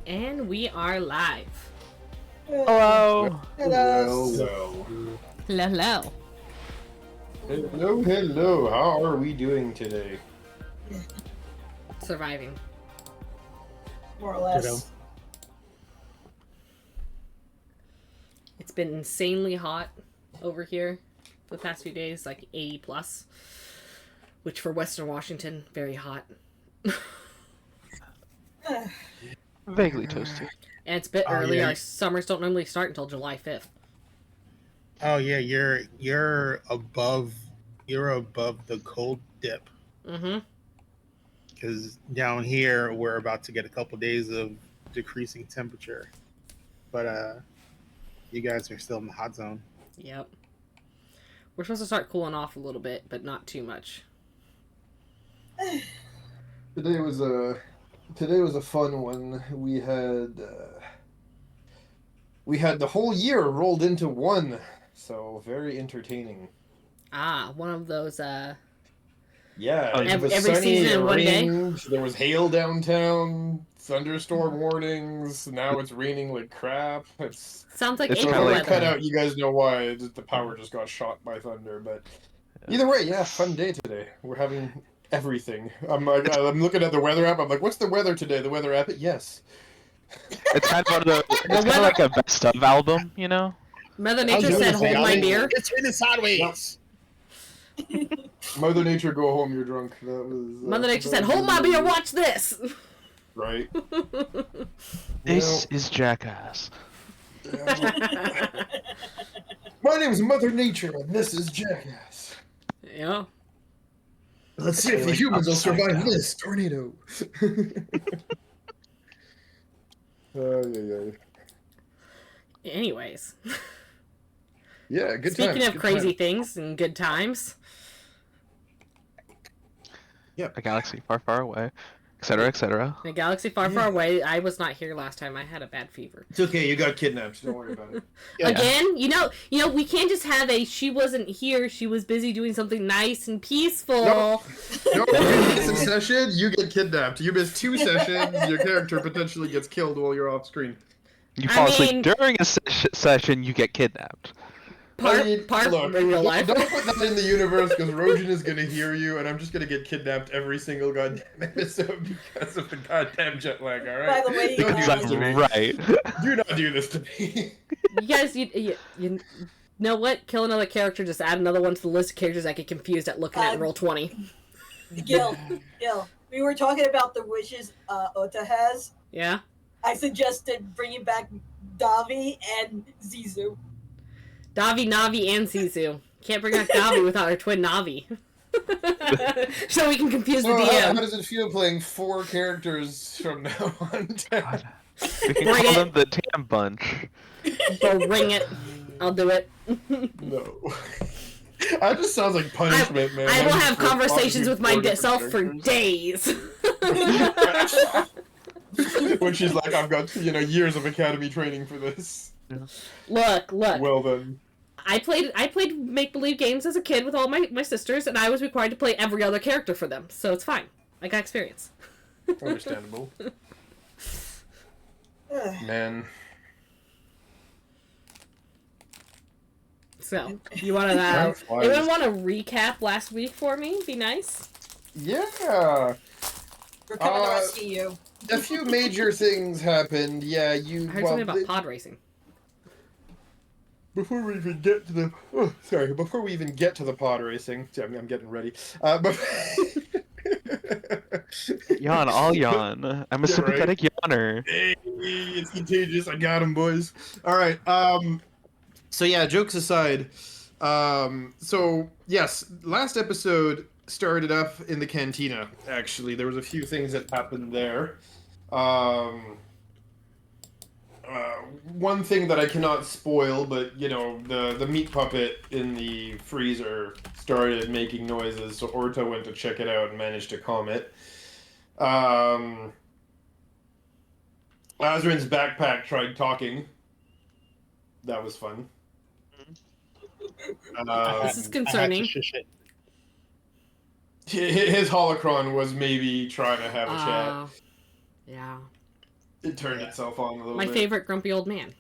And we are live. Hello. Hello. Hello. Hello, hello. How are we doing today? Surviving. More or less. Ditto. It's been insanely hot over here for the past few days, like 80 plus. Which for Western Washington, very hot. Vaguely toasty. And it's a bit Oh, early. yeah. Our summers don't normally start until July 5th. Oh yeah, you're above the cold dip, Mm-hmm. because down here we're about to get a couple days of decreasing temperature, but you guys are still in the hot zone. Yep. We're supposed to start cooling off a little bit, but not too much. Today was a fun one. We had the whole year rolled into one, so very entertaining. Ah, one of those, Yeah, Oh, it was every sunny, season in it one day? rained, there was hail downtown, thunderstorm warnings. Now it's raining like crap. It's sounds like It's April kinda like weather. cut out. You guys know why the power just got shot by thunder, but either way, yeah, fun day today. We're having everything. I'm looking at the weather app. I'm like, what's the weather today? The weather app. Yes. It's kind of one of the. It's kind weather- of like a best of album, you know. Mother I was Nature gonna said, say, hold my Ollie, beer. It's raining sideways. Mother Nature, go home. You're drunk. That was. Mother Nature that said, was hold my really- beer, watch this. Right. This is Jackass. Yeah. My name is Mother Nature, and this is Jackass. Yeah. Let's see if the humans will survive this tornado. Yeah. Anyways. Yeah, good Speaking times, of good crazy times. things and good times. A galaxy far, far away, etc., etc. In a galaxy far, far away, I was not here last time. I had a bad fever. It's okay, you got kidnapped. Don't worry about it. Yeah. Again, you know, we can't just have a she wasn't here, she was busy doing something nice and peaceful. No. No, you miss a session, you get kidnapped. You miss 2 sessions, your character potentially gets killed while you're off screen. You I fall mean- asleep during a session, you get kidnapped. Part Look, in real life. Don't put that in the universe because Rojan is gonna hear you, and I'm just gonna get kidnapped every single goddamn episode because of the goddamn jet lag. All right. By the way, Don't do guys- this to me. Right. Do not do this to me. You guys, you know what? Kill another character, just add another one to the list of characters I get confused at looking at roll 20. Gil, we were talking about the wishes Ota has. Yeah? I suggested bringing back Davi and Zizu. Davi, Navi, and Sisu. Can't bring back Davi without her twin Navi. So we can confuse the So how DM. does it feel playing 4 characters from now on? God. We can Bring call it. them the Tam Bunch. Go ring it. I'll do it. No. That just sounds like punishment, man. I will I'm have just conversations with my four different self for characters. days. When she's like, I've got years of academy training for this. Look. Well then, I played make-believe games as a kid with all my sisters, and I was required to play every other character for them, so it's fine. I got experience. understandable. Man, So, you want to Time flies. anyone want to recap last week for me? Be nice. yeah. We're coming to Uh, rescue you. A few major things happened. Yeah, I heard something about pod racing. Before we even get to the before we even get to the pod racing, see, I'm getting ready. Yawn, all yawn. I'm a Yeah, sympathetic yawner. Hey, it's contagious. I got him, boys. All right. So yeah, jokes aside. So yes, last episode started up in the cantina. Actually, there was a few things that happened there. One thing that I cannot spoil, but the meat puppet in the freezer started making noises, so Orta went to check it out and managed to calm it. Azrin's backpack tried talking. That was fun. This is concerning. I had to shush it. His holocron was maybe trying to have a chat. Yeah. It turned itself on a little My bit. favorite grumpy old man.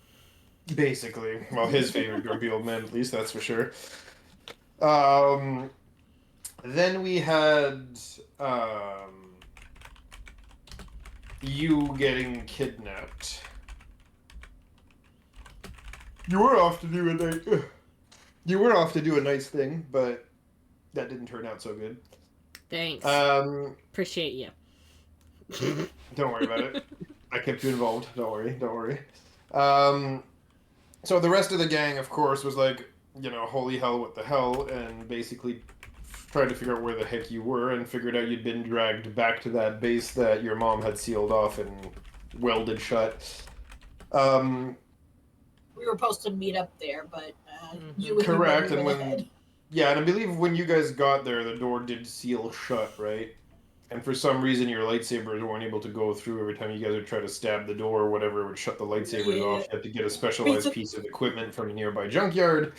Basically. Well, his favorite grumpy old man, at least, that's for sure. Then we had you getting kidnapped. You were off to do a nice thing, but that didn't turn out so good. Thanks. Appreciate you. Don't worry about it. I kept you involved. Don't worry. So the rest of the gang, of course, was like, holy hell, what the hell, and basically tried to figure out where the heck you were, and figured out you'd been dragged back to that base that your mom had sealed off and welded shut. We were supposed to meet up there, but you Correct, went and ahead. and I believe when you guys got there, the door did seal shut, right? And for some reason, your lightsabers weren't able to go through every time you guys would try to stab the door or whatever. It would shut the lightsabers off. You had to get a specialized piece of equipment from a nearby junkyard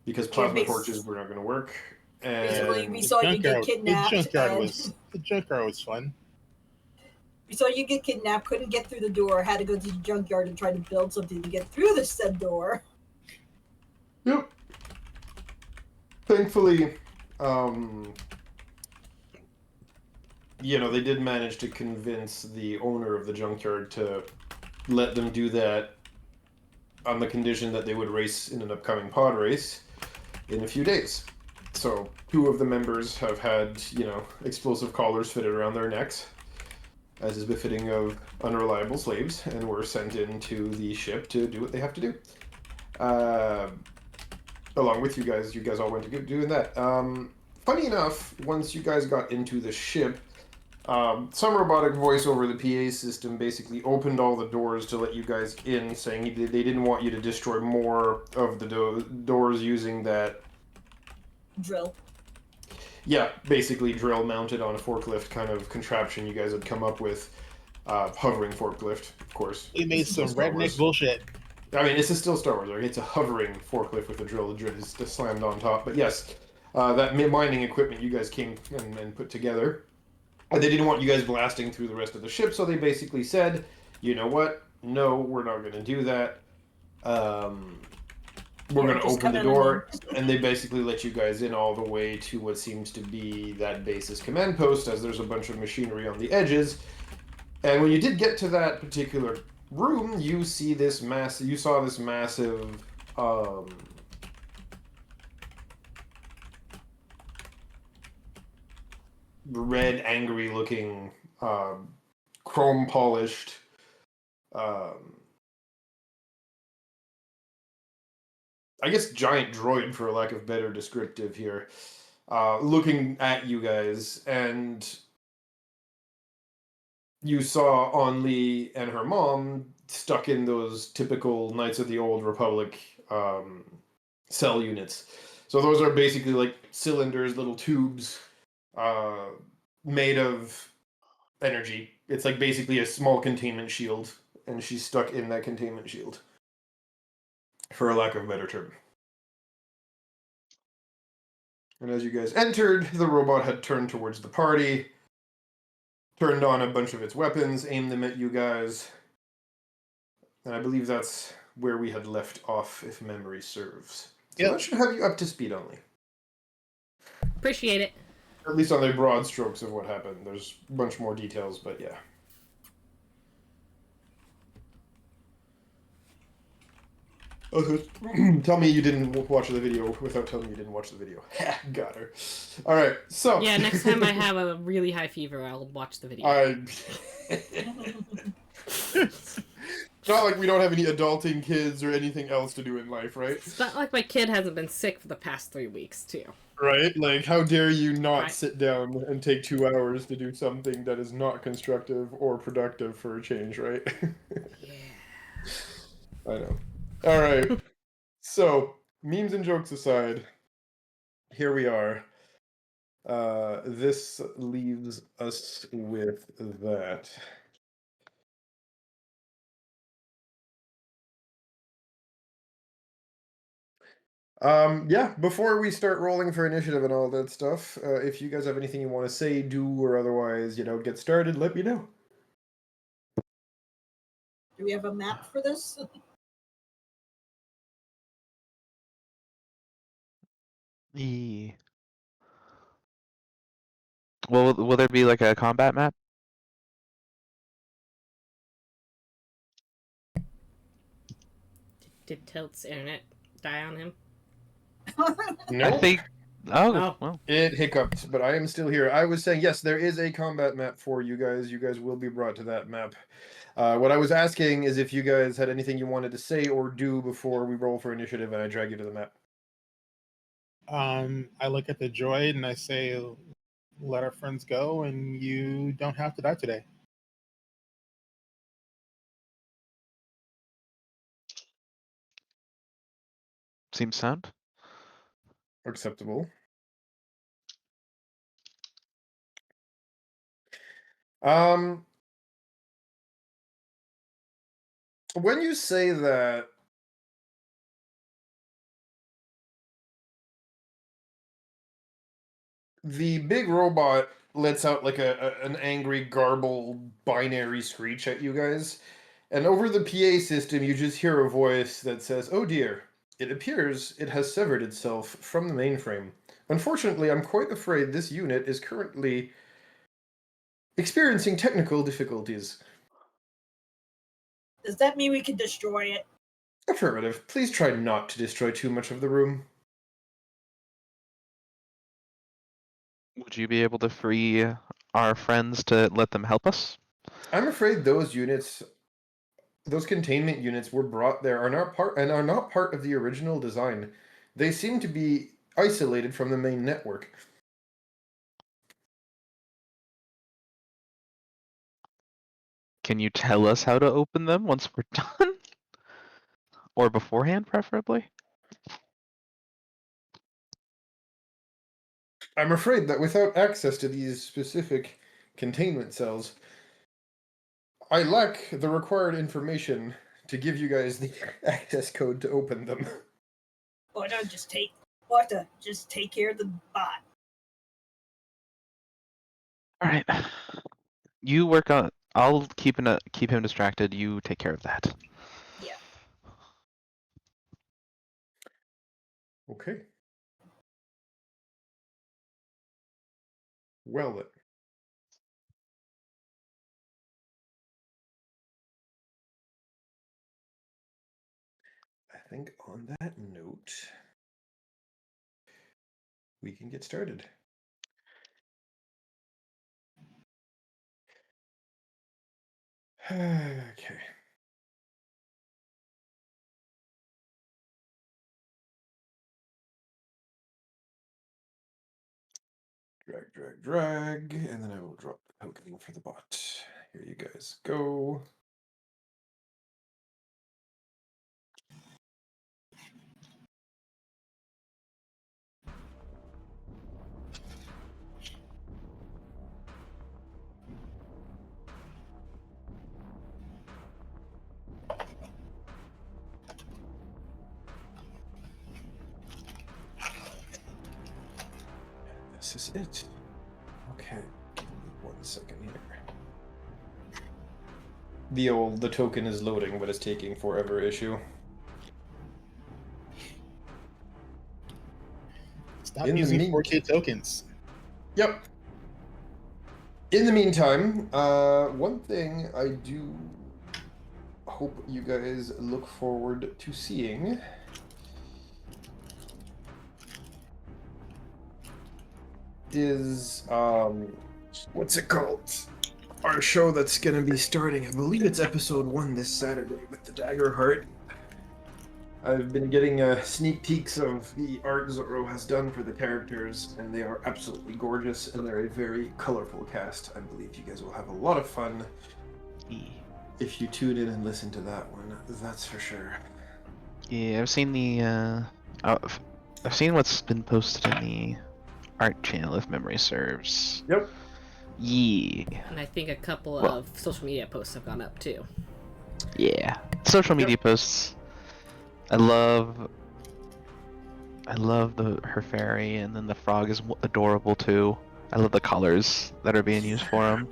because plasma torches were not going to work. And Basically, we saw you get kidnapped. The junkyard was fun. We saw you get kidnapped, couldn't get through the door, had to go to the junkyard and try to build something to get through the said door. Yep. Thankfully, they did manage to convince the owner of the junkyard to let them do that on the condition that they would race in an upcoming pod race in a few days. So 2 of the members have had, explosive collars fitted around their necks, as is befitting of unreliable slaves, and were sent into the ship to do what they have to do. Along with you guys all went to doing that. Funny enough, once you guys got into the ship, some robotic voice over the PA system basically opened all the doors to let you guys in, saying they didn't want you to destroy more of the doors using that drill. Yeah, basically drill mounted on a forklift kind of contraption you guys had come up with. Hovering forklift, of course. We made some redneck bullshit. I mean, this is still Star Wars, right? It's a hovering forklift with a drill. The drill is just slammed on top. But yes, that mining equipment you guys came and put together. They didn't want you guys blasting through the rest of the ship, so they basically said, you know what? No, we're not going to do that. We're going to open the door, and they basically let you guys in all the way to what seems to be that base's command post, as there's a bunch of machinery on the edges. And when you did get to that particular room, you saw this massive red, angry-looking, chrome-polished, I guess giant droid, for lack of better descriptive here, looking at you guys, and you saw Anli and her mom stuck in those typical Knights of the Old Republic cell units. So those are basically like cylinders, little tubes, made of energy. It's like basically a small containment shield, and she's stuck in that containment shield, for a lack of a better term. And as you guys entered, the robot had turned towards the party, turned on a bunch of its weapons, aimed them at you guys. And I believe that's where we had left off, if memory serves. So that should have you up to speed only. Appreciate it. At least on the broad strokes of what happened. There's a bunch more details, but yeah. Okay. Tell me you didn't watch the video without telling me you didn't watch the video. Got her. All right, so... Yeah, next time I have a really high fever, I'll watch the video. It's not like we don't have any adulting kids or anything else to do in life, right? It's not like my kid hasn't been sick for the past 3 weeks, too. Right? Like, how dare you not sit down and take 2 hours to do something that is not constructive or productive for a change, right? Yeah. I know. All right. So, memes and jokes aside, here we are. This leaves us with that. Yeah, before we start rolling for initiative and all that stuff, if you guys have anything you want to say, do, or otherwise, get started, let me know. Do we have a map for this? Yeah. Will there be like a combat map? Did Tilt's internet die on him? No, I think. Oh, Oh. well. it hiccuped, but I am still here. I was saying, yes, there is a combat map for you guys. You guys will be brought to that map. What I was asking is if you guys had anything you wanted to say or do before we roll for initiative and I drag you to the map. I look at the droid and I say, "Let our friends go, and you don't have to die today." Seems sound. Acceptable. When you say that, the big robot lets out like an angry, garbled, binary screech at you guys, and over the PA system, you just hear a voice that says, "Oh dear, it appears it has severed itself from the mainframe. Unfortunately, I'm quite afraid this unit is currently experiencing technical difficulties." Does that mean we can destroy it? Affirmative. Please try not to destroy too much of the room. Would you be able to free our friends to let them help us? I'm afraid those units, those containment units were brought there are not part of the original design. They seem to be isolated from the main network. Can you tell us how to open them once we're done? Or beforehand, preferably? I'm afraid that without access to these specific containment cells, I lack the required information to give you guys the access code to open them. Or no, just take. We'll have to just take care of the bot. All right. You work on. I'll keep him distracted. You take care of that. Yeah. Okay. Well then. I think on that note, we can get started. Okay. Drag, drag, drag, and then I will drop the token for the bot. Here you guys go. This is it. Okay, give me 1 second here. The token is loading, but it's taking forever issue. Stop In the using mean- 4K tokens. Yep. In the meantime, one thing I do hope you guys look forward to seeing is what's it called? Our show that's gonna be starting. I believe it's episode 1 this Saturday with the Dagger Heart. I've been getting sneak peeks of the art Zorro has done for the characters, and they are absolutely gorgeous, and they're a very colorful cast. I believe you guys will have a lot of fun if you tune in and listen to that one. That's for sure. Yeah, I've seen the. I've seen what's been posted in the art channel, if memory serves. Yep. Yeah. And I think a couple Well- of social media posts have gone up too. Yeah. Social media posts. I love her fairy, and then the frog is adorable too. I love the colors that are being used for him.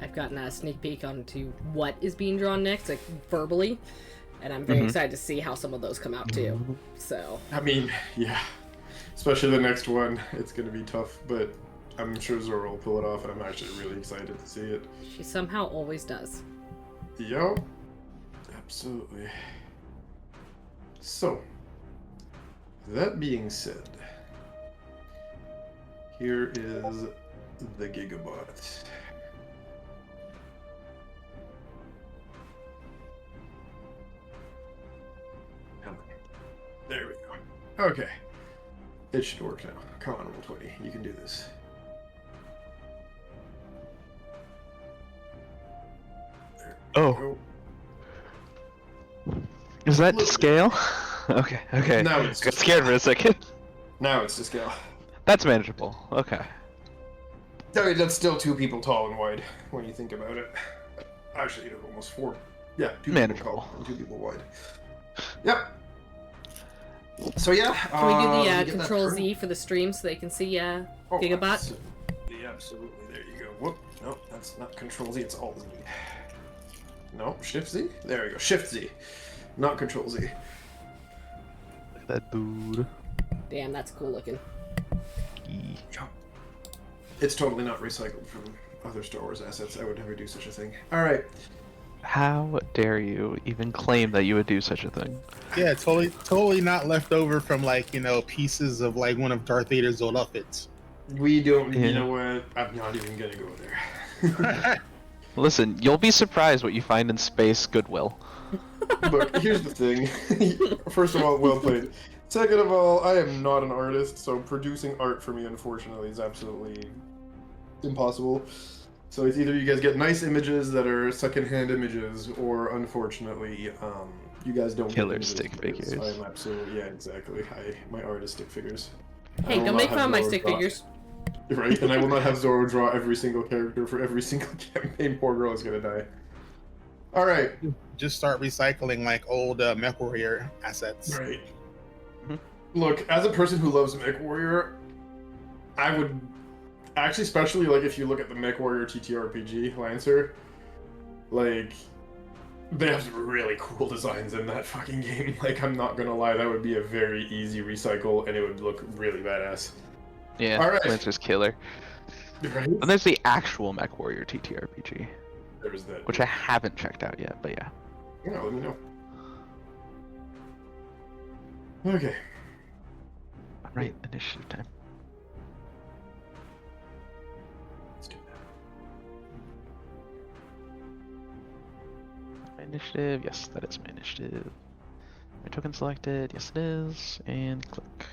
I've gotten a sneak peek onto what is being drawn next, like verbally, and I'm very excited to see how some of those come out too. So I mean, yeah, especially the next one, it's gonna be tough, but I'm sure Zora will pull it off, and I'm actually really excited to see it. she somehow always does. Yo, absolutely. So, that being said, here is the Gigabot. There we go. Okay. It should work now. Come on, roll 20. You can do this. There we Oh. go. Is that to scale? Okay, okay. Now it's Got to scared for a second. Now it's to scale. That's manageable. Okay. I mean, that's still 2 people tall and wide when you think about it. Actually, almost 4. Yeah, 2 people Manageable. tall and 2 people wide. Yep. So yeah. Can we do let me the get that Control turned. Z for the stream so they can see Oh, Gigabot? Absolutely, absolutely. There you go. Whoop. No, that's not Control Z. It's Alt Z. No, Shift Z. There we go. Shift Z, not Control Z. Look at that dude. Damn, that's cool looking. It's totally not recycled from other Star Wars assets. I would never do such a thing. All right. How dare you even claim that you would do such a thing? Yeah, totally not left over from like, you know, pieces of like one of Darth Vader's old outfits. We don't. Yeah. You know what? I'm not even gonna go there. Listen, you'll be surprised what you find in space Goodwill. Look, here's the thing. First of all, well played. Second of all, I am not an artist, so producing art for me, unfortunately, is absolutely impossible. So it's either you guys get nice images that are secondhand images, or unfortunately, you guys don't. Killer get images stick because figures. I'm absolutely, yeah, exactly. My art is stick figures. I Hey, will go not make have fun of my Zoro stick draw- figures. Right, and I will not have Zoro draw every single character for every single campaign. Poor girl is gonna die. All right. Just start recycling like old Mech Warrior assets. Right. Mhm. Look, as a person who loves Mech Warrior, I would actually, especially like if you look at the Mech Warrior TTRPG Lancer, like they have some really cool designs in that fucking game. Like, I'm not gonna lie, that would be a very easy recycle, and it would look really badass. Yeah, Alright. Lancer's killer. Right? And there's the actual Mech Warrior TTRPG, There was that. which I haven't checked out yet, but yeah. Yeah, let me know. Okay. Alright, initiative time. Let's do that. My initiative, yes, that is my initiative. My token selected, yes it is, and click.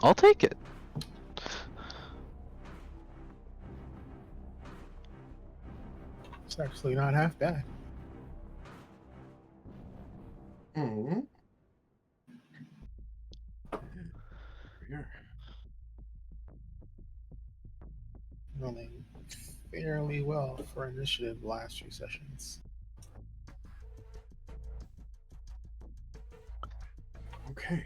I'll take it. It's actually not half bad. Mm-hmm. Here. Rolling fairly well for initiative the last few sessions. Okay.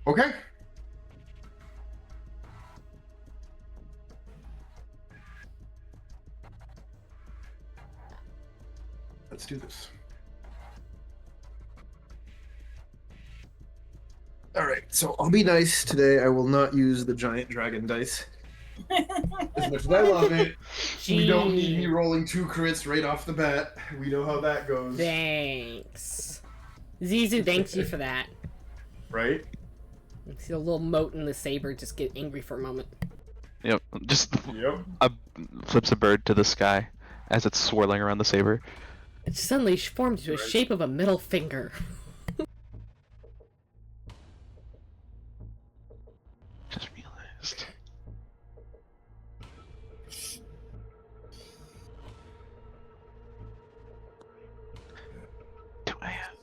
Okay. Let's do this. All right, so I'll be nice today. I will not use the giant dragon dice. As much as I love it, we don't need me rolling 2 crits right off the bat. We know how that goes, Thanks. Zizu, thanks you for that. right? See a little mote in the saber just get angry for a moment. Yep, just Yep. flips a bird to the sky as it's swirling around the saber. It suddenly formed into a Right. shape of a middle finger. Just realized. Do I have?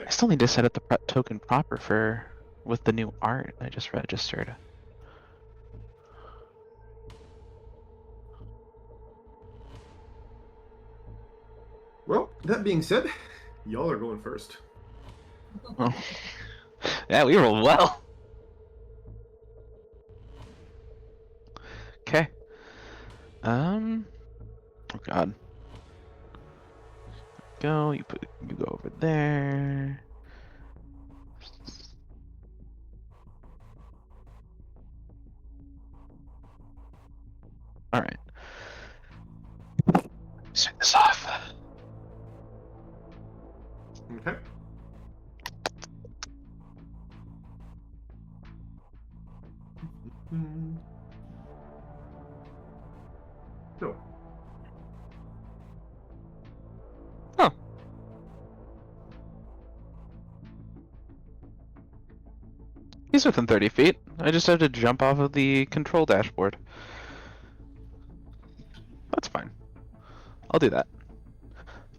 I still need to set up the token proper for with the new art I just registered. Well, that being said, y'all are going first. Oh. Yeah, we rolled well. Okay. Oh god. You go over there. All right. Let's turn this off. Okay. So, Huh. He's within 30 feet. I just have to jump off of the control dashboard. That's fine. I'll do that.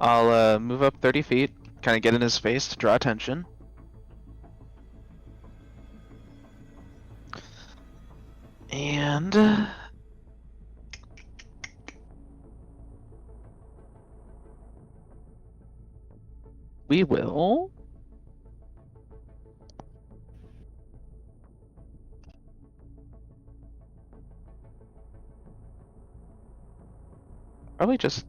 I'll move up 30 feet, kind of get in his face to draw attention. And we will probably just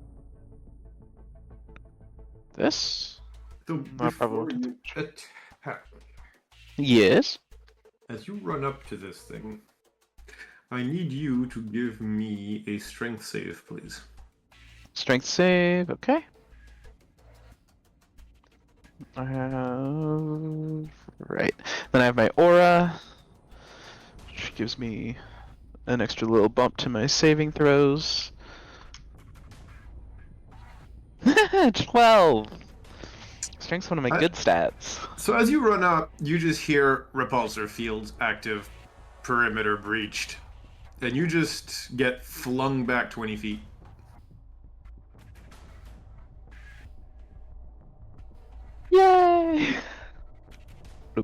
this. so Not before probably. you attack, Yes. as you run up to this thing, I need you to give me a strength save, please. Strength save. Okay. Right. Then I have my aura, which gives me an extra little bump to my saving throws. 12. Strength's one of my good stats. So as you run up, you just hear repulsor fields active, perimeter breached, and you just get flung back 20 feet. Yay! In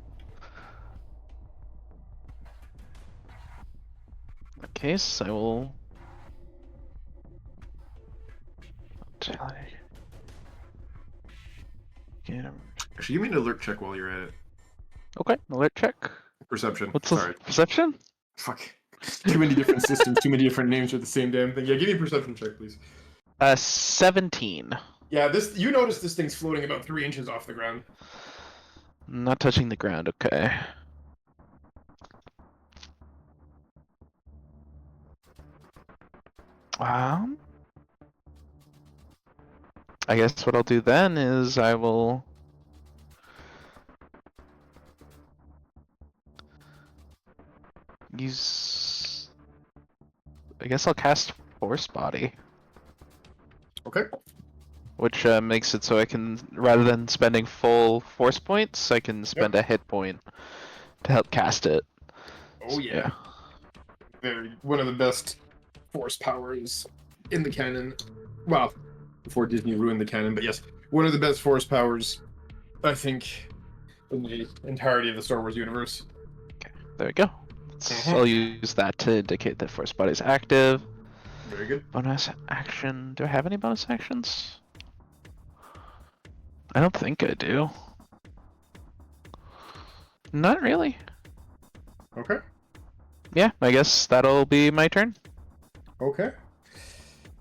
that case, I will. Actually, give me an alert check while you're at it. Okay, alert check. Perception. What's Sorry. Perception? Fuck. Too many different systems, too many different names for the same damn thing. Yeah, give me a perception check, please. 17. Yeah, you notice this thing's floating about 3 inches off the ground. Not touching the ground, okay. I guess what I'll do then is I will use. I guess I'll cast Force Body. Okay. Which makes it so I can, rather than spending full force points, I can spend a hit point to help cast it. Oh yeah. One of the best force powers in the canon. Well, before Disney ruined the canon, but yes, one of the best force powers, I think, in the entirety of the Star Wars universe. Okay, there we go. I'll use that to indicate that Force Body is active. Very good. Bonus action. Do I have any bonus actions? I don't think I do. Not really. Okay. Yeah, I guess that'll be my turn. Okay.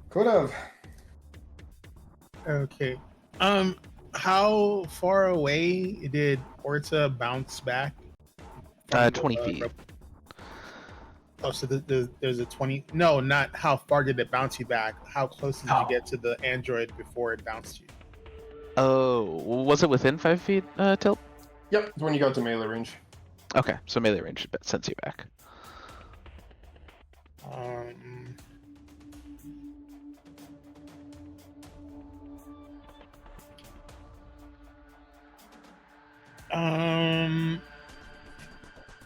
Could Okay. How far away did Orta bounce back? 20 feet. Oh, so there's a 20. No, not how far did it bounce you back? How close did you get to the android before it bounced you? Oh, was it within 5 feet, Tilt? Yep, it's when you got to melee range. Okay, so melee range sends you back.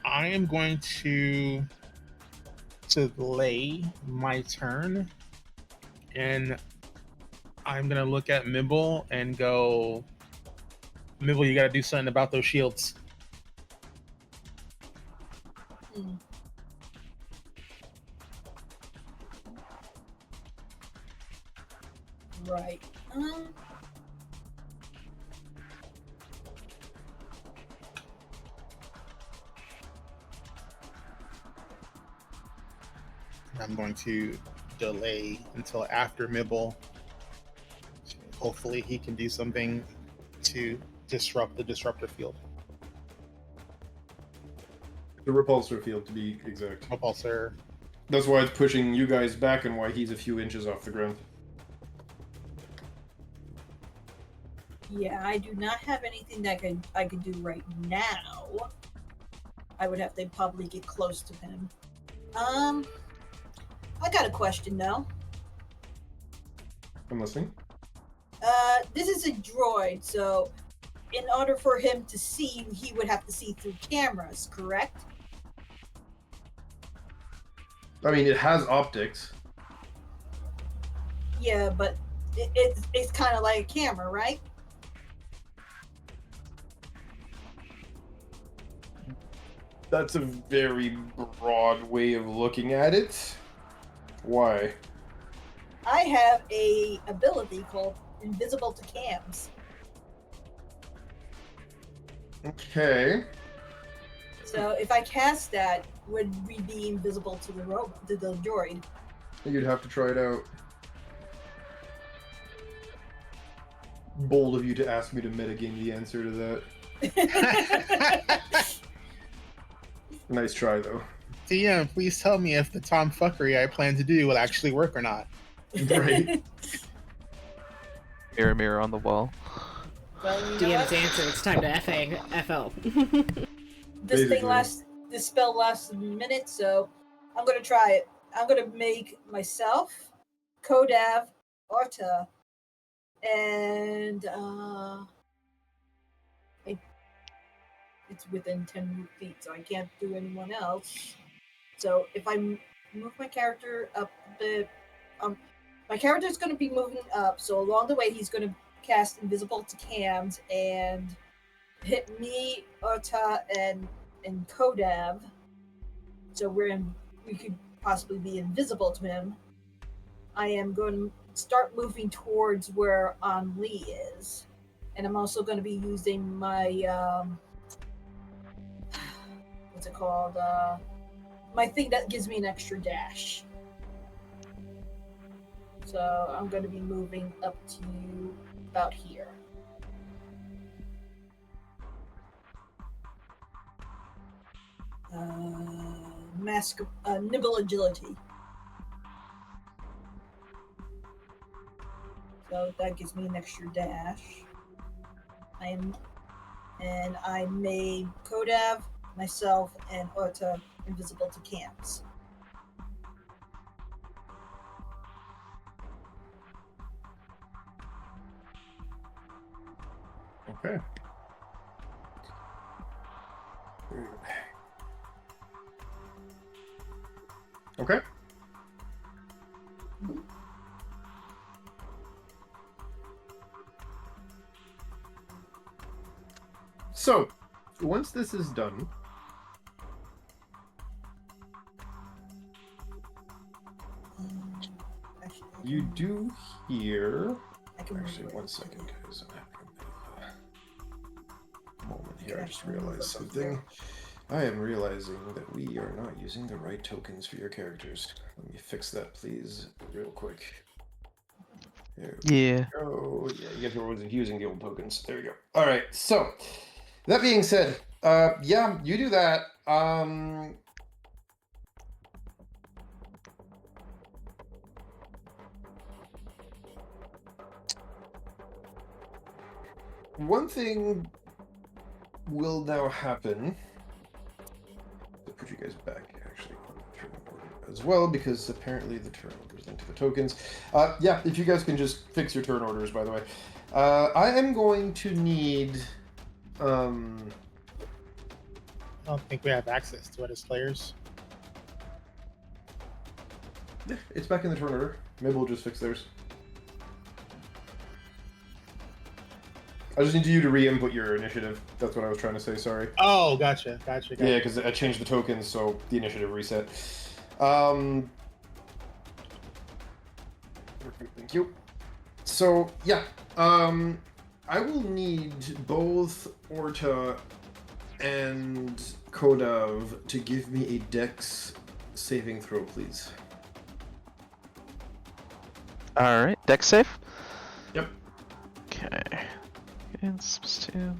I am going to delay my turn, and I'm gonna look at Mibble and go, Mibble, you gotta do something about those shields. Right. I'm going to delay until after Mibble. Hopefully he can do something to disrupt the disruptor field. The repulsor field, to be exact. Repulsor. That's why it's pushing you guys back and why he's a few inches off the ground. Yeah, I do not have anything that I could do right now. I would have to probably get close to him. I got a question though. I'm listening. This is a droid, so in order for him to see, he would have to see through cameras, correct? I mean, it has optics. Yeah, but it's kind of like a camera, right? That's a very broad way of looking at it. Why? I have a ability called invisible to cams. Okay. So if I cast that, would we be invisible to the robot, to the droid? You'd have to try it out. Bold of you to ask me to metagame the answer to that. Nice try, though. DM, please tell me if the tomfuckery I plan to do will actually work or not. Right. Mirror, mirror on the wall. Well, you know DM's answer. It's time to FL. This spell lasts a minute, so I'm gonna try it. I'm gonna make myself, Kodav, Orta, and it's within 10 feet, so I can't do anyone else. So if I move my character up a bit, my character's going to be moving up. So along the way, he's going to cast invisible to cams and hit me, Orta, and Kodav. So we could possibly be invisible to him. I am going to start moving towards where Lee is, and I'm also going to be using my what's it called? My thing that gives me an extra dash. So I'm going to be moving up to about here. Nibble agility. So that gives me an extra dash. I made Kodav, myself, and Orta invisible to cams. Okay. Okay. So, once this is done, you do hear. Actually, 1 second, guys. I'm having a moment here. I just realized something. I am realizing that we are not using the right tokens for your characters. Let me fix that, please, real quick. There Yeah. we go. Yeah, you guys were using the old tokens. There we go. All right. So, that being said, yeah, you do that. One thing will now happen. I'll put you guys back actually on the turn order as well, because apparently the turn order is linked to the tokens. Yeah, if you guys can just fix your turn orders, by the way. I am going to need. I don't think we have access to it as players. Yeah, it's back in the turn order. Maybe we'll just fix theirs. I just need you to re-input your initiative. That's what I was trying to say. Sorry. Oh, gotcha. Yeah, because I changed the tokens, so the initiative reset. Perfect, thank you. So yeah, I will need both Orta and Kodav to give me a Dex saving throw, please. All right, dex save. Yep. Okay. It's two.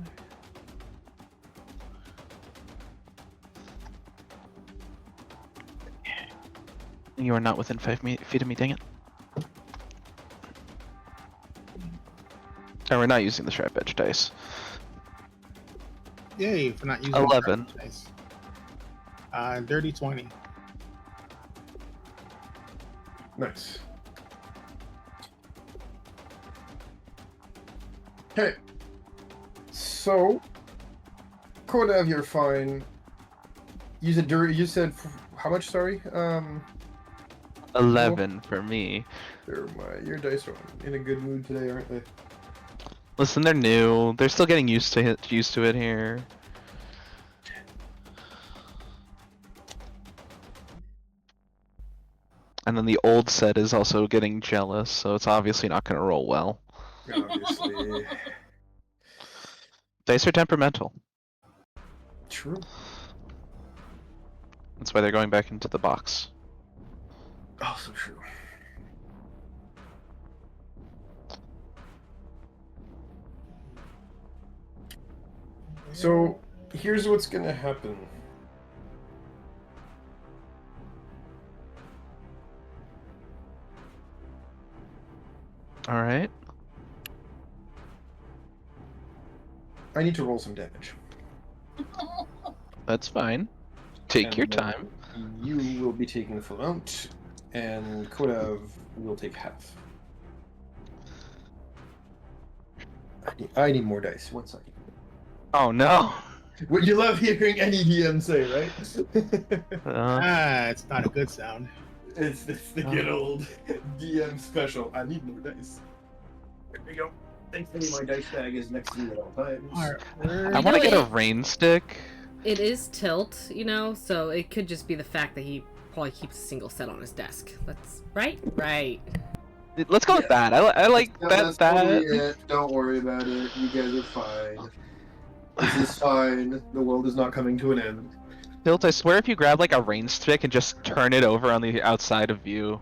You are not within 5 feet of me, dang it. And we're not using the sharp edge dice. Yay for not using 11. Dice. Dirty 20. Nice. Okay. So, Kodav, you're fine. You said how much? Sorry. 11 for me. Your dice are in a good mood today, aren't they? Listen, they're new. They're still getting used to it here. And then the old set is also getting jealous, so it's obviously not going to roll well. Obviously. Dice are temperamental. True. That's why they're going back into the box. Also true. So, here's what's gonna happen. Alright. I need to roll some damage. That's fine. Take And your then time. You will be taking the full amount, and Kodav will take half. I need more dice. 1 second. Oh no! What you love hearing any DM say, right? It's not a good sound. It's the good old DM special. I need more dice. There we go. Thankfully, my dice bag is next to me at all times. I want to get a rain stick. It is tilt, you know, so it could just be the fact that he probably keeps a single set on his desk. That's right? Right. Let's go with that. I like No, that. that's totally it. Don't worry about it. You guys are fine. This is fine. The world is not coming to an end. Tilt, I swear if you grab like a rain stick and just turn it over on the outside of view.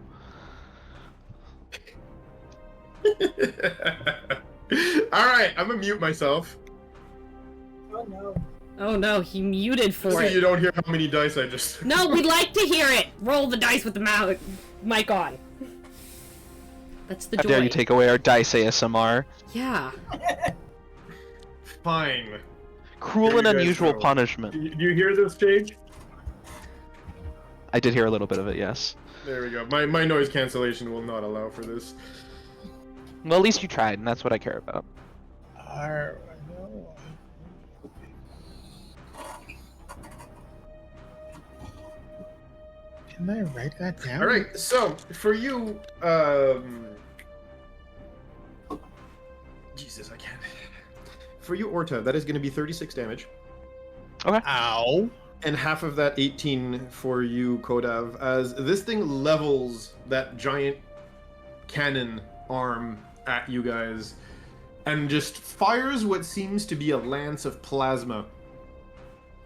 Alright, I'm gonna mute myself. Oh no. Oh no, he muted Just for so it. you don't hear how many dice I just... No, we'd like to hear it! Roll the dice with the mic on. That's the How joy. dare you take away our dice ASMR? Yeah. Fine. Cruel Here and you guys unusual go. punishment. Do you hear this, Jake? I did hear a little bit of it, yes. There we go. My noise cancellation will not allow for this. Well, at least you tried, and that's what I care about. Can I write that down? Alright, so, for you, Jesus, I can't. For you, Orta, that is going to be 36 damage. Ow. And half of that 18 for you, Kodav, as this thing levels that giant cannon arm at you guys and just fires what seems to be a lance of plasma.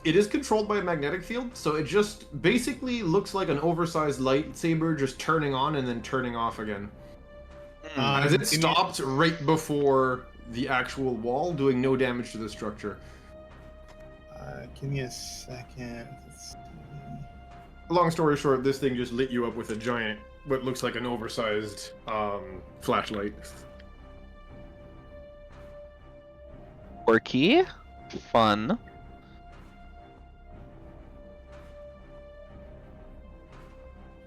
It is controlled by a magnetic field, so it just basically looks like an oversized lightsaber just turning on and then turning off again. As it stopped right before the actual wall, doing no damage to the structure. Give me a second. Let's see. Long story short, this thing just lit you up with a giant, what looks like an oversized flashlight. Quirky. Fun.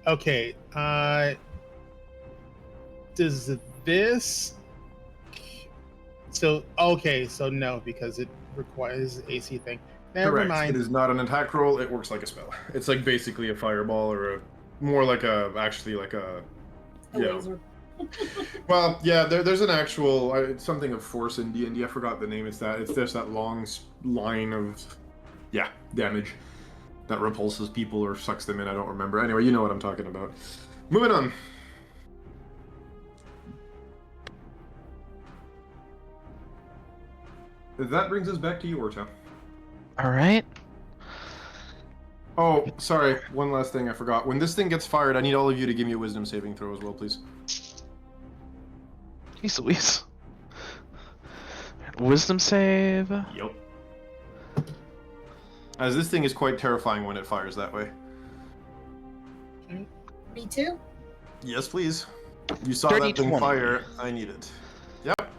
Okay. Does this? So okay. So no, because it requires AC thing. Never Correct. mind. It is not an attack roll. It works like a spell. It's like basically a fireball or a more like a actually like a A you know, laser. Well, yeah, there's an actual it's something of force in D&D. I forgot the name. It's there's that long line of damage that repulses people or sucks them in. I don't remember. Anyway, you know what I'm talking about. Moving on. That brings us back to you, Orta. All right. Oh, sorry. One last thing I forgot. When this thing gets fired, I need all of you to give me a wisdom saving throw as well, please. Jeez Louise. Wisdom save. Yep. As this thing is quite terrifying when it fires that way. Me too. Yes, please. You saw Dirty that thing 20. fire. I need it. Yep.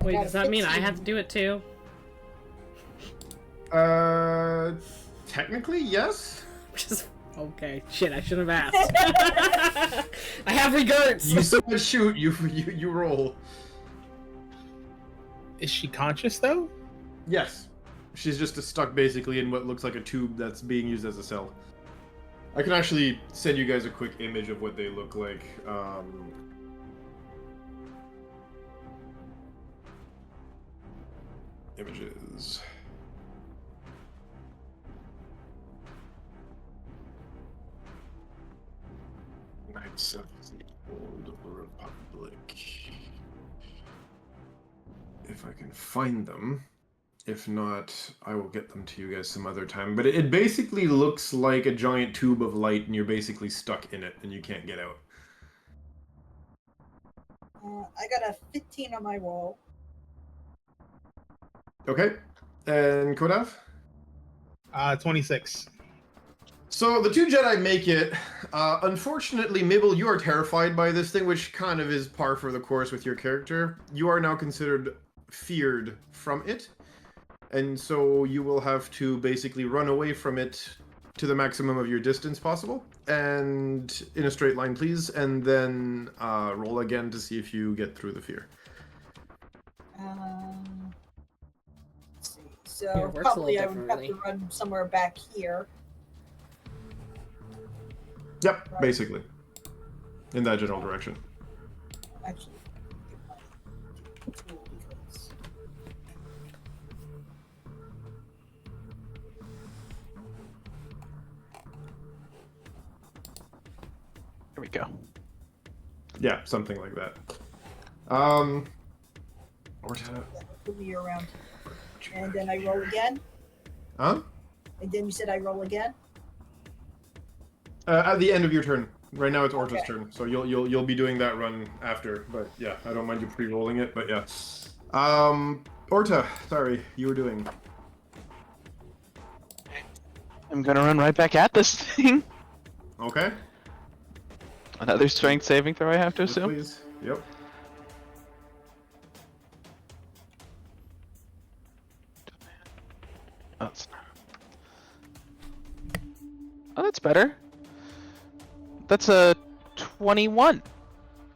Wait, Got does a that mean I 15. have to do it too? Technically, yes. Just okay. Shit, I should have asked. I have regrets. You said shoot. You roll. Is she conscious though? Yes. She's just stuck basically in what looks like a tube that's being used as a cell. I can actually send you guys a quick image of what they look like. Images. Knights of the Old Republic. If I can find them. If not, I will get them to you guys some other time. But it basically looks like a giant tube of light, and you're basically stuck in it, and you can't get out. I got a 15 on my roll. Okay. And Kodav? 26. So the two Jedi make it. Unfortunately, Mibble, you are terrified by this thing, which kind of is par for the course with your character. You are now considered feared from it. And so you will have to basically run away from it to the maximum of your distance possible. And in a straight line, please. And then roll again to see if you get through the fear. Let's see. Yeah, So it works a probably little I would have differently. to run somewhere back here. Yep, Right. basically. In that general direction. Actually, get my tool because Here we go. Yeah, something like that. Orta. put me around. And then I roll again. Huh? And then you said I roll again. At the end of your turn. Right now it's Orta's Okay. turn, so you'll be doing that run after. But yeah, I don't mind you pre-rolling it. But yeah, Orta, sorry, you were doing. I'm gonna run right back at this thing. Okay. Another strength saving throw, I have to Yes, assume. please. Yep. Oh, that's better. That's a 21.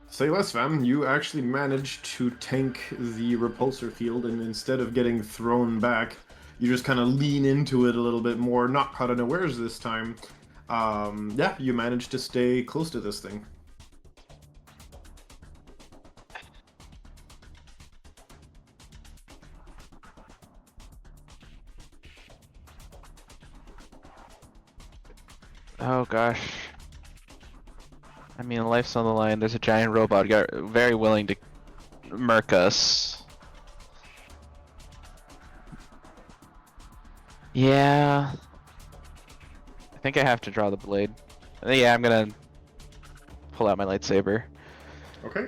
Say less, fam. You actually managed to tank the repulsor field, and instead of getting thrown back, you just kind of lean into it a little bit more, not caught unawares this time. Yeah, you managed to stay close to this thing. Oh gosh. I mean, life's on the line. There's a giant robot very willing to murk us. Yeah. I think I have to draw the blade. Yeah, I'm gonna pull out my lightsaber. Okay.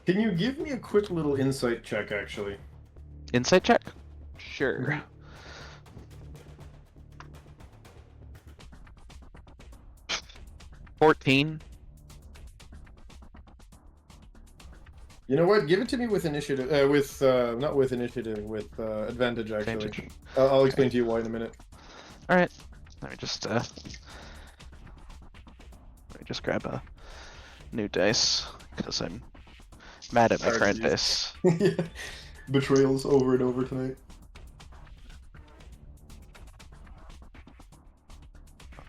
Can you give me a quick little insight check, actually? Insight check? Sure. 14. You know what? Give it to me with initiative. Not with initiative, with advantage, actually. Advantage. I'll explain to you why in a minute. All right. Let me just grab a new dice because I'm mad at my Sorry, current geez. dice. Betrayals over and over tonight.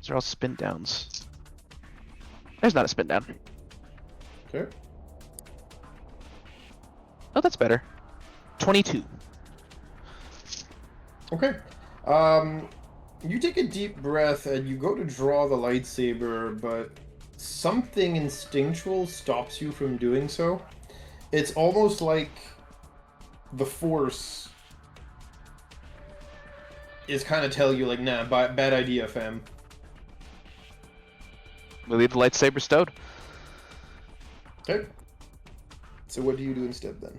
These are all spin downs. There's not a spin down. Okay. Oh, that's better. 22. Okay. You take a deep breath and you go to draw the lightsaber, but something instinctual stops you from doing so. It's almost like the Force is kind of telling you, like, nah, bad idea, fam. We leave the lightsaber stowed. Okay. So what do you do instead then?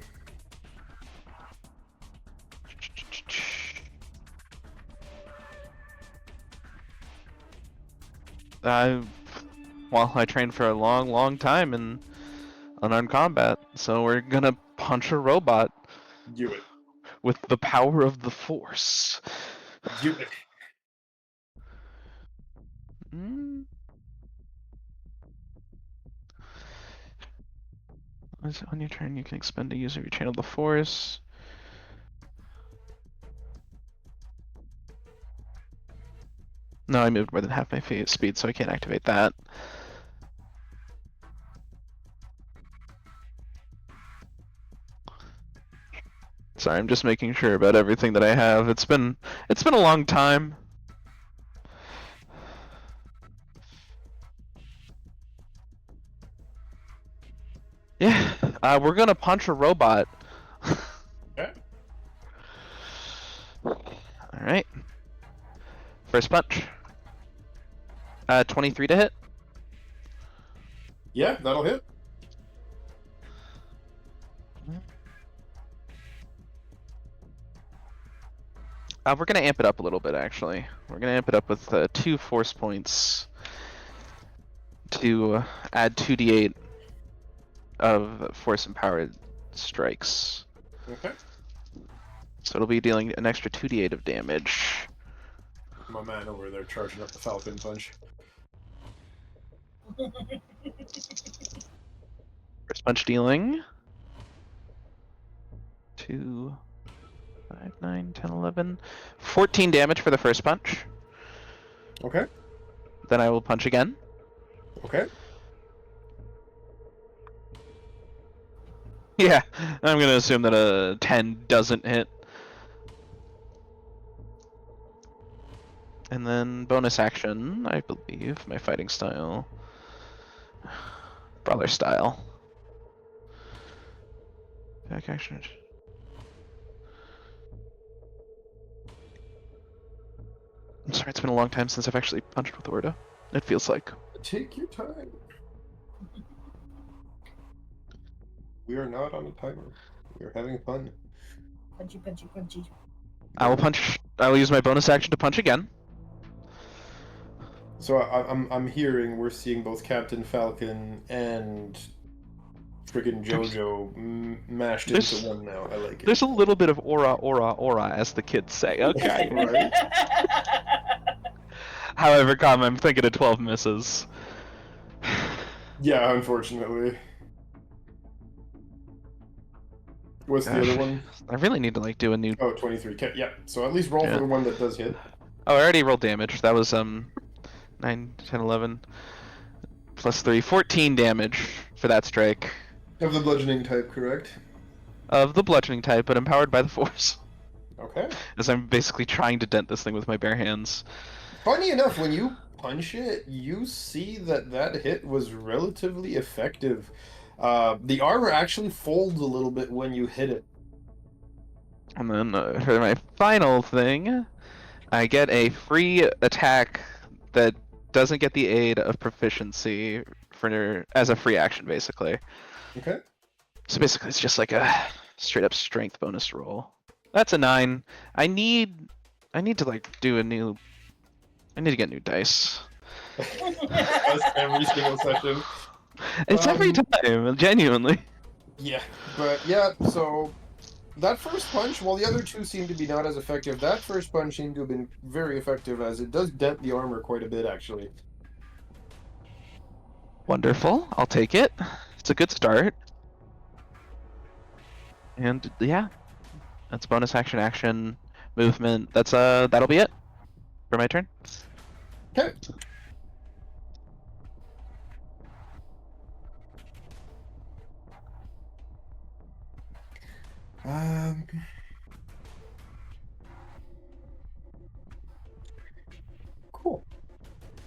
Well, I trained for a long time in unarmed combat, so we're gonna punch a robot Do it. with the power of the Force. Do it. Mm. On your turn, you can expend a use of your channel the Force. No, I moved more than half my speed, so I can't activate that. Sorry, I'm just making sure about everything that I have. It's been a long time. Yeah, we're gonna punch a robot. Okay. Alright. First punch. 23 to hit. Yeah, that'll hit. We're gonna amp it up a little bit, actually. We're gonna amp it up with 2 force points to add 2d8 of force empowered strikes. Okay. So it'll be dealing an extra 2d8 of damage. My man over there charging up the Falcon Punch. First punch dealing 2, 5, 9, 10, 11, 14 damage for the first punch. Okay. Then I will punch again. Okay. Yeah, I'm gonna assume that a 10 doesn't hit. And then bonus action, I believe, my fighting style. Brawler style. Back action. I'm sorry, it's been a long time since I've actually punched with Orda. It feels like. Take your time. We are not on a timer. We are having fun. Punchy, punchy, punchy. I will punch. I will use my bonus action to punch again. So I'm hearing we're seeing both Captain Falcon and friggin' JoJo mashed into one now. I like it. There's a little bit of aura, as the kids say. Okay. Right? However, I'm thinking of 12 misses. Yeah, unfortunately. What's the other one? I really need to like do a new. Oh, 23. Okay, yeah. So at least roll Yeah. for the one that does hit. Oh, I already rolled damage. That was 9, 10, 11 plus 3, 14 damage for that strike. Of the bludgeoning type, correct? Of the bludgeoning type, but empowered by the Force. Okay. As I'm basically trying to dent this thing with my bare hands. Funny enough, when you punch it, you see that that hit was relatively effective. The armor actually folds a little bit when you hit it. And then for my final thing, I get a free attack that doesn't get the aid of proficiency as a free action, basically. Okay. So basically, it's just like a straight up strength bonus roll. That's a 9. I need to like do a new. I need to get new dice. That's every single session. It's every time, genuinely. Yeah, but yeah, so that first punch, while the other two seem to be not as effective, that first punch seemed to have been very effective, as it does dent the armor quite a bit, actually. Wonderful. I'll take it. It's a good start. And yeah, that's bonus action, movement. That'll be it for my turn. Okay. Um. Cool.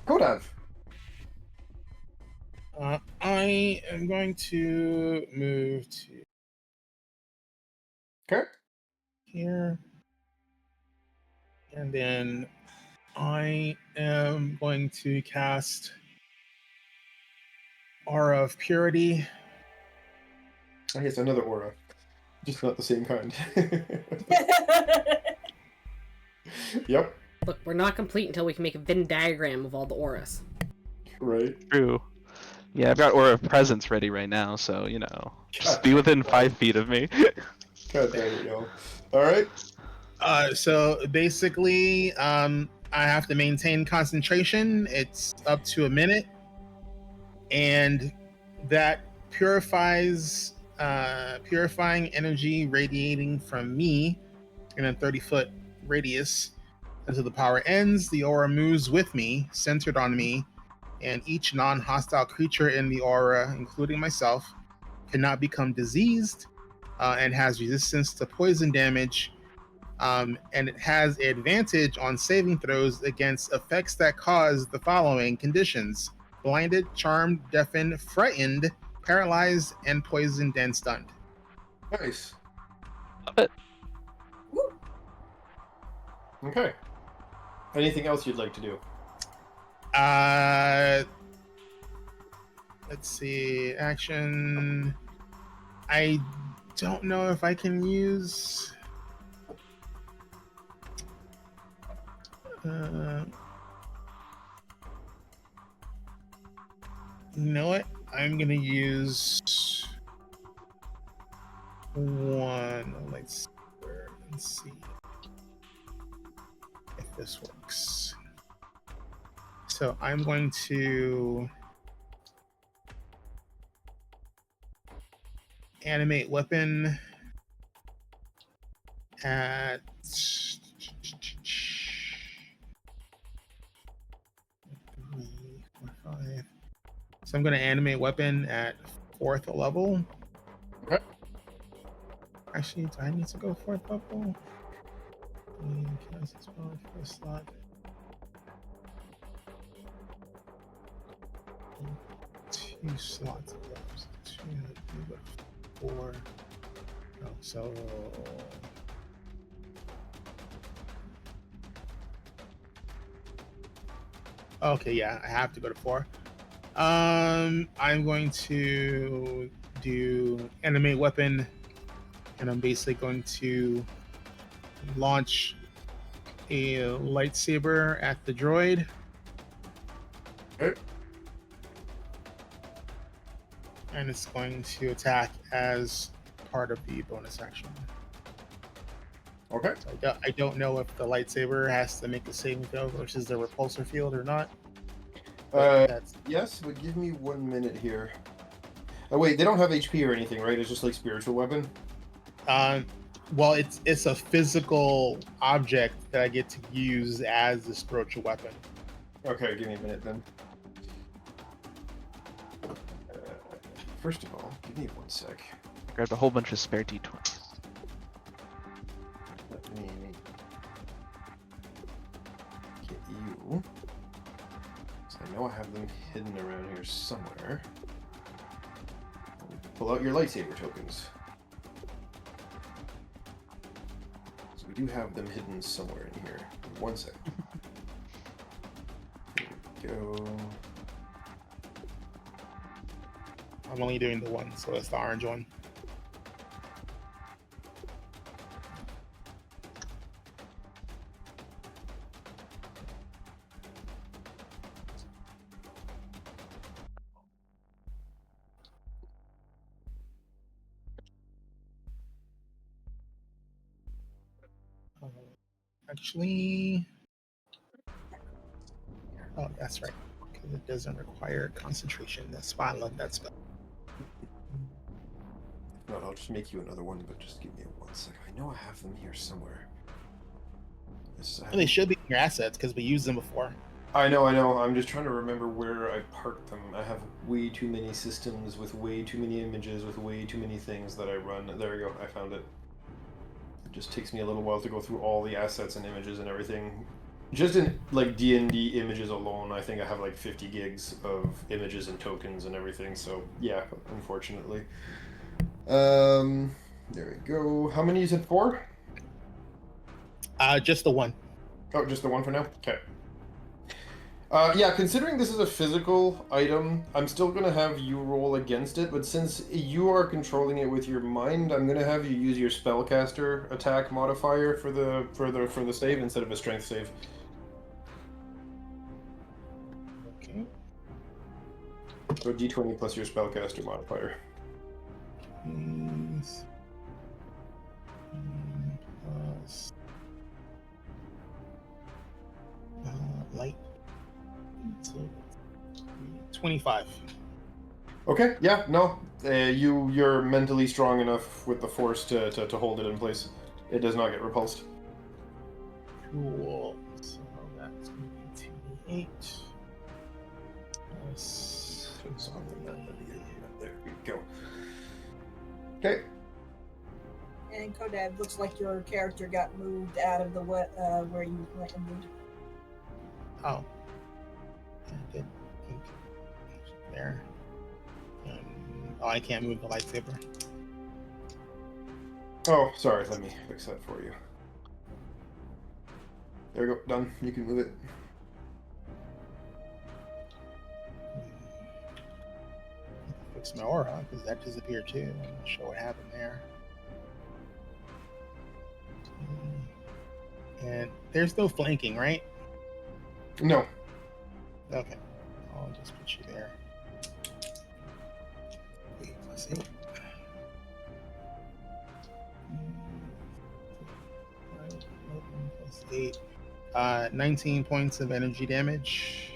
Kodav. I am going to move to Okay. here, and then I am going to cast Aura of Purity. I guess another aura, just not the same kind. Yep. Look, we're not complete until we can make a Venn diagram of all the auras. Right. True. Yeah, I've got Aura of Presence ready right now, so, you know, just be within 5 feet of me. God damn it, yo. All right. So basically, I have to maintain concentration. It's up to a minute, and that purifying energy radiating from me in a 30-foot radius until the power ends. The aura moves with me, centered on me, and each non-hostile creature in the aura, including myself, cannot become diseased and has resistance to poison damage. And it has advantage on saving throws against effects that cause the following conditions: blinded, charmed, deafened, frightened, paralyzed, and poisoned and stunned. Nice. Love it. Woo. Okay. Anything else you'd like to do? Let's see. Action. I don't know if I can use. You know what? I'm gonna use one. Let's see if this works. So I'm going to animate weapon at 5. So I'm going to animate weapon at 4th level. Okay. Actually, do I need to go 4th level? Cast this spell for a slot. 2 slots of those. 2, 4. Oh, so. Okay, yeah, I have to go to 4. I'm going to do animate weapon, and I'm basically going to launch a lightsaber at the droid. Okay. And it's going to attack as part of the bonus action. Okay. So I don't know if the lightsaber has to make a saving throw versus the repulsor field or not. Yes, but give me 1 minute here. Oh wait, they don't have HP or anything, right? It's just like spiritual weapon. Well, it's a physical object that I get to use as a spiritual weapon. Okay, give me a minute then. First of all, give me 1 sec. I grabbed a whole bunch of spare D20s. Let me get you. So I know I have them hidden around here somewhere. Pull out your lightsaber tokens. So we do have them hidden somewhere in here. 1 sec. There we go. I'm only doing the one, so it's the orange one. Actually, oh, that's right, because it doesn't require concentration. That's why I love that spell. No, I'll just make you another one, but just give me 1 sec. I know I have them here somewhere. They should be in your assets because we used them before. I know. I'm just trying to remember where I parked them. I have way too many systems with way too many images with way too many things that I run. There we go. I found it. It just takes me a little while to go through all the assets and images and everything. Just in like D&D images alone, I think I have like 50 gigs of images and tokens and everything. So yeah, unfortunately. There we go. How many is it for? Just the one. Oh, just the one for now? Okay. Yeah, considering this is a physical item, I'm still gonna have you roll against it, but since you are controlling it with your mind, I'm gonna have you use your spellcaster attack modifier for the save instead of a strength save. Okay. So D20 plus your spellcaster modifier. Please. Plus. Light. So 25. Okay, yeah, no. You're mentally strong enough with the force to hold it in place. It does not get repulsed. Cool. So that's going to be 2d8. Plus. There we go. Okay. And Kodab, looks like your character got moved out of the where you landed. Oh. I did think there. Oh, I can't move the lightsaber. Oh, sorry. Let me fix that for you. There we go. Done. You can move it. Fix my aura, because that disappeared too. I'm not sure what happened there. And there's no flanking, right? No. Okay. I'll just put you there. Wait, let's see. 8. 19 points of energy damage.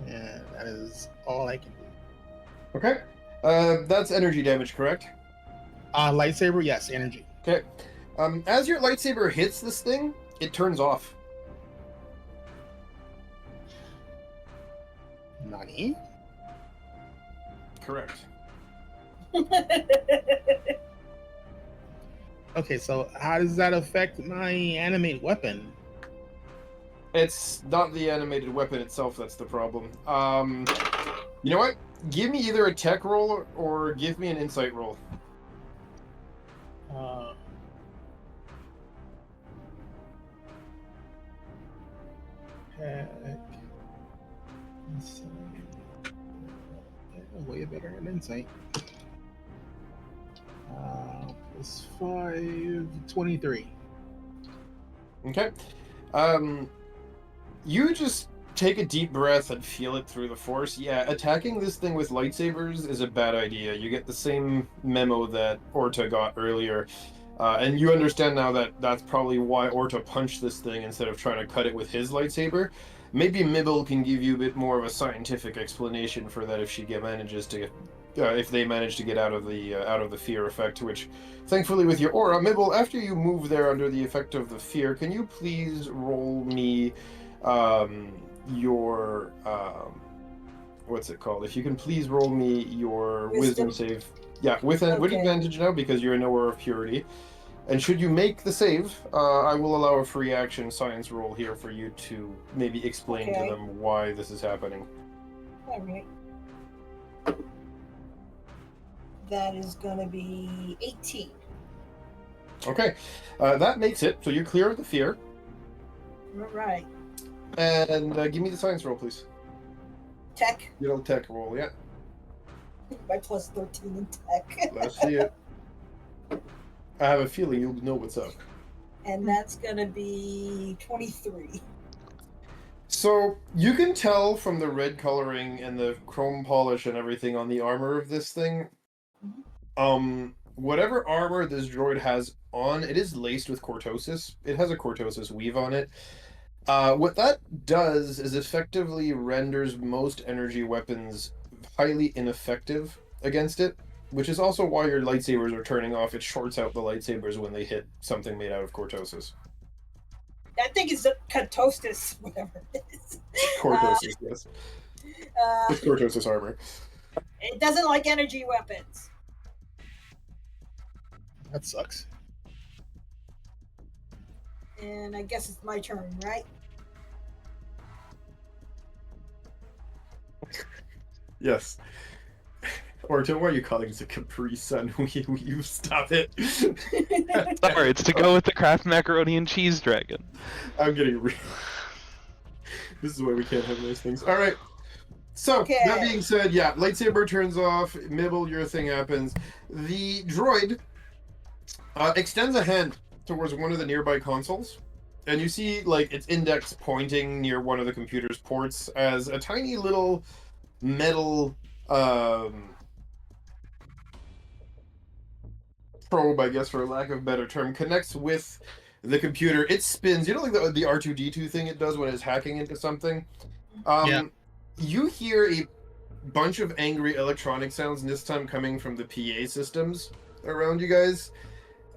And that is all I can do. Okay. That's energy damage, correct? Lightsaber, yes, energy. Okay. As your lightsaber hits this thing, it turns off. Nani? Correct. Okay, so how does that affect my animate weapon? It's not the animated weapon itself that's the problem. You know what? Give me either a tech roll or give me an insight roll. Way better at insight. Plus 5, 23. Okay. You just take a deep breath and feel it through the force. Yeah, attacking this thing with lightsabers is a bad idea. You get the same memo that Orta got earlier. And you understand now that that's probably why Orta punched this thing instead of trying to cut it with his lightsaber. Maybe Mibble can give you a bit more of a scientific explanation for that if if they manage to get out of the fear effect. Which, thankfully, with your aura, Mibble, after you move there under the effect of the fear, can you please roll me your what's it called? If you can please roll me your wisdom save. Yeah, with advantage now because you're in a aura of purity. And should you make the save, I will allow a free action science roll here for you to maybe explain to them why this is happening. All right. That is going to be 18. Okay, that makes it. So you clear the fear. All right. And give me the science roll, please. Tech. Good old tech roll, yeah. My plus 13 in tech. Let's see it. I have a feeling you'll know what's up. And that's going to be 23. So you can tell from the red coloring and the chrome polish and everything on the armor of this thing, whatever armor this droid has on, it is laced with cortosis. It has a cortosis weave on it. What that does is effectively renders most energy weapons highly ineffective against it, which is also why your lightsabers are turning off. It shorts out the lightsabers when they hit something made out of cortosis. I think it's Katosis, whatever it is. Cortosis, yes. Uh, It's Cortosis armor. it doesn't like energy weapons. That sucks. And I guess it's my turn, right? Yes. Orton, why are you calling this a Capri Sun? You stop it. Sorry, it's to go with the Kraft macaroni and cheese dragon. I'm getting This is why we can't have nice things. All right. So, Okay. that being said, yeah, lightsaber turns off. Mibble, your thing happens. The droid extends a hand towards one of the nearby consoles. And you see, like, its index pointing near one of the computer's ports as a tiny little metal probe, I guess, for lack of a better term, connects with the computer. It spins. You know, like the R2D2 thing it does when it's hacking into something? Yeah. You hear a bunch of angry electronic sounds, and this time coming from the PA systems around you guys.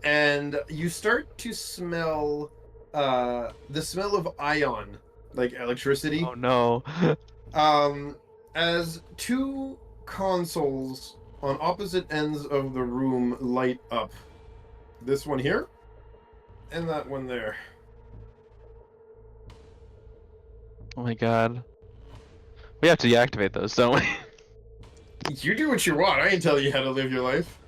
And you start to smell the smell of ion, like electricity. Oh no. As two consoles on opposite ends of the room light up. This one here, and that one there. Oh my god. We have to deactivate those, don't we? You do what you want. I ain't telling you how to live your life.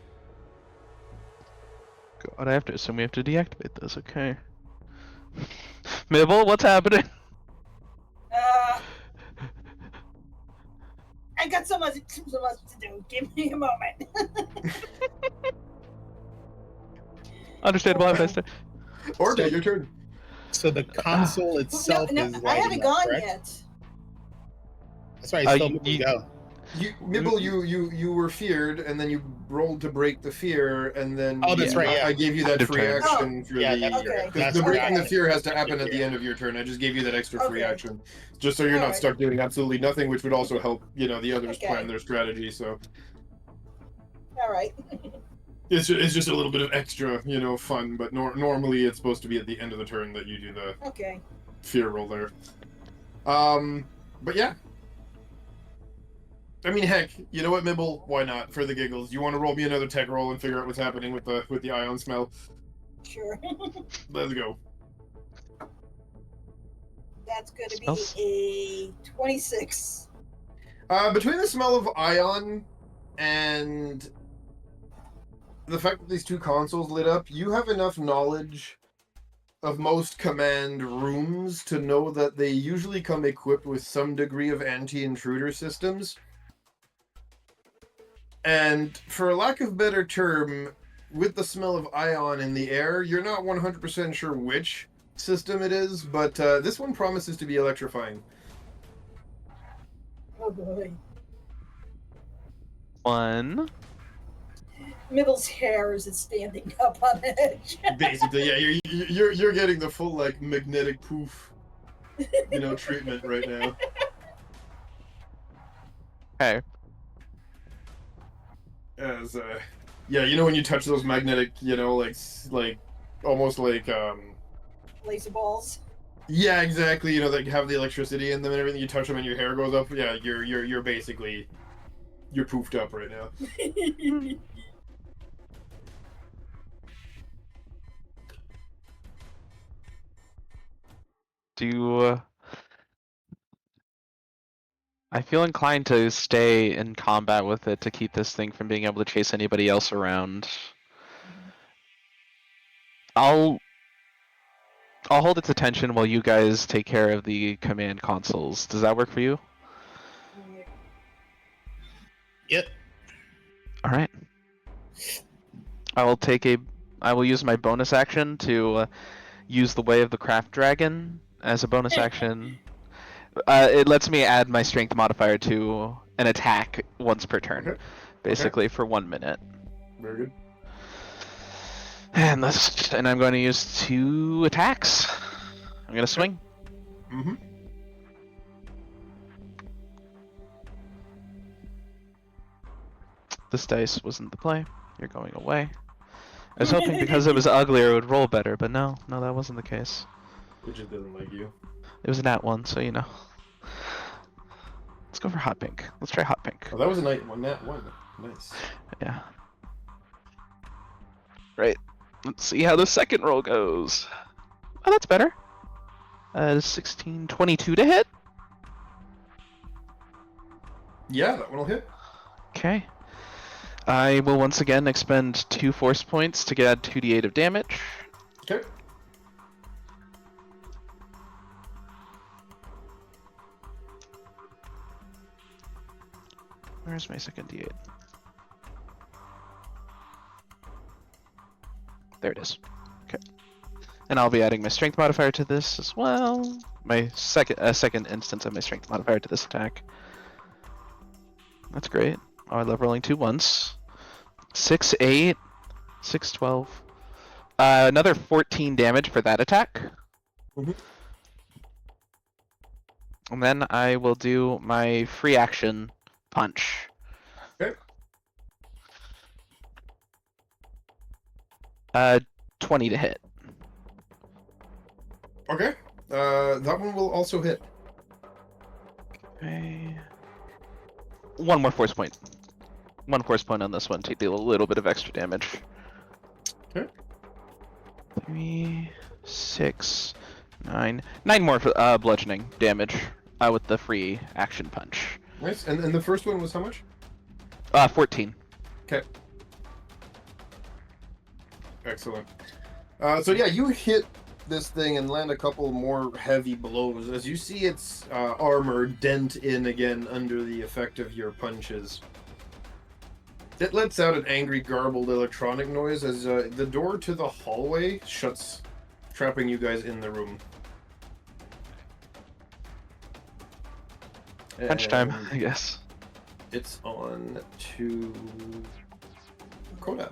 God, I have to assume we have to deactivate those, okay. Mibble, what's happening? I got so much to do. Give me a moment. Understandable, have a nice day. Orton, your turn. So the console itself no, is I lighting haven't up, gone correct? yet. That's right, still moving you- go. Mibble, you were feared, and then you rolled to break the fear, and then Oh, that's right, yeah. I gave you that free Underturned. action for Yeah, the. that's Okay. right. Because That's the right. breaking the fear has to happen at the end of your turn. I just gave you that extra free Okay. action, just so you're not Alright. stuck doing absolutely nothing, which would also help the others Okay. plan their strategy. So All right. it's just a little bit of extra, fun. But normally it's supposed to be at the end of the turn that you do the Okay. fear roll there. But yeah. I mean, heck, you know what, Mibble? Why not? For the giggles. You want to roll me another tech roll and figure out what's happening with the ion smell? Sure. Let's go. That's going to Smells- be a 26. Between the smell of ion and the fact that these two consoles lit up, you have enough knowledge of most command rooms to know that they usually come equipped with some degree of anti-intruder systems. And for lack of a better term, with the smell of ion in the air, you're not 100% sure which system it is, but this one promises to be electrifying. Oh boy. 1. Middle's hair is standing up on edge. Basically, yeah, you're getting the full like magnetic poof, treatment right now. Okay. As yeah, when you touch those magnetic, like almost like Laser balls. yeah, exactly. That have the electricity in them and everything. You touch them and your hair goes up. Yeah, you're basically you're poofed up right now. I feel inclined to stay in combat with it to keep this thing from being able to chase anybody else around. I'll hold its attention while you guys take care of the command consoles. Does that work for you? Yep. All right. I will use my bonus action to use the Way of the Craft Dragon as a bonus action. It lets me add my strength modifier to an attack once per turn, Okay. basically for 1 minute. Very good. And I'm going to use 2 attacks. I'm going to swing. Mm-hmm. This dice wasn't the play. You're going away. I was hoping because it was uglier it would roll better, but no, that wasn't the case. It just doesn't like you. It was a nat one, so you know. Let's go for hot pink. Let's try hot pink. Oh, that was a night one. Nat one. Nice. Yeah. Right. Let's see how the second roll goes. Oh, that's better. 16, 22 to hit. Yeah, that one will hit. Okay. I will once again expend 2 force points to add 2d8 of damage. Okay. Where's my second d8? There it is. Okay. And I'll be adding my strength modifier to this as well. My second instance of my strength modifier to this attack. That's great. Oh, I love rolling 2 once. 6, 8, 6, 12. Another 14 damage for that attack. Mhm. And then I will do my free action punch. Okay. 20 to hit. Okay. That one will also hit. Okay. One more force point. 1 force point on this one to deal a little bit of extra damage. Okay. 3, 6, 9. 9 more bludgeoning damage with the free action punch. Nice. And the first one was how much? 14. Okay. Excellent. So yeah, you hit this thing and land a couple more heavy blows as you see its armor dent in again under the effect of your punches. It lets out an angry, garbled electronic noise as the door to the hallway shuts, trapping you guys in the room. Punch time, And I guess. It's on to Kodav.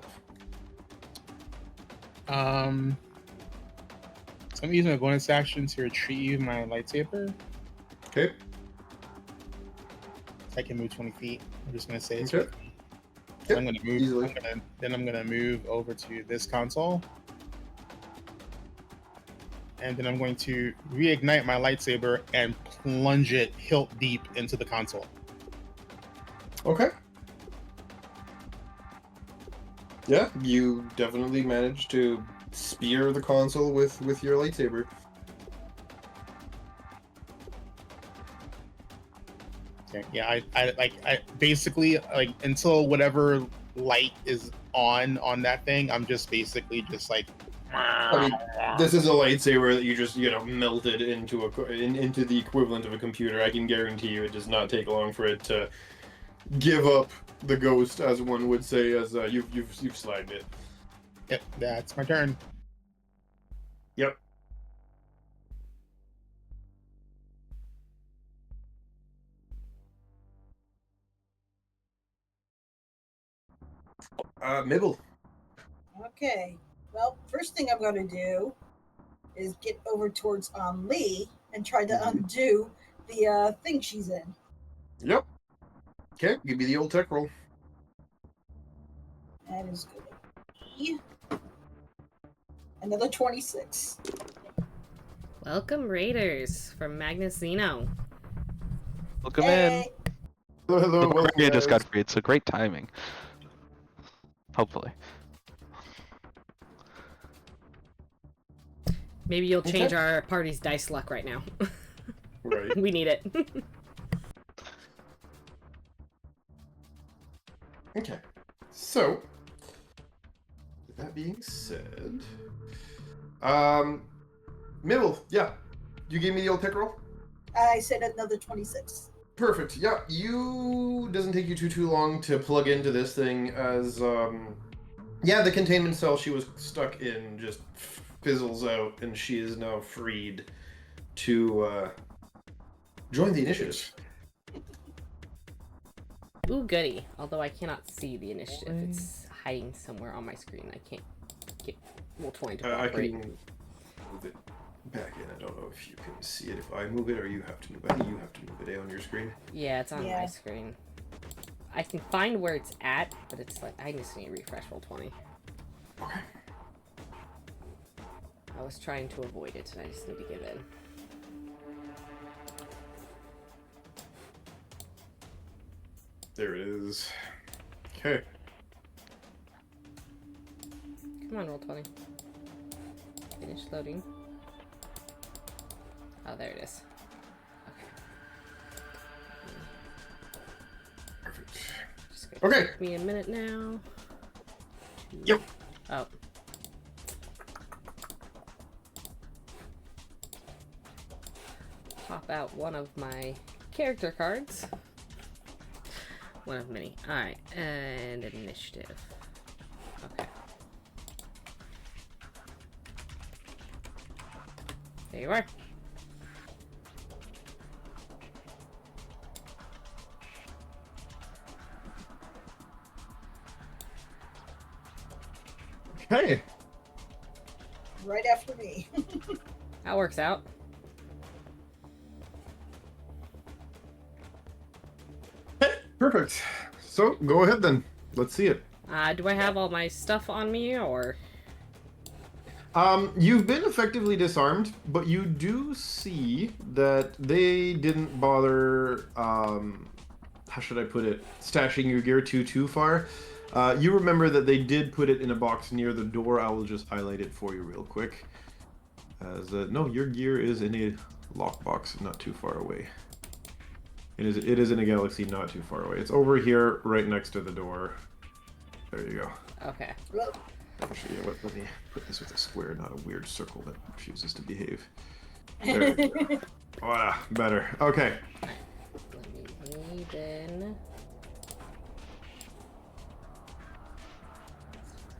So I'm using a bonus action to retrieve my lightsaber. Okay. I can move 20 feet. I'm just gonna say it's Okay. with me. So I'm Yep, gonna move. easily. I'm gonna move over to this console, and then I'm going to reignite my lightsaber and plunge it hilt deep into the console. Okay. Yeah, you definitely managed to spear the console with your lightsaber. Okay. Yeah, I basically like until whatever light is on that thing, I'm just basically just like. I mean, this is a lightsaber that you just melted into into the equivalent of a computer. I can guarantee you, it does not take long for it to give up the ghost, as one would say, as you've slagged it. Yep, that's my turn. Yep. Mibble. Okay. Well, first thing I'm going to do is get over towards Lee and try to undo the thing she's in. Yep. Okay, give me the old tech roll. That is going to be another 26. Welcome, Raiders from Magnesino. Welcome in. Hey, Hello, The welcome, barbarian just guys. got freed, so great timing. Hopefully. Maybe you'll change Okay. our party's dice luck right now. Right. We need it. Okay. So, with that being said, Mibble, yeah, you gave me the old tech roll. I said another 26. Perfect. Yeah, doesn't take you too long to plug into this thing as yeah, the containment cell she was stuck in just fizzles out and she is now freed to join the initiative. Ooh, goody. Although I cannot see the initiative. It's hiding somewhere on my screen. I can't get roll 20 to I operate. can move it back in. I don't know if you can see it if I move it or you have to move it. I think you have to move it on your screen. Yeah, it's on Yeah. my screen. I can find where it's at, but it's like I just need to refresh roll 20. Okay. I was trying to avoid it, and I just need to give in. There it is. Okay. Come on, roll 20. Finish loading. Oh, there it is. Perfect. Just gonna Okay. take me a minute now. Yep. Oh. Pop out one of my character cards. One of many. Alright, and initiative. Okay. There you are. Okay. Right after me. That works out. Perfect. So go ahead then. Let's see it. Do I have all my stuff on me, or? You've been effectively disarmed, but you do see that they didn't bother, how should I put it, stashing your gear too far. You remember that they did put it in a box near the door. I will just highlight it for you real quick. As no, your gear is in a lockbox not too far away. It is in a galaxy not too far away. It's over here, right next to the door. There you go. Okay. Actually, yeah, let me put this with a square, not a weird circle that refuses to behave. There we go. Voila, better. Okay. Let me then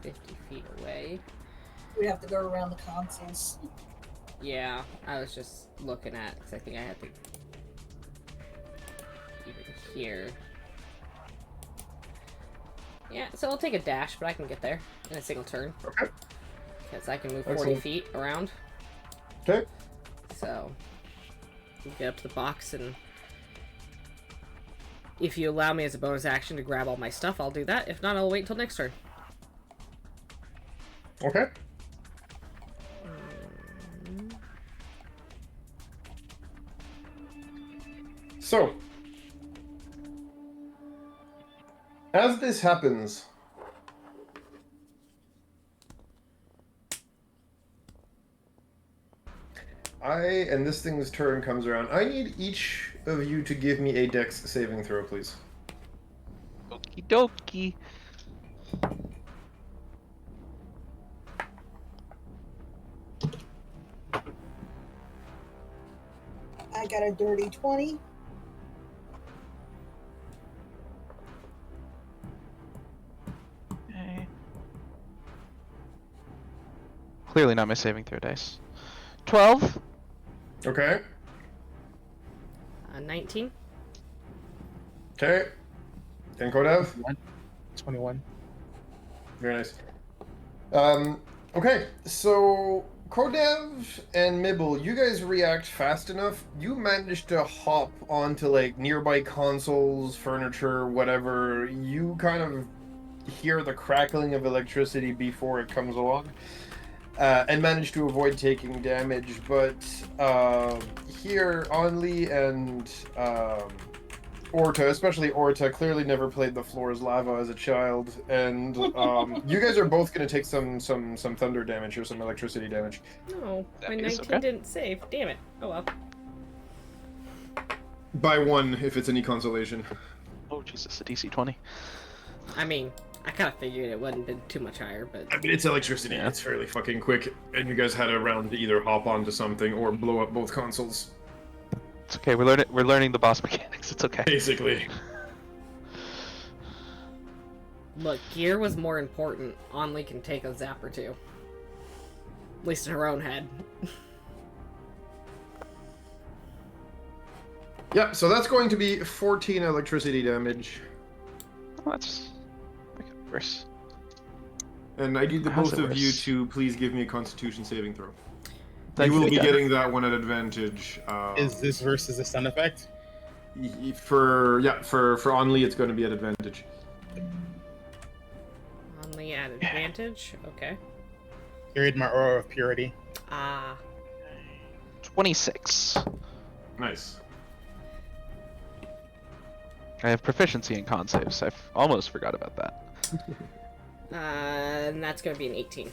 50 feet away. We have to go around the consoles. Yeah, I was just looking at, because I think I had to even here. Yeah, so I'll take a dash, but I can get there in a single turn. Okay. Because I can move 40 Excellent. feet around. Okay. So, we'll get up to the box, and if you allow me as a bonus action to grab all my stuff, I'll do that. If not, I'll wait until next turn. Okay. So, as this happens, and this thing's turn comes around, I need each of you to give me a dex saving throw, please. Okie dokie. I got a dirty 20. Okay. Clearly not my saving throw dice. 12. Okay. 19. Okay. And Kodev? 21. Very nice. Okay, so Kodev and Mibble, you guys react fast enough. You manage to hop onto like nearby consoles, furniture, whatever. You kind of hear the crackling of electricity before it comes along, and manage to avoid taking damage. But here, Only and Orta, especially Orta, clearly never played the floor as lava as a child, and you guys are both going to take some thunder damage or some electricity damage. No, That my is 19 okay. didn't save. Damn it. Oh well. By one, if it's any consolation. Oh Jesus, a DC 20. I mean, I kind of figured it wouldn't been too much higher, but I mean, it's electricity. Yeah. It's fairly fucking quick, and you guys had a round to either hop onto something or blow up both consoles. It's okay. We're learning the boss mechanics. It's okay. Basically. look, gear was more important. Only can take a zap or two. At least in her own head. Yep, so that's going to be 14 electricity damage. Oh, that's make it worse. And I need the How's both it of you worse? to please give me a constitution saving throw. Thank You will be again. getting that one at advantage. Is this versus a stun effect? For Only, it's going to be at advantage. Only at advantage. Okay. Carried my aura of purity. Ah. 26. Nice. I have proficiency in con saves. I almost forgot about that. And that's gonna be an 18.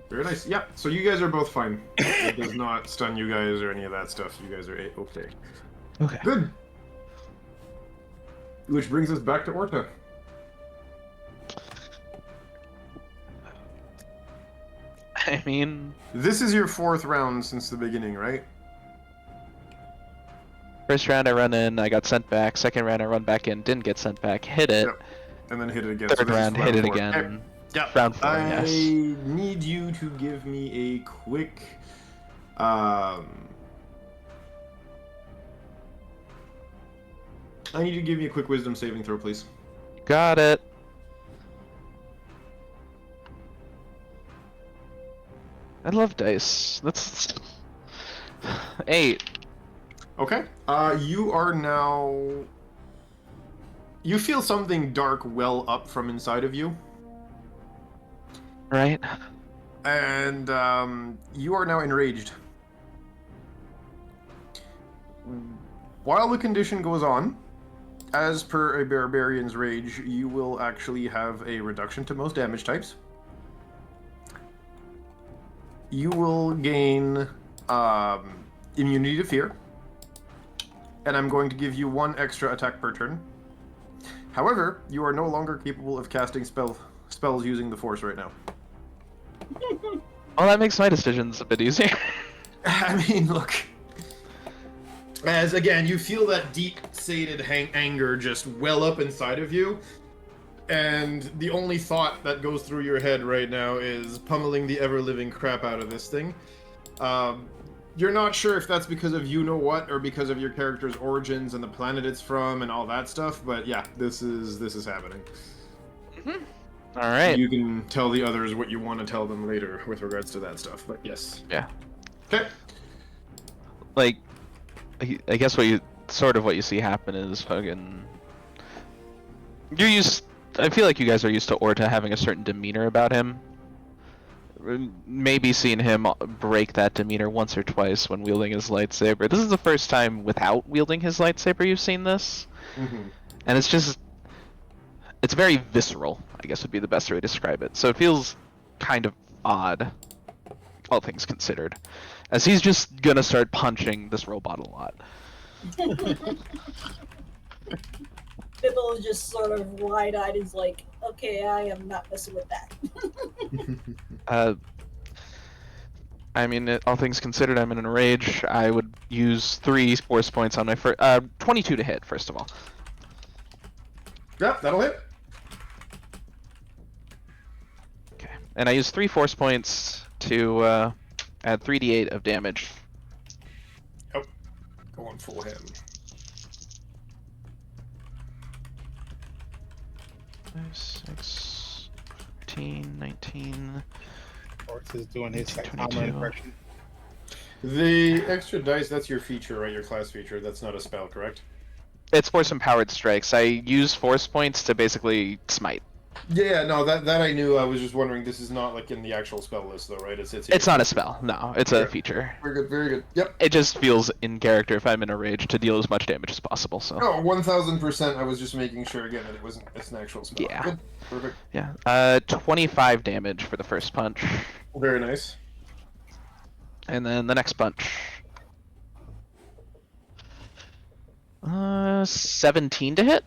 Very nice. Yeah, so you guys are both fine. It does not stun you guys or any of that stuff. You guys are okay. Okay. Good. Which brings us back to Orta. I mean, This is your 4th round since the beginning, right? first round I run in, I got sent back. Second round I run back in, didn't get sent back, hit it. Yep. And then hit it again. Third this is round, hit it 4. again. Okay. Yeah. Round 4, I yes. need you to give me a quick. I need you to give me a quick wisdom saving throw, please. Got it. I love dice. That's 8. Okay. You are now. You feel something dark well up from inside of you, Right? and you are now enraged. While the condition goes on, as per a barbarian's rage, you will actually have a reduction to most damage types. You will gain immunity to fear, and I'm going to give you 1 extra attack per turn. However, you are no longer capable of casting spells using the Force right now. Well, that makes my decisions a bit easier. I mean, look. As again, you feel that deep-sated anger just well up inside of you, and the only thought that goes through your head right now is pummeling the ever-living crap out of this thing. You're not sure if that's because of you-know-what or because of your character's origins and the planet it's from and all that stuff, but yeah, this is happening. All right. You can tell the others what you want to tell them later with regards to that stuff, but yes. Yeah. Okay. Like, I guess what you see happen is fucking. I feel like you guys are used to Orta having a certain demeanor about him. Maybe seeing him break that demeanor once or twice when wielding his lightsaber. This is the first time without wielding his lightsaber you've seen this. Mm-hmm. And it's very visceral, I guess would be the best way to describe it. So it feels kind of odd, all things considered, as he's just gonna start punching this robot a lot. Bibble is just sort of wide-eyed. He's like, okay, I am not messing with that. I mean, all things considered, I'm in a rage. I would use 3 force points on my first. 22 to hit, first of all. Yep, that'll hit. Okay. And I use 3 force points to add 3d8 of damage. Yep. Going full hand. 6, 15, 19. Orts is doing his 22. armor impression. The extra dice, that's your feature, right? Your class feature. That's not a spell, correct? It's force empowered strikes. I use force points to basically smite. Yeah, no, that I knew. I was just wondering, this is not like in the actual spell list, though, right? It's not a spell. No, it's a feature. Very good, very good. Yep. It just feels in character if I'm in a rage to deal as much damage as possible. So. Oh, 1000%. I was just making sure again that it's an actual spell. Yeah. Good. Perfect. Yeah. 25 damage for the first punch. Very nice. And then the next punch. 17 to hit.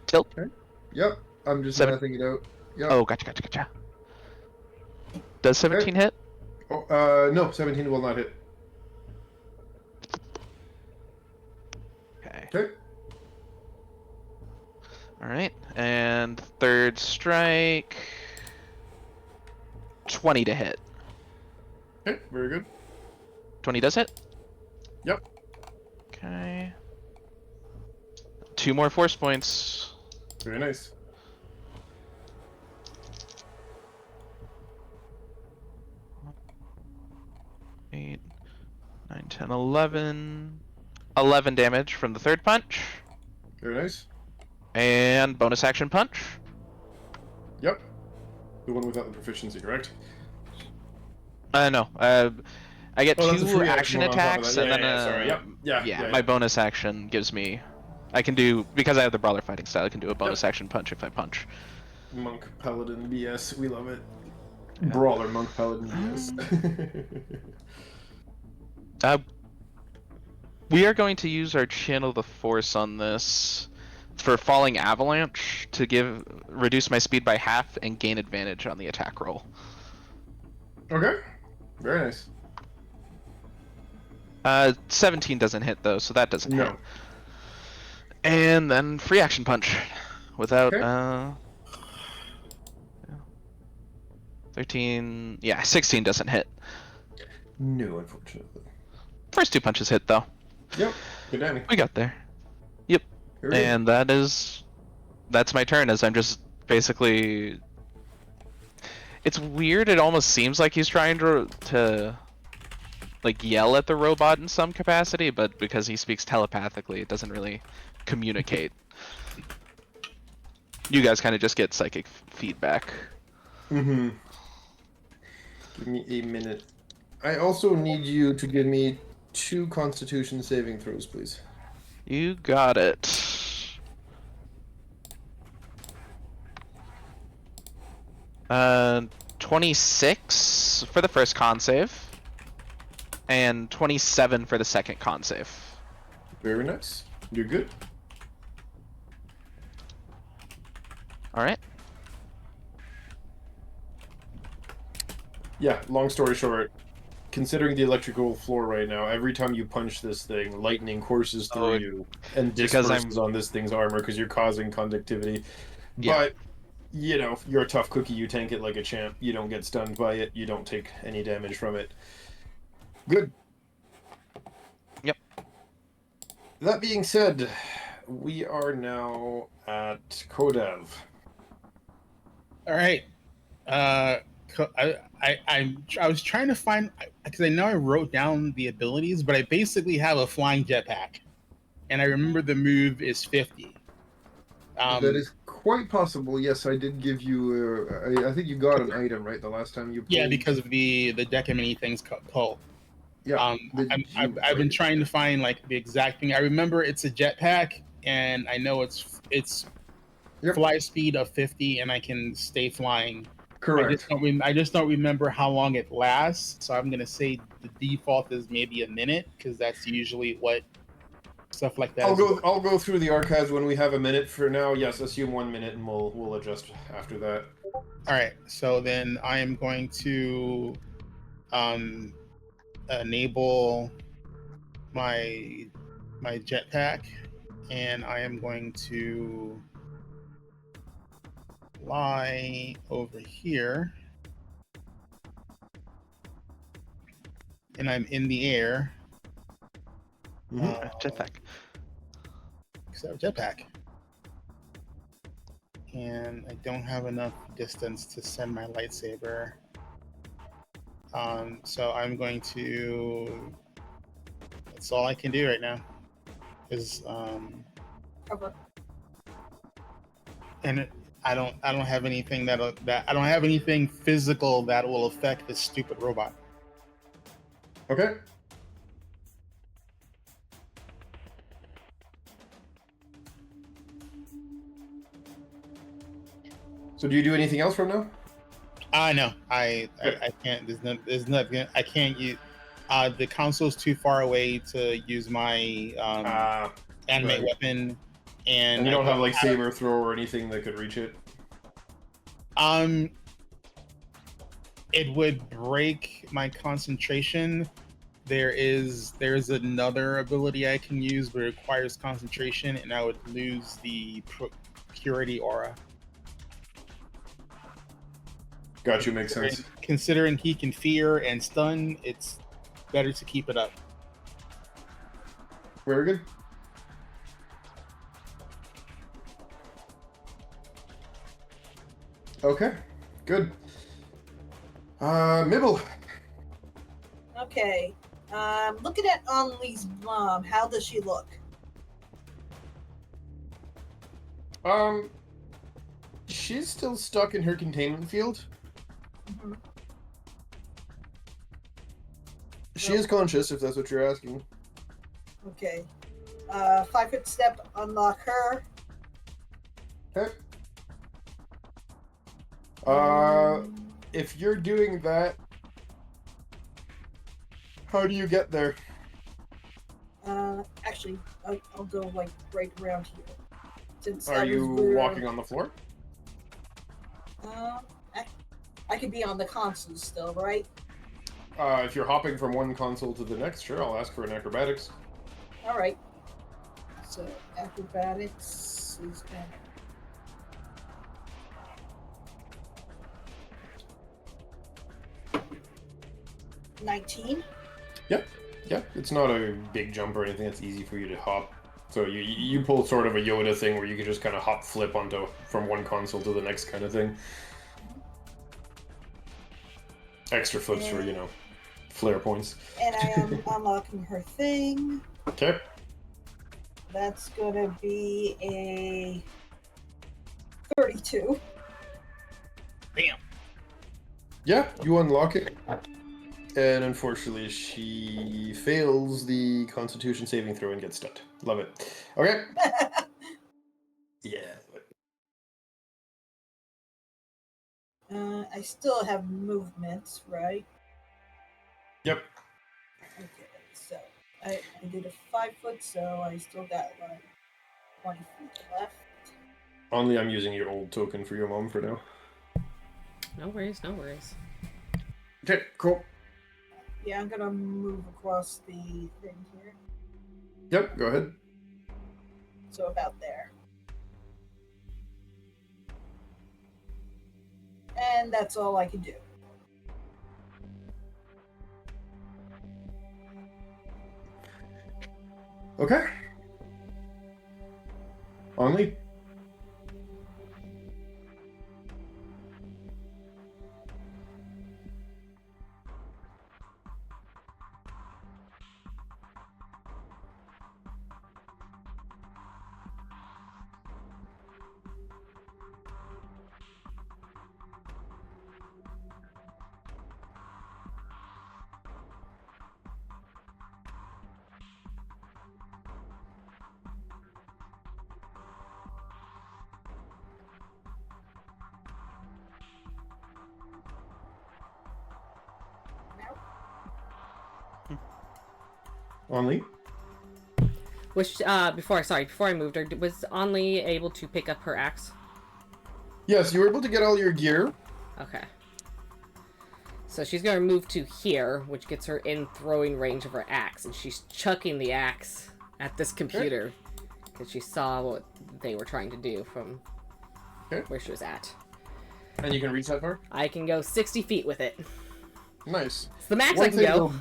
Tilt. Yep. I'm just mathing it out. Yep. Oh, gotcha. Does 17 hit? Oh, no, 17 will not hit. Okay. Okay. Alright, and third strike. 20 to hit. Okay, very good. 20 does hit? Yep. Okay. 2 more force points. Very nice. Eight, 9, 10, 11. 11 damage from the third punch. Very nice. And bonus action punch. Yep. The one without the proficiency, correct? No. I get Oh, that's a 2 free action one on top of attacks, that. and Yeah, then yeah, sorry. Yep. Yeah, my bonus action gives me. I can do, because I have the brawler fighting style. I can do a bonus action punch if I punch. Monk Paladin BS. We love it. Yeah. Brawler Monk Paladin BS. We are going to use our Channel the Force on this for Falling Avalanche to reduce my speed by half and gain advantage on the attack roll. Okay. Very nice. 17 doesn't hit though, so that doesn't No. hit. And then free action punch without Okay. 13. Yeah, 16 doesn't hit. No, unfortunately. First 2 punches hit though. Yep. Good damage. We got there. Yep. And that's my turn, as I'm just basically. It's weird. It almost seems like he's trying to like yell at the robot in some capacity, but because he speaks telepathically, it doesn't really communicate. You guys kind of just get psychic feedback. Mm-hmm. Give me a minute. I also need you to give me 2 Constitution saving throws, please. You got it. 26 for the first con save, and 27 for the second con save. Very nice. You're good. All right. Yeah, long story short, considering the electrical floor right now, every time you punch this thing, lightning courses through you and because disperses on this thing's armor because you're causing conductivity. Yeah. But, you know, you're a tough cookie, you tank it like a champ, you don't get stunned by it, you don't take any damage from it. Good. Yep. That being said, we are now at Kodev. All right. I was trying to find, because I know I wrote down the abilities, but I basically have a flying jetpack, and I remember the move is 50. That is quite possible. Yes, I did give you. I think you got an item right the last time you. Pulled. Yeah, because of the Decamini things pull. Yeah. I've been trying to find like the exact thing. I remember it's a jetpack, and I know it's fly speed of 50, and I can stay flying. Correct. I just don't remember how long it lasts, so I'm gonna say the default is maybe a minute, because that's usually what stuff like that. I'll go through the archives when we have a minute. For now, yes, assume 1 minute, and we'll adjust after that. All right, so then I am going to enable my jetpack, and I am going to fly over here, and I'm in the air. Jetpack. Except jetpack. And I don't have enough distance to send my lightsaber. So I'm going to. That's all I can do right now. Is Cover. And I don't have anything that I don't have anything physical that will affect this stupid robot. Okay. So do you do anything else from now? No, I can't. There's nothing. I can't use. The console's too far away to use my animate weapon, and you don't have like saber throw or anything that could reach it. It would break my concentration. There's another ability I can use, but it requires concentration, and I would lose the purity aura. Got you, makes sense. Considering he can fear and stun, it's better to keep it up. Very good. Okay, good. Mibble. Okay. Looking at Anli's mom, how does she look? She's still stuck in her containment field. Mhm. She is conscious, if that's what you're asking. Okay. 5-foot step, unlock her. Okay. If you're doing that, how do you get there? Actually, I'll go like right around here. Since Are that was you where- walking on the floor? I could be on the console still, right? If you're hopping from one console to the next, sure, I'll ask for an acrobatics. All right. So acrobatics is kind of 19. Yeah, it's not a big jump or anything. It's easy for you to hop. So you pull sort of a Yoda thing where you can just kind of hop flip onto from one console to the next kind of thing. Extra flips for, flare points. And I am unlocking her thing. Okay. That's gonna be a 32. Bam. Yeah, you unlock it. And unfortunately, she fails the Constitution saving throw and gets stunned. Love it. Okay. Yeah. I still have movements, right? Yep. Okay, so I did a 5-foot, so I still got like 20 feet left. Only I'm using your old token for your mom for now. No worries, no worries. Okay, cool. Yeah, I'm gonna move across the thing here. Yep, go ahead. So about there. And that's all I can do. Okay. Only. Only. Which, before I moved her, was Only able to pick up her axe? Yes, you were able to get all your gear. Okay. So she's gonna move to here, which gets her in throwing range of her axe, and she's chucking the axe at this computer, because she saw what they were trying to do from where she was at. And you can reach that far? I can go 60 feet with it. Nice. It's the max One I can thing, go. though,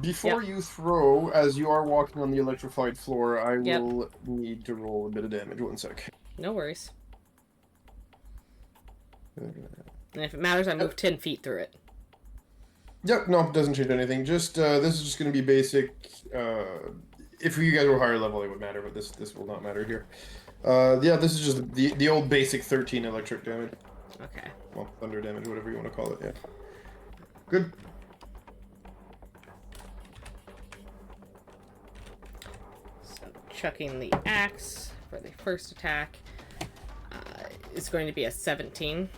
before you throw, as you are walking on the electrified floor, I will need to roll a bit of damage. 1 sec. No worries. And if it matters, I move 10 feet through it. Yep, no, it doesn't change anything. Just, this is just going to be basic. If you guys were higher level, it would matter, but this will not matter here. Yeah, this is just the old basic 13 electric damage. Okay. Well, thunder damage, whatever you want to call it, yeah. Good. So, chucking the axe for the first attack is going to be a 17.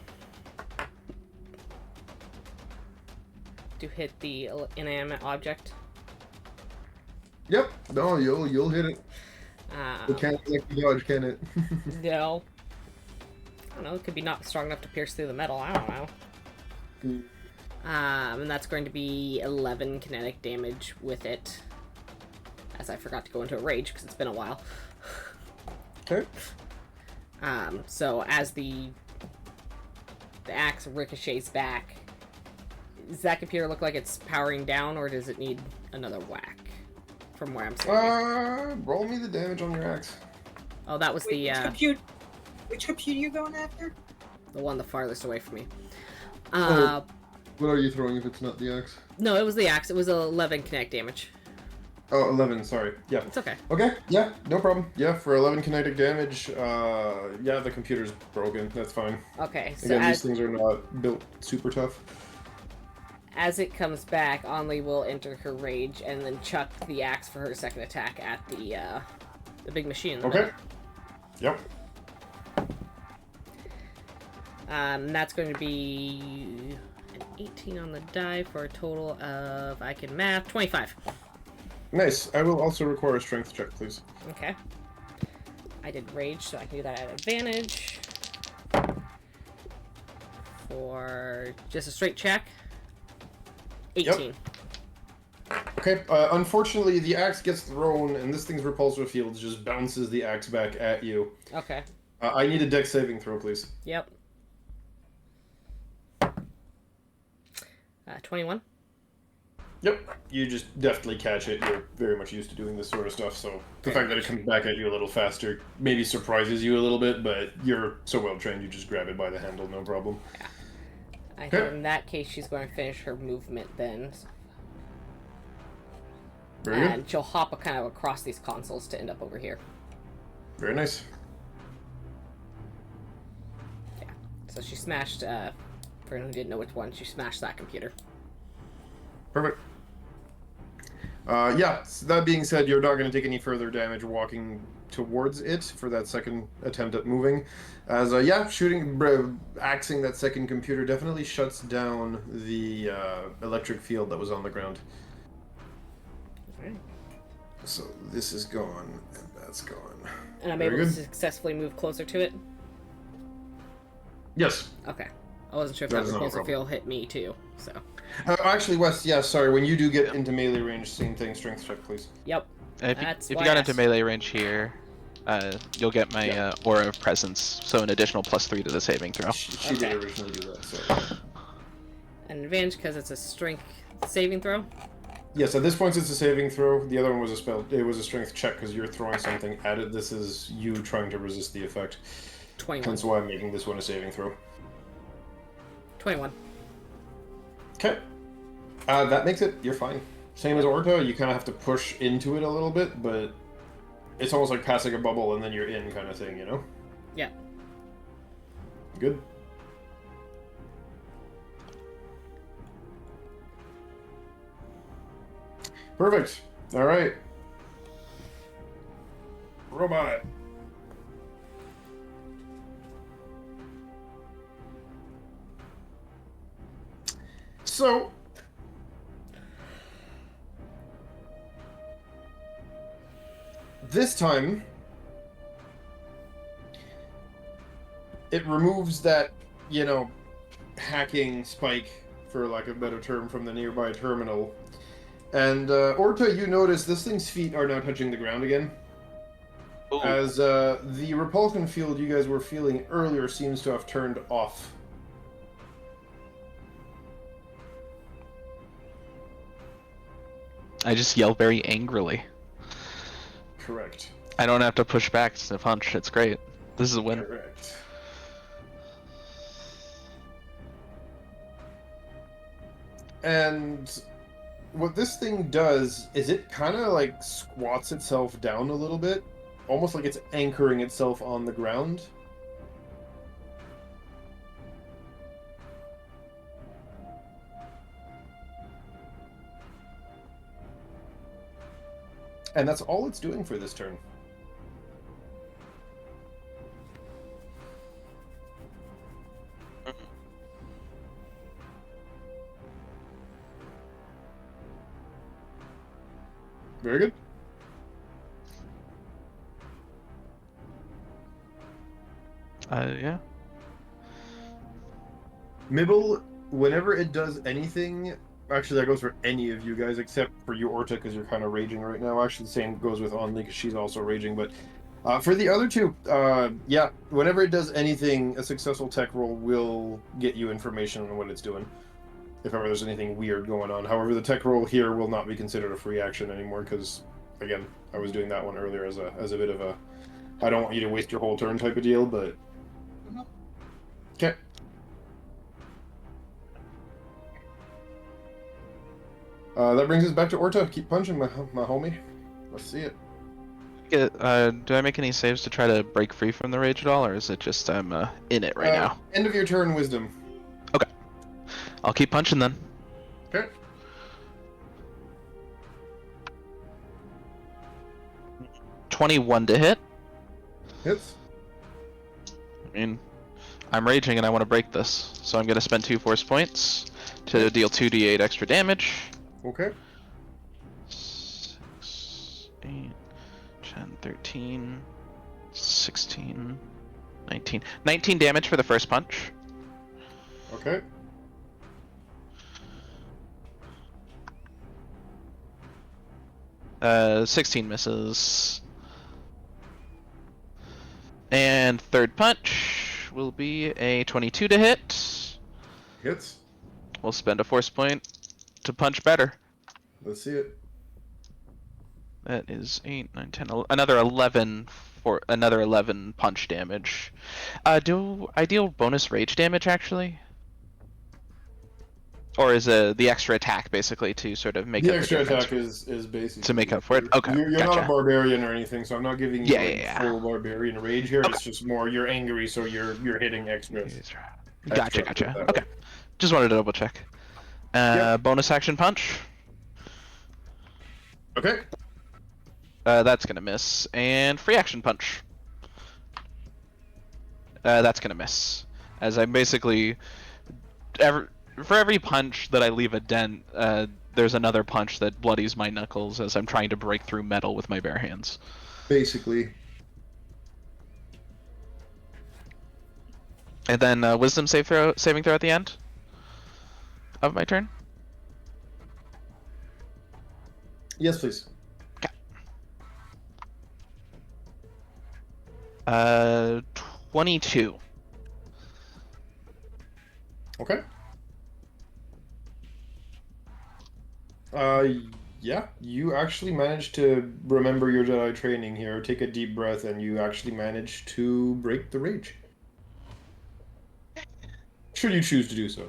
To hit the inanimate object. Yep. No, you'll hit it. It can't like the dodge, can it? No. I don't know. It could be not strong enough to pierce through the metal. I don't know. And that's going to be 11 kinetic damage with it. As I forgot to go into a rage because it's been a while. Okay. So as the axe ricochets back, does that computer look like it's powering down, or does it need another whack? From where I'm sitting. Roll me the damage on your axe. Oh, that was Wait, which computer you going after? the one the farthest away from me. What are you throwing if it's not the axe? No, it was the axe. It was 11 kinetic damage. Oh, 11, sorry. Yeah. It's okay. Okay, yeah, no problem. Yeah, for 11 kinetic damage, yeah, the computer's broken. That's fine. Okay, so Again, these things are not built super tough. as it comes back, Onley will enter her rage and then chuck the axe for her second attack at the big machine in the Okay. middle. Yep. That's going to be an 18 on the die for a total of, I can math, 25. Nice. I will also require a strength check, please. Okay. I did rage, so I can do that at advantage. For just a straight check. 18. Yep. Okay, unfortunately, the axe gets thrown, and this thing's repulsor field just bounces the axe back at you. Okay. I need a dex saving throw, please. Yep. 21. Yep. You just deftly catch it. You're very much used to doing this sort of stuff, so the fact that it comes back at you a little faster maybe surprises you a little bit, but you're so well trained, you just grab it by the handle, no problem. Yeah. I think in that case, she's going to finish her movement then. Very good. And she'll hop kind of across these consoles to end up over here. Very nice. Yeah. So she smashed, for anyone who didn't know which one, she smashed that computer. Perfect. Yeah, so that being said, you're not going to take any further damage walking towards it for that second attempt at moving. As, yeah, axing that second computer definitely shuts down the electric field that was on the ground. Okay. So this is gone, and that's gone. And I'm Very able to good. successfully move closer to it? Yes. Okay. I wasn't sure if That that is not a repulsor problem. field hit me too, so. Actually, Wes, yeah, sorry, when you do get into melee range, same thing, strength check, please. Yep. If That's you why got I into asked. melee range here, you'll get my Yeah. aura of presence, so an additional +3 to the saving throw. She Okay. did originally do that, so... An advantage because it's a strength saving throw? Yes, at this point it's a saving throw. The other one was a spell. It was a strength check because you're throwing something at it. This is you trying to resist the effect. 21. That's why I'm making this one a saving throw. 21. Okay. That makes it. You're fine. Same as Orta, you kind of have to push into it a little bit, but it's almost like passing a bubble and then you're in kind of thing, you know? Yeah. Good. Perfect. All right. Robot. So, this time, it removes that, hacking spike, for lack of a better term, from the nearby terminal. And, Orta, you notice this thing's feet are now touching the ground again. Ooh. As the repulsion field you guys were feeling earlier seems to have turned off. I just yell very angrily. Correct. I don't have to push back to punch. It's great. This is a win. Correct. And what this thing does is it kind of like squats itself down a little bit, almost like it's anchoring itself on the ground. And that's all it's doing for this turn. Very good. Yeah. Mibble, whenever it does anything, actually that goes for any of you guys except for you, Orta, because you're kind of raging right now. Actually, the same goes with Only, because she's also raging. But for the other two, yeah, whenever it does anything, a successful tech roll will get you information on what it's doing. If ever there's anything weird going on. However, the tech roll here will not be considered a free action anymore, because, again, I was doing that one earlier as a bit of a, I don't want you to waste your whole turn type of deal, but... Okay. That brings us back to Orta. Keep punching, my homie. Let's see it. Do I make any saves to try to break free from the rage at all, or is it just I'm in it right now? End of your turn, wisdom. Okay. I'll keep punching then. Okay. 21 to hit. Hits. I mean, I'm raging and I want to break this, so I'm going to spend 2 force points to deal 2d8 extra damage. Okay. 6, 8, 10, 13, 16, 19. 19 damage for the first punch. Okay. Uh, 16 misses. And third punch will be a 22 to hit. Hits. We'll spend a force point to punch better. Let's see it. That is 8, 9, 10, another 11 for another 11 punch damage. Do I deal bonus rage damage actually? Or is the extra attack basically to sort of make The up extra the difference? attack is basically To make up for it? Okay, You're gotcha. not a barbarian or anything, so I'm not giving you Yeah. full barbarian rage here. Okay. It's just more you're angry, so you're hitting extra. Gotcha. Okay. Just wanted to double check. Yep. Bonus action punch. Okay. That's gonna miss. And free action punch. That's gonna miss. As I'm basically for every punch that I leave a dent, there's another punch that bloodies my knuckles as I'm trying to break through metal with my bare hands. Basically. And then wisdom saving throw at the end of my turn. Yes, please. 22. Okay. Yeah, you actually managed to remember your Jedi training here. Take a deep breath, and you actually managed to break the rage. Should you choose to do so?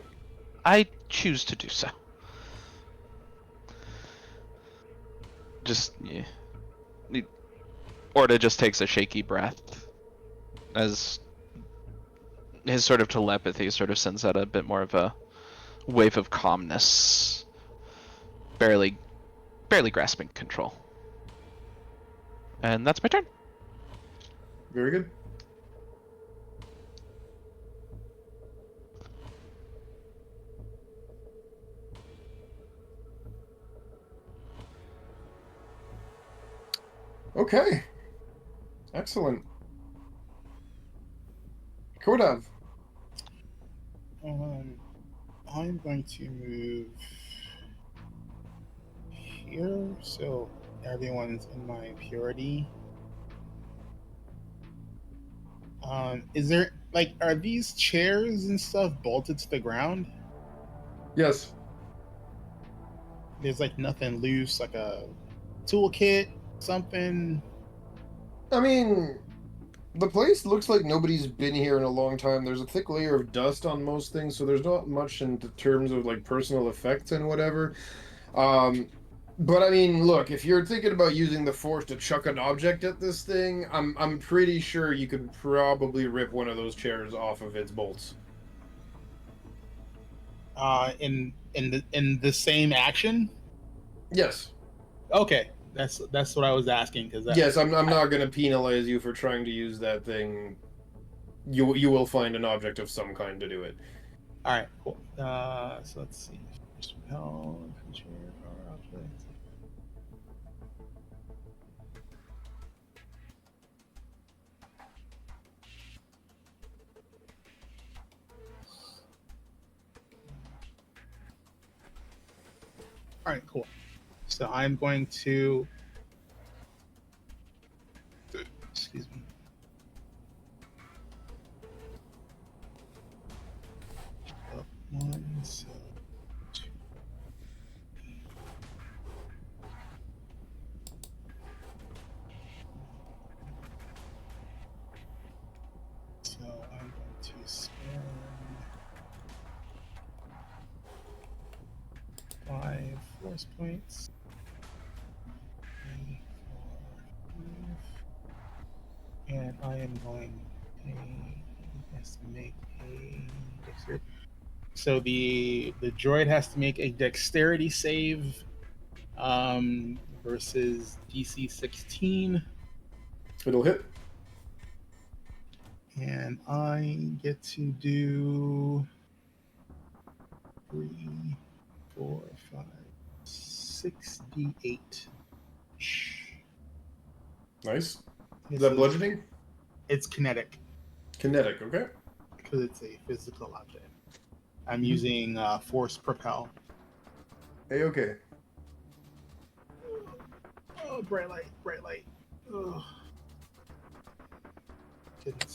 I choose to do so. Just, yeah. Orta just takes a shaky breath as his sort of telepathy sort of sends out a bit more of a wave of calmness, barely grasping control. And that's my turn. Very good. Okay. Excellent. Kodav. I'm going to move here, so everyone's in my purity. Is there are these chairs and stuff bolted to the ground? Yes. There's nothing loose, like a toolkit, something. I mean, the place looks like nobody's been here in a long time. There's a thick layer of dust on most things, so there's not much in terms of personal effects and whatever. But I mean, look, if you're thinking about using the Force to chuck an object at this thing, I'm pretty sure you could probably rip one of those chairs off of its bolts. In the same action? Yes. Okay, that's what I was asking Yes, I'm not going to penalize you for trying to use that thing. You will find an object of some kind to do it. All right, cool. So let's see. First repel, chair, or object. All right, cool. So I'm going to, excuse me. Up one, so two. So I'm going to spend 5 force force points. 3, 4, 5. And I am going to has to make a dexterity. So the droid has to make a dexterity save versus DC 16. It'll hit. And I get to do 3, 4, 5, 6 D8. Nice. Is that bludgeoning? It's kinetic Kinetic, okay. because it's a physical object. I'm using force propel. Okay. Oh, bright light, bright light. Oh.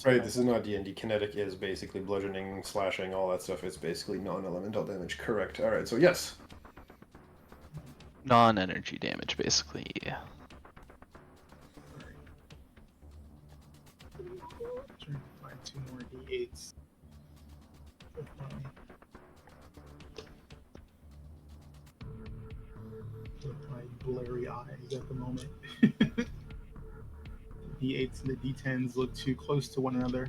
Right, this is not D&D. Kinetic is basically bludgeoning, slashing, all that stuff. It's basically non-elemental damage. Correct. Alright, so yes. Non-energy damage, basically. Trying to find 2 more D8s. With my blurry eyes at the moment. The D8s and the D10s look too close to one another.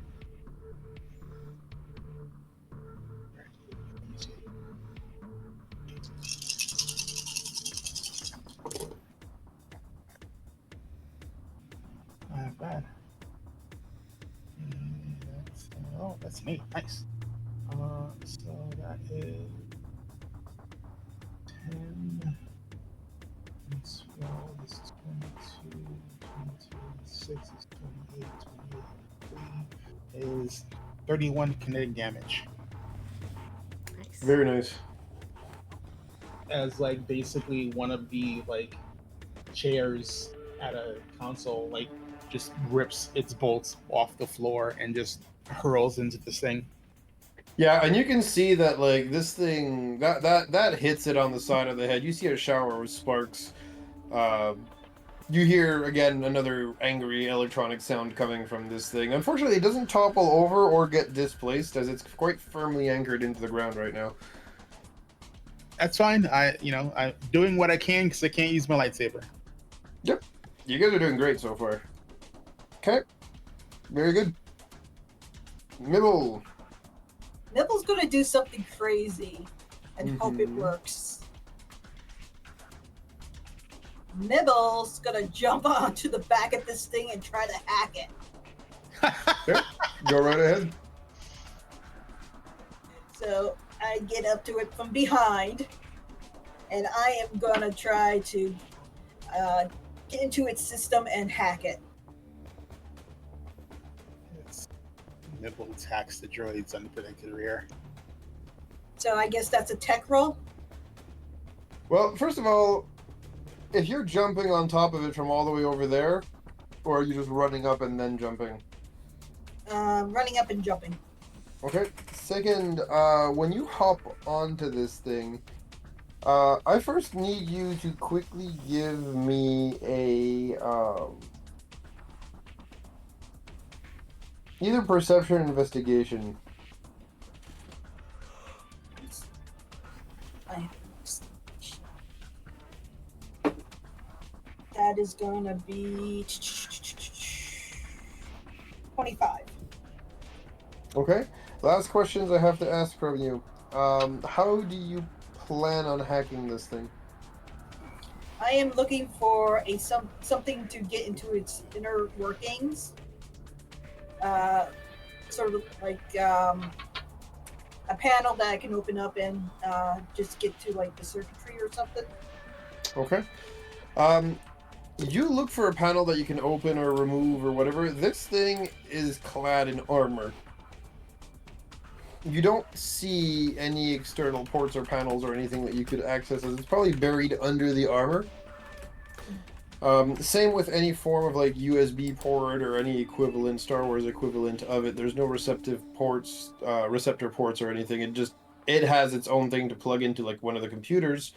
Alright, let me see. Not bad. And that's, oh, that's an 8. Nice. So that is 10. This 12 is 22. 22 and 6 is 28. 28 and 3 is 31 kinetic damage. Nice. Very nice. As like basically one of the like chairs at a console like just rips its bolts off the floor and just hurls into this thing. Yeah, and you can see that like this thing that hits it on the side of the head. You see a shower of sparks. You hear again another angry electronic sound coming from this thing. Unfortunately, it doesn't topple over or get displaced as it's quite firmly anchored into the ground right now. That's fine. I'm doing what I can because I can't use my lightsaber. Yep, you guys are doing great so far. Okay, very good. Mibble. Nibble's gonna do something crazy and hope it works. Nibble's gonna jump onto the back of this thing and try to hack it. Okay, go right ahead. So I get up to it from behind, and I am gonna try to get into its system and hack it. Nibble attacks the droid's unprotected rear. So I guess that's a tech roll. Well, first of all, if you're jumping on top of it from all the way over there, or are you just running up and then jumping? Running up and jumping. Okay. Second, when you hop onto this thing, I first need you to quickly give me a either perception or investigation. That is gonna be 25. Okay. Last questions I have to ask from you. How do you plan on hacking this thing? I am looking for something to get into its inner workings. Sort of like a panel that I can open up and just get to like the circuitry or something. Okay. You look for a panel that you can open or remove or whatever. This thing is clad in armor. You don't see any external ports or panels or anything that you could access. It's probably buried under the armor. Same with any form of like USB port or any equivalent, Star Wars equivalent of it. There's no receptor ports or anything. It has its own thing to plug into like one of the computers,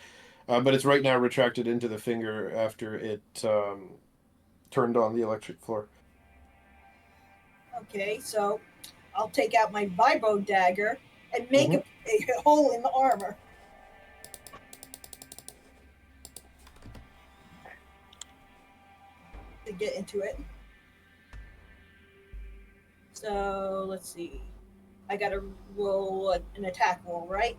but it's right now retracted into the finger after it turned on the electric floor. Okay, so I'll take out my vibro dagger and make a hole in the armor. get into it. So let's see. I gotta roll an attack roll, right?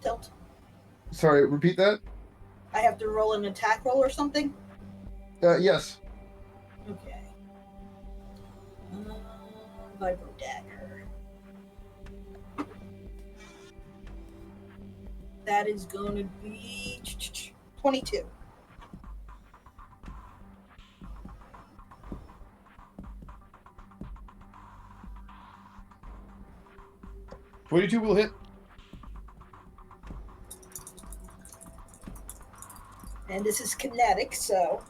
Tilt. Sorry, repeat that? I have to roll an attack roll or something? Yes. Okay. Vibro dagger. That is going to be 22. .22 will hit. And this is kinetic, so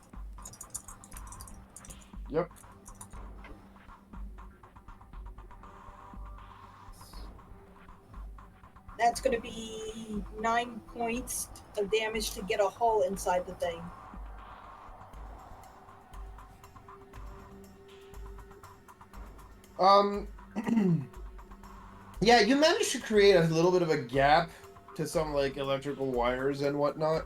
Yep. that's going to be 9 points of damage to get a hole inside the thing. Yeah, you managed to create a little bit of a gap to some like electrical wires and whatnot.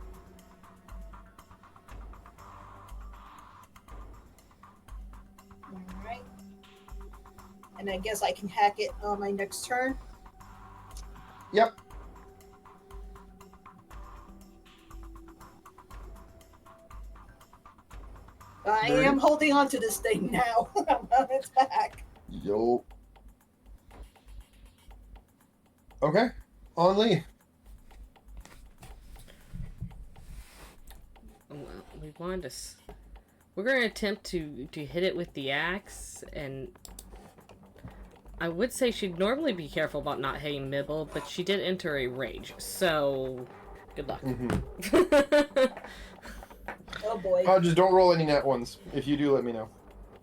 Alright. And I guess I can hack it on my next turn. Yep. I am holding on to this thing now. I'm on its back. Yo. Okay. On Lee. Well, we wanted to. We're going to attempt to hit it with the axe, and I would say she'd normally be careful about not hitting Mibble, but she did enter a rage, so good luck. Oh boy. Just don't roll any nat ones. If you do, let me know.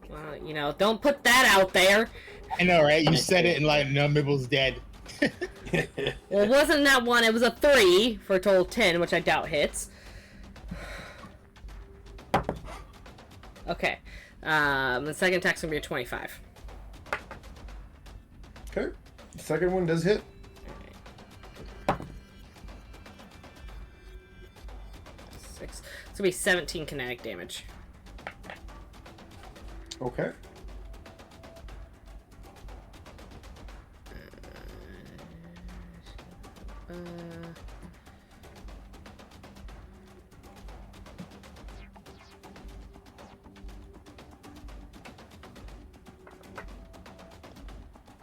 Well, you know, don't put that out there. I know, right? You said it and like, no, Mibble's dead. Well, it wasn't that one, it was a 3 for a total of 10, which I doubt hits. Okay. The second attack's gonna be a 25. Okay. The second one does hit. Six. It's gonna be 17 kinetic damage. Okay.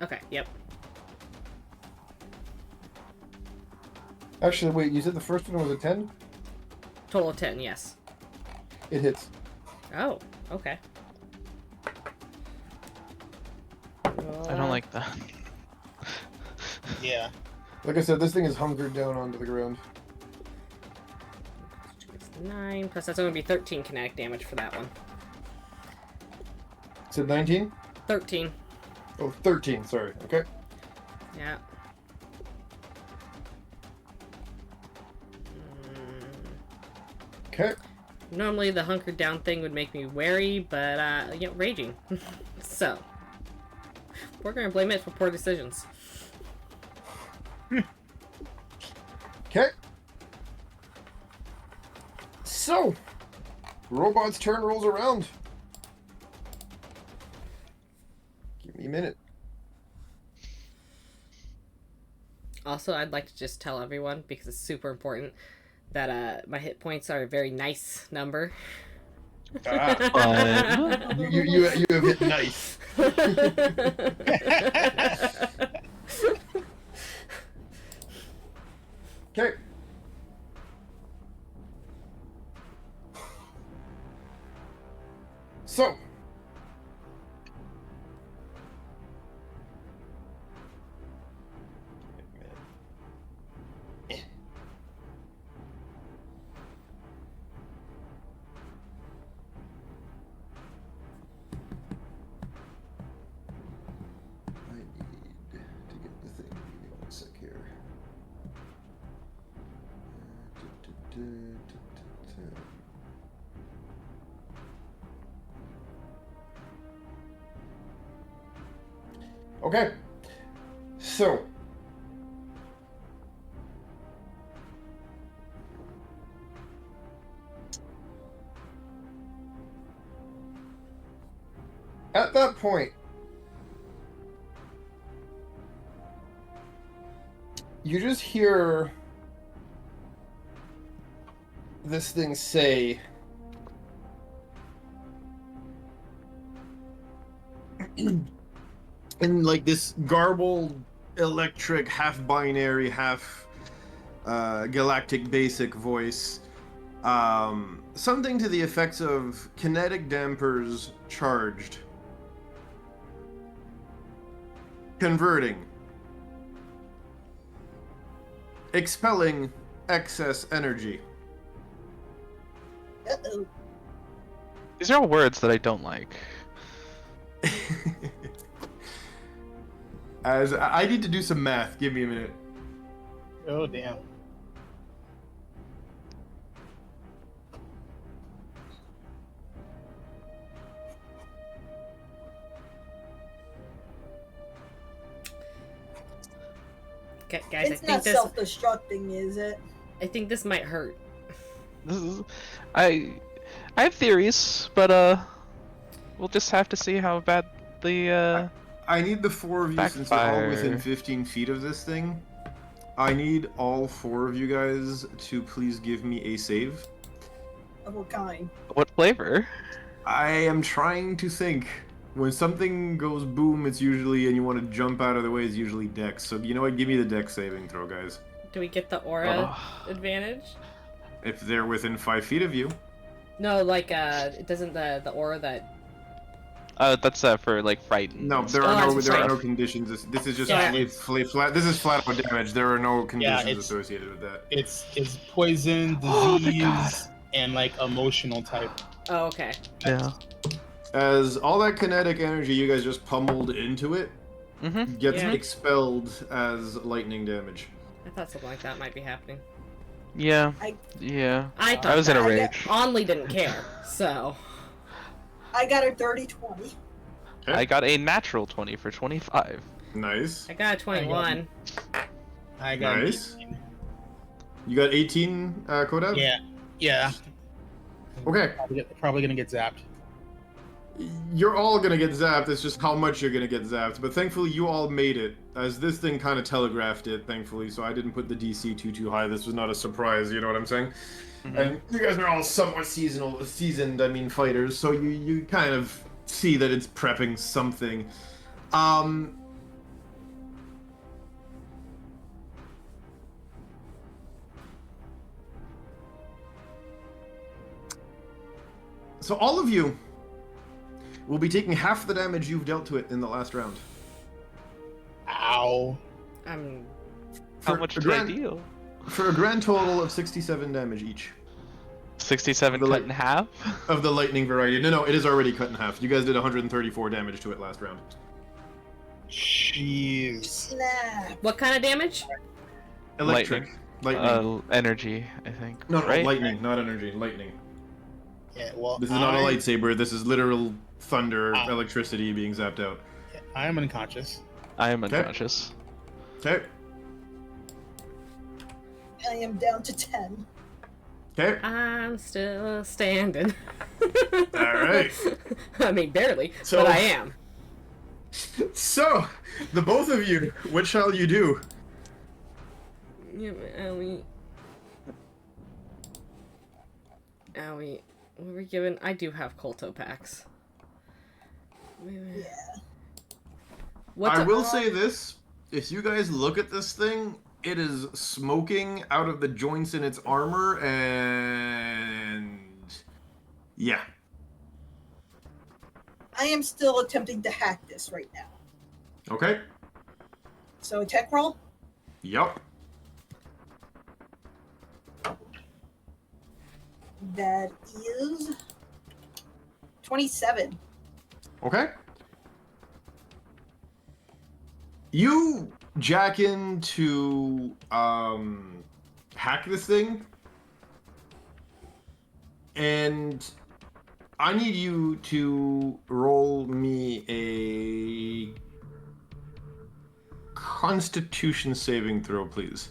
Okay, yep. Actually, wait, you said the first one was a 10? Total of 10, yes. It hits. Oh, okay. I don't like that. Yeah. Like I said, this thing is hunkered down onto the ground. 9, plus that's going to be 13 kinetic damage for that one. Said 19? 13. Oh, 13, sorry. Okay. Yeah. Okay. Normally the hunkered down thing would make me wary, but, yeah, raging. So, we're going to blame it for poor decisions. Okay. So, robot's turn rolls around. Give me a minute. Also, I'd like to just tell everyone, because it's super important, that my hit points are a very nice number. Fun. You have hit nice. Okay. So. I need to get the thing. Give me 1 sec here. Okay, so At that point, you just hear this thing say, in like this garbled, electric, half binary, half galactic basic voice, something to the effects of kinetic dampers charged, converting, expelling excess energy. Uh-oh. These are all words that I don't like. As I need to do some math, give me a minute. Oh damn. Okay, guys, It's not self-destructing, is it? I think this might hurt. This is, I have theories, but we'll just have to see how bad the I need the four of you, since you're all within Backfire. 15 feet of this thing. I need all four of you guys to please give me a save. Of what kind? what flavor? I am trying to think. When something goes boom, it's usually, and you want to jump out of the way, it's usually Dex. So you know what? Give me the Dex saving throw, guys. Do we get the aura Oh. advantage? If they're within 5 feet of you. No, like it doesn't the aura that. That's for like frightened. No, and there stuff. are Oh, no it's there are fine. no conditions. This is just Yeah. flat. This is flat out damage. There are no conditions it's- associated with that. It's poison, Oh, thank disease, and like emotional type. Oh, okay. Yeah. As all that kinetic energy you guys just pummeled into it Mm-hmm. gets Yeah. expelled as lightning damage. I thought something like that might be happening. Yeah. I- Yeah. I thought I was in a I get- rage. Only didn't care, so. I got a 30-20. I got a natural 20 for 25. Nice. I got a 21. I got an Nice. 18. You got 18, Kodav? Yeah. Yeah. Okay. Probably gonna get zapped. You're all gonna get zapped, it's just how much you're gonna get zapped. But thankfully you all made it, as this thing kind of telegraphed it, thankfully, so I didn't put the DC too high. This was not a surprise, you know what I'm saying? And you guys are all somewhat seasoned, I mean, fighters, so you kind of see that it's prepping something. So all of you will be taking half the damage you've dealt to it in the last round. Ow. I'm. How For much a did I grand- deal? For a grand total of 67 damage each. 67 The cut light- in half? Of the lightning variety. No, it is already cut in half. You guys did 134 damage to it last round. Jeez. Snap. What kind of damage? Electric. Lightning. Energy, I think. No, right? lightning, not energy. Lightning. Yeah. Well, This is not a lightsaber. This is literal thunder, Ah. electricity being zapped out. I am unconscious. I am Okay. unconscious. Okay. I am down to 10. Okay. I'm still standing. Alright. I mean, barely, So- but I am. So, the both of you, what shall you do? Yeah, Owie. Owie. What were we given? I do have Colto packs. Yeah. What's I a- will say this. If you guys look at this thing, it is smoking out of the joints in its armor, and yeah. I am still attempting to hack this right now. Okay. So, tech roll? Yup. That is 27. Okay. You jack in to hack this thing, and I need you to roll me a Constitution saving throw, please.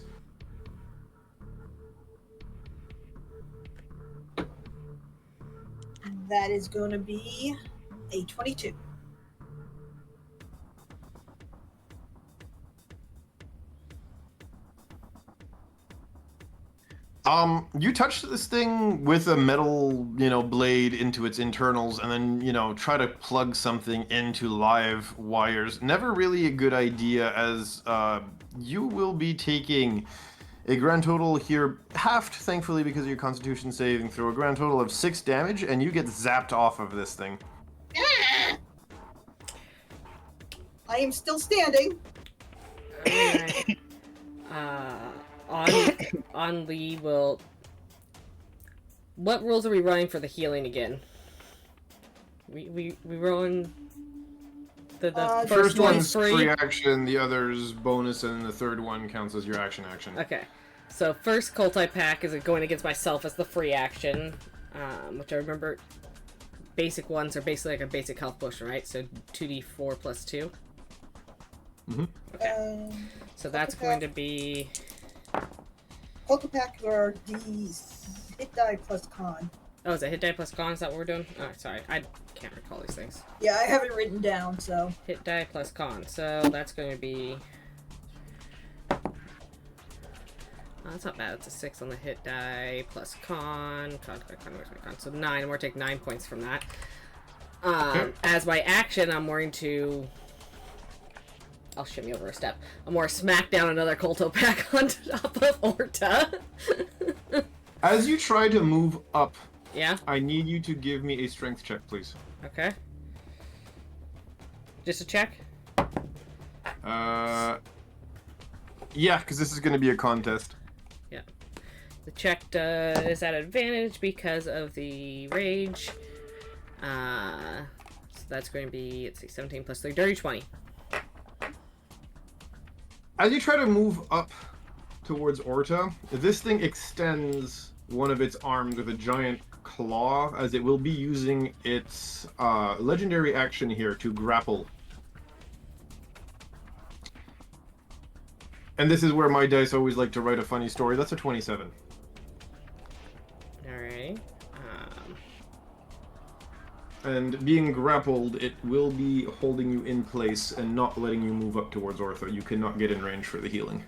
That is going to be a 22. You touch this thing with a metal, blade into its internals, and then, try to plug something into live wires. Never really a good idea, as you will be taking a grand total here, halved, thankfully, because of your Constitution saving throw. A grand total of 6 damage, and you get zapped off of this thing. I am still standing. Alright. On Lee will. What rules are we running for the healing again? We rolling the First one's free. free action, the other's bonus, and the third one counts as your action. Okay, so first Culti Pack is going against myself as the free action, which I remember. Basic ones are basically like a basic health potion, right? So 2d4 plus 2. Mm-hmm. Okay. So that's going to be. Culti Pack are the hit die plus con. Oh, is it hit die plus con? Is that what we're doing? Oh, sorry. I can't recall these things. Yeah, I have it written down, so. Hit die plus con. So that's going to be... Oh, that's not bad. It's a 6 on the hit die plus con. Where's my con? So 9. I'm going to take 9 points from that. Okay. As my action, I'm going to... I'll shimmy over a step. I'm going to smack down another Colto Pack on top of Orta. As you try to move up, Yeah? I need you to give me a strength check, please. Okay. Just a check? Yeah, because this is going to be a contest. Yeah. The check is at advantage because of the rage. So that's going to be, let's see, 17 plus 3, dirty 20. As you try to move up towards Orta, this thing extends one of its arms with a giant claw, as it will be using its legendary action here to grapple. And this is where my dice always like to write a funny story. That's a 27. Alright. And being grappled, it will be holding you in place and not letting you move up towards Ortho. You cannot get in range for the healing.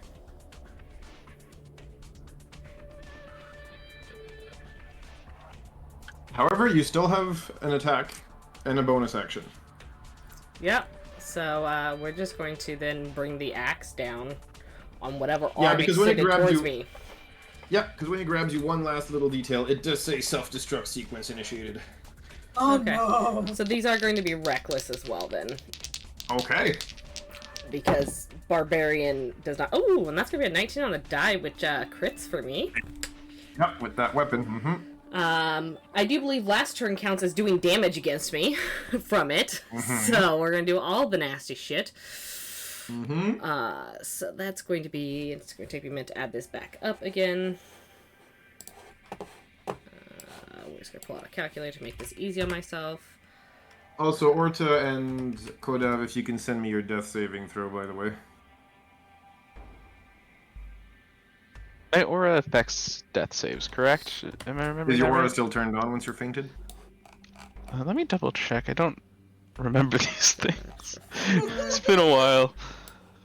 However, you still have an attack and a bonus action. Yep. So we're just going to then bring the axe down on whatever Yeah, arm because when it extended grabs towards you- me. Yeah, because when it grabs you, one last little detail, it does say self-destruct sequence initiated. Oh Okay. no! So these are going to be reckless as well then. Okay. Because Barbarian does not... Oh, and that's going to be a 19 on the die, which crits for me. Yep, with that weapon. Mm-hmm. I do believe last turn counts as doing damage against me from it. Mhm. So we're going to do all the nasty shit. Mm-hmm. So that's going to be... It's going to take me a minute to add this back up again. We're just going to pull out a calculator to make this easy on myself. Also, Orta and Kodav, if you can send me your death saving throw, by the way. My aura affects death saves, correct? Am I remembering Is your that aura right? still turned on once you're fainted? Let me double check. I don't remember these things. It's been a while.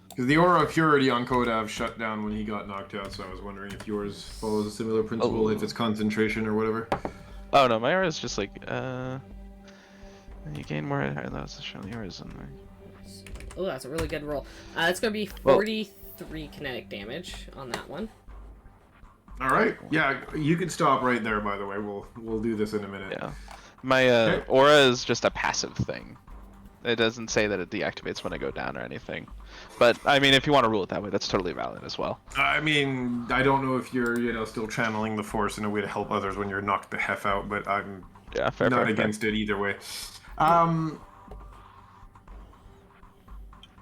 Because the aura of purity on Kodav shut down when he got knocked out, so I was wondering if yours follows a similar principle, if it's concentration or whatever. Oh no, my aura is just like, you gain more higher levels to show the auras in there. Oh, that's a really good roll. It's going to be 43 kinetic damage on that one. Alright, yeah, you can stop right there, by the way. We'll do this in a minute. Yeah. My aura is just a passive thing. It doesn't say that it deactivates when I go down or anything. But, I mean, if you want to rule it that way, that's totally valid as well. I mean, I don't know if you're, still channeling the Force in a way to help others when you're knocked the hef out, but I'm Yeah, fair, not fair, against it either way.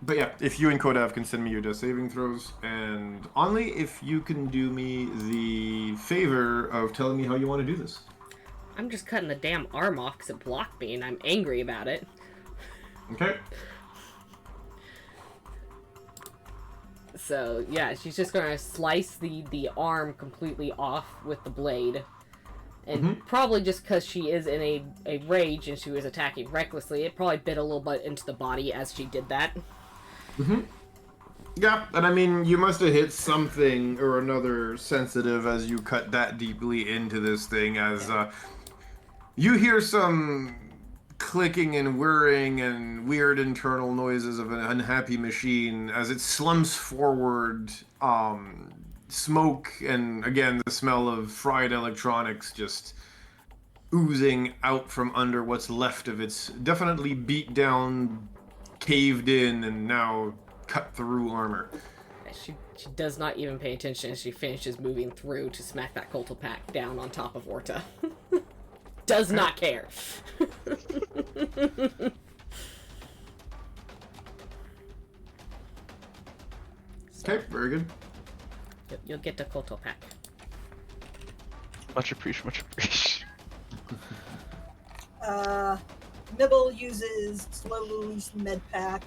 But yeah, if you and Kodav can send me your death saving throws, and Only, if you can do me the favor of telling me how you want to do this. I'm just cutting the damn arm off because it blocked me and I'm angry about it. Okay. So, yeah, she's just going to slice the arm completely off with the blade. And probably just because she is in a rage and she was attacking recklessly, it probably bit a little bit into the body as she did that. Yeah, and I mean, you must have hit something or another sensitive as you cut that deeply into this thing, as you hear some clicking and whirring and weird internal noises of an unhappy machine as it slumps forward. Smoke and, again, the smell of fried electronics just oozing out from under what's left of its definitely beat down, caved in, and now cut through armor. She does not even pay attention as she finishes moving through to smack that Cultopack down on top of Orta. Does not care. Okay, very good. You'll get the Cultopack. Much appreciated, much appreciated. Nibble uses slow release med pack,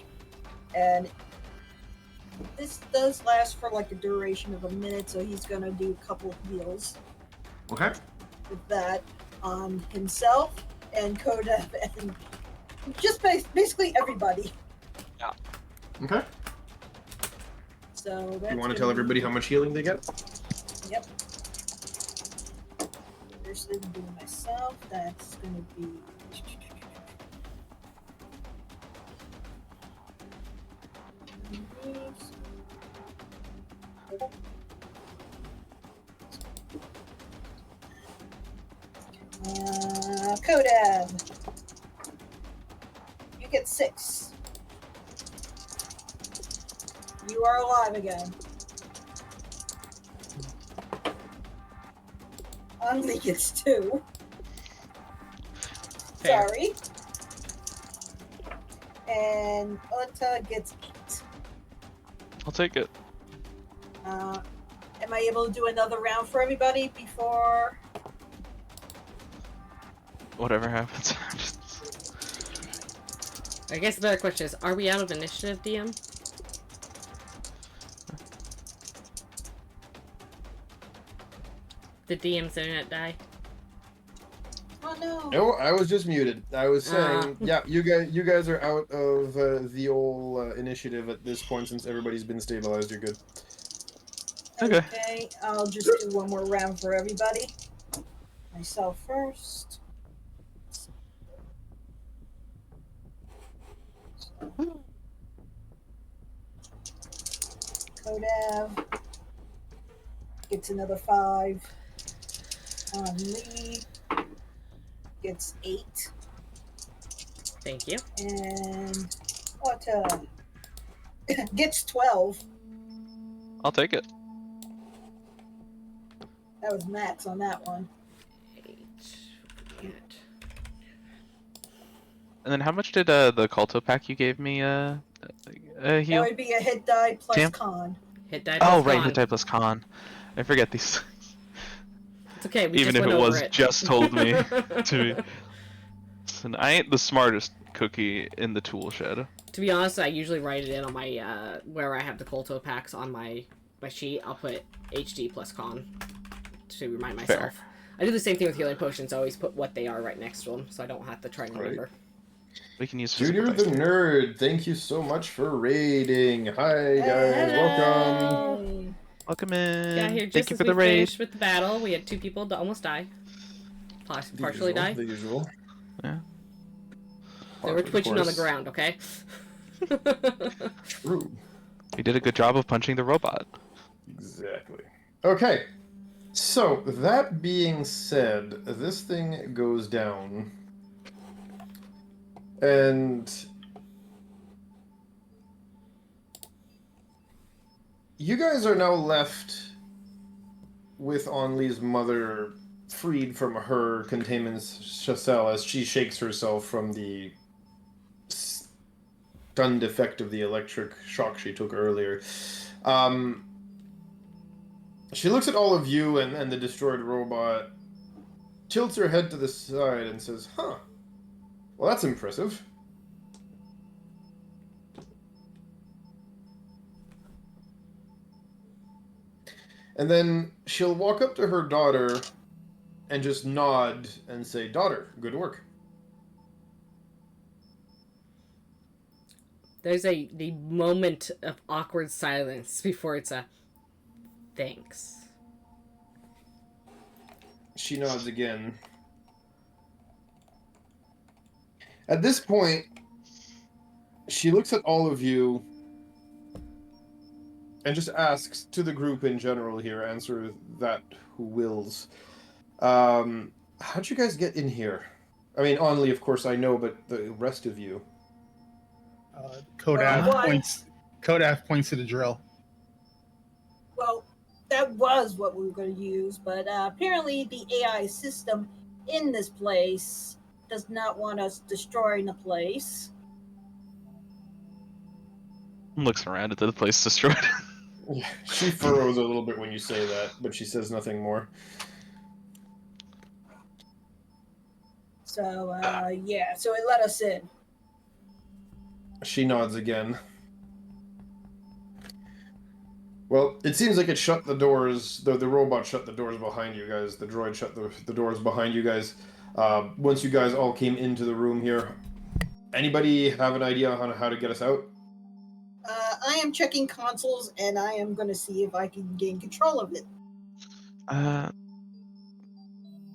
and this does last for like a duration of a minute, so he's gonna do a couple of heals Okay. with that on himself and Kodev and just basically everybody. Okay. So that's You want to tell everybody how much healing they get? Yep. First I'm doing myself. That's gonna be. Kodev. You get 6. You are alive again. Only gets 2. Fair. Sorry. And Ota gets 8. I'll take it. Am I able to do another round for everybody before? Whatever happens. I guess the better question is, are we out of initiative, DM? Did DM's internet die? Oh no. No, I was just muted. I was saying, yeah, you guys are out of the old initiative at this point since everybody's been stabilized. You're good. Okay. Okay, I'll just do one more round for everybody. Myself first. Kodev gets another 5. Lee gets 8. Thank you. And Ota gets 12. I'll take it. That was max on that one. 8. And then how much did the Culto pack you gave me That heal? would be a hit die plus Damn. con. Hit die Oh plus right, con. hit die plus con. I forget these. It's okay, we Even just if went it over was it. just told me to me. And I ain't the smartest cookie in the tool shed. To be honest, I usually write it in on my, where I have the Colto packs on my sheet. I'll put HD plus con to remind myself. Fair. I do the same thing with healing potions. I always put what they are right next to them, so I don't have to try and Right. remember. We can use Junior physical the dice. Nerd, thank you so much for raiding. Hi guys, welcome. Hey. Welcome in. Yeah, here, just Thank you as for we the raid. finished with the battle, we had 2 people that almost die. Partially die. The usual. Yeah. They were Of twitching on the course. ground, okay? True. We did a good job of punching the robot. Exactly. Okay. So, that being said, this thing goes down. And you guys are now left with Only's mother freed from her containment cell as she shakes herself from the stunned effect of the electric shock she took earlier. She looks at all of you and the destroyed robot, tilts her head to the side and says, huh, well that's impressive. And then she'll walk up to her daughter and just nod and say, daughter, good work. There's the moment of awkward silence before it's a thanks. She nods again. At this point, she looks at all of you and just asks to the group in general here, answer that who wills. How'd you guys get in here? I mean, Only, of course, I know, but the rest of you. Kodav Why? points to the drill. Well, that was what we were going to use, but apparently the AI system in this place does not want us destroying the place. Looks around at the place destroyed. She furrows a little bit when you say that, but she says nothing more. So, yeah, so it let us in. She nods again. Well, it seems like it shut the doors, the robot shut the doors behind you guys, the droid shut the doors behind you guys. Once you guys all came into the room here, anybody have an idea on how to get us out? I am checking consoles, and I am going to see if I can gain control of it.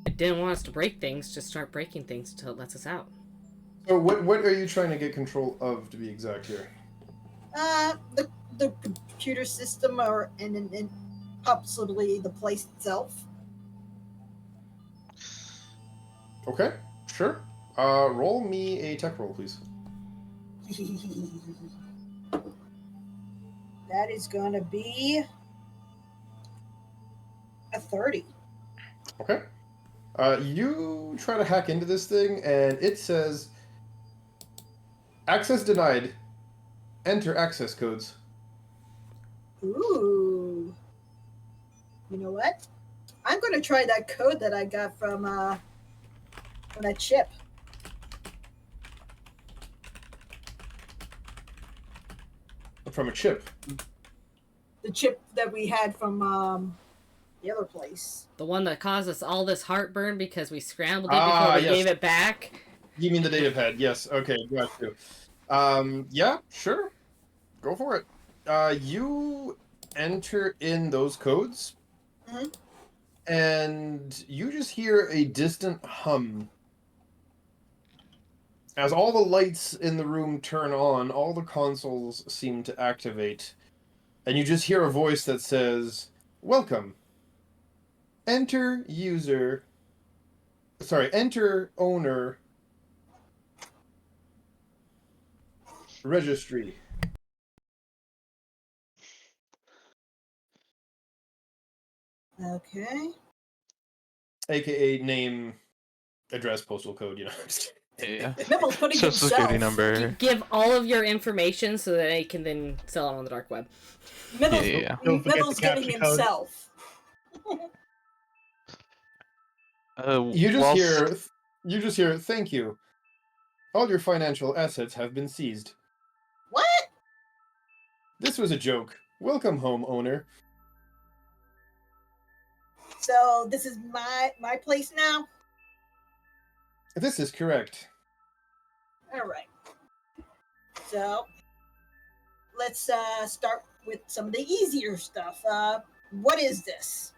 It didn't want us to break things, just start breaking things until it lets us out. So what are you trying to get control of, to be exact here? The computer system, and possibly the place itself. Okay, sure. Roll me a tech roll, please. That is going to be a 30. Okay. You try to hack into this thing, and it says, access denied. Enter access codes. Ooh. You know what? I'm going to try that code that I got from that chip. From a chip. The chip that we had from the other place. The one that caused us all this heartburn because we scrambled it before we gave it back. You mean the data pad? Yes. Okay, got you. Yeah, sure. Go for it. You enter in those codes, and you just hear a distant hum. As all the lights in the room turn on, all the consoles seem to activate, and you just hear a voice that says, "Welcome. Enter owner registry." Okay. AKA name, address, postal code, you know. Yeah. Mibbles putting Social security himself. number. Give all of your information so that they can then sell it on the dark web. Mibbles, Yeah. Don't forget Mibbles the getting capture code. himself. You whilst- just hear, "Thank you. All your financial assets have been seized. What? This was a joke. Welcome home, owner." So this is my place now? This is correct. All right. So let's start with some of the easier stuff. What is this?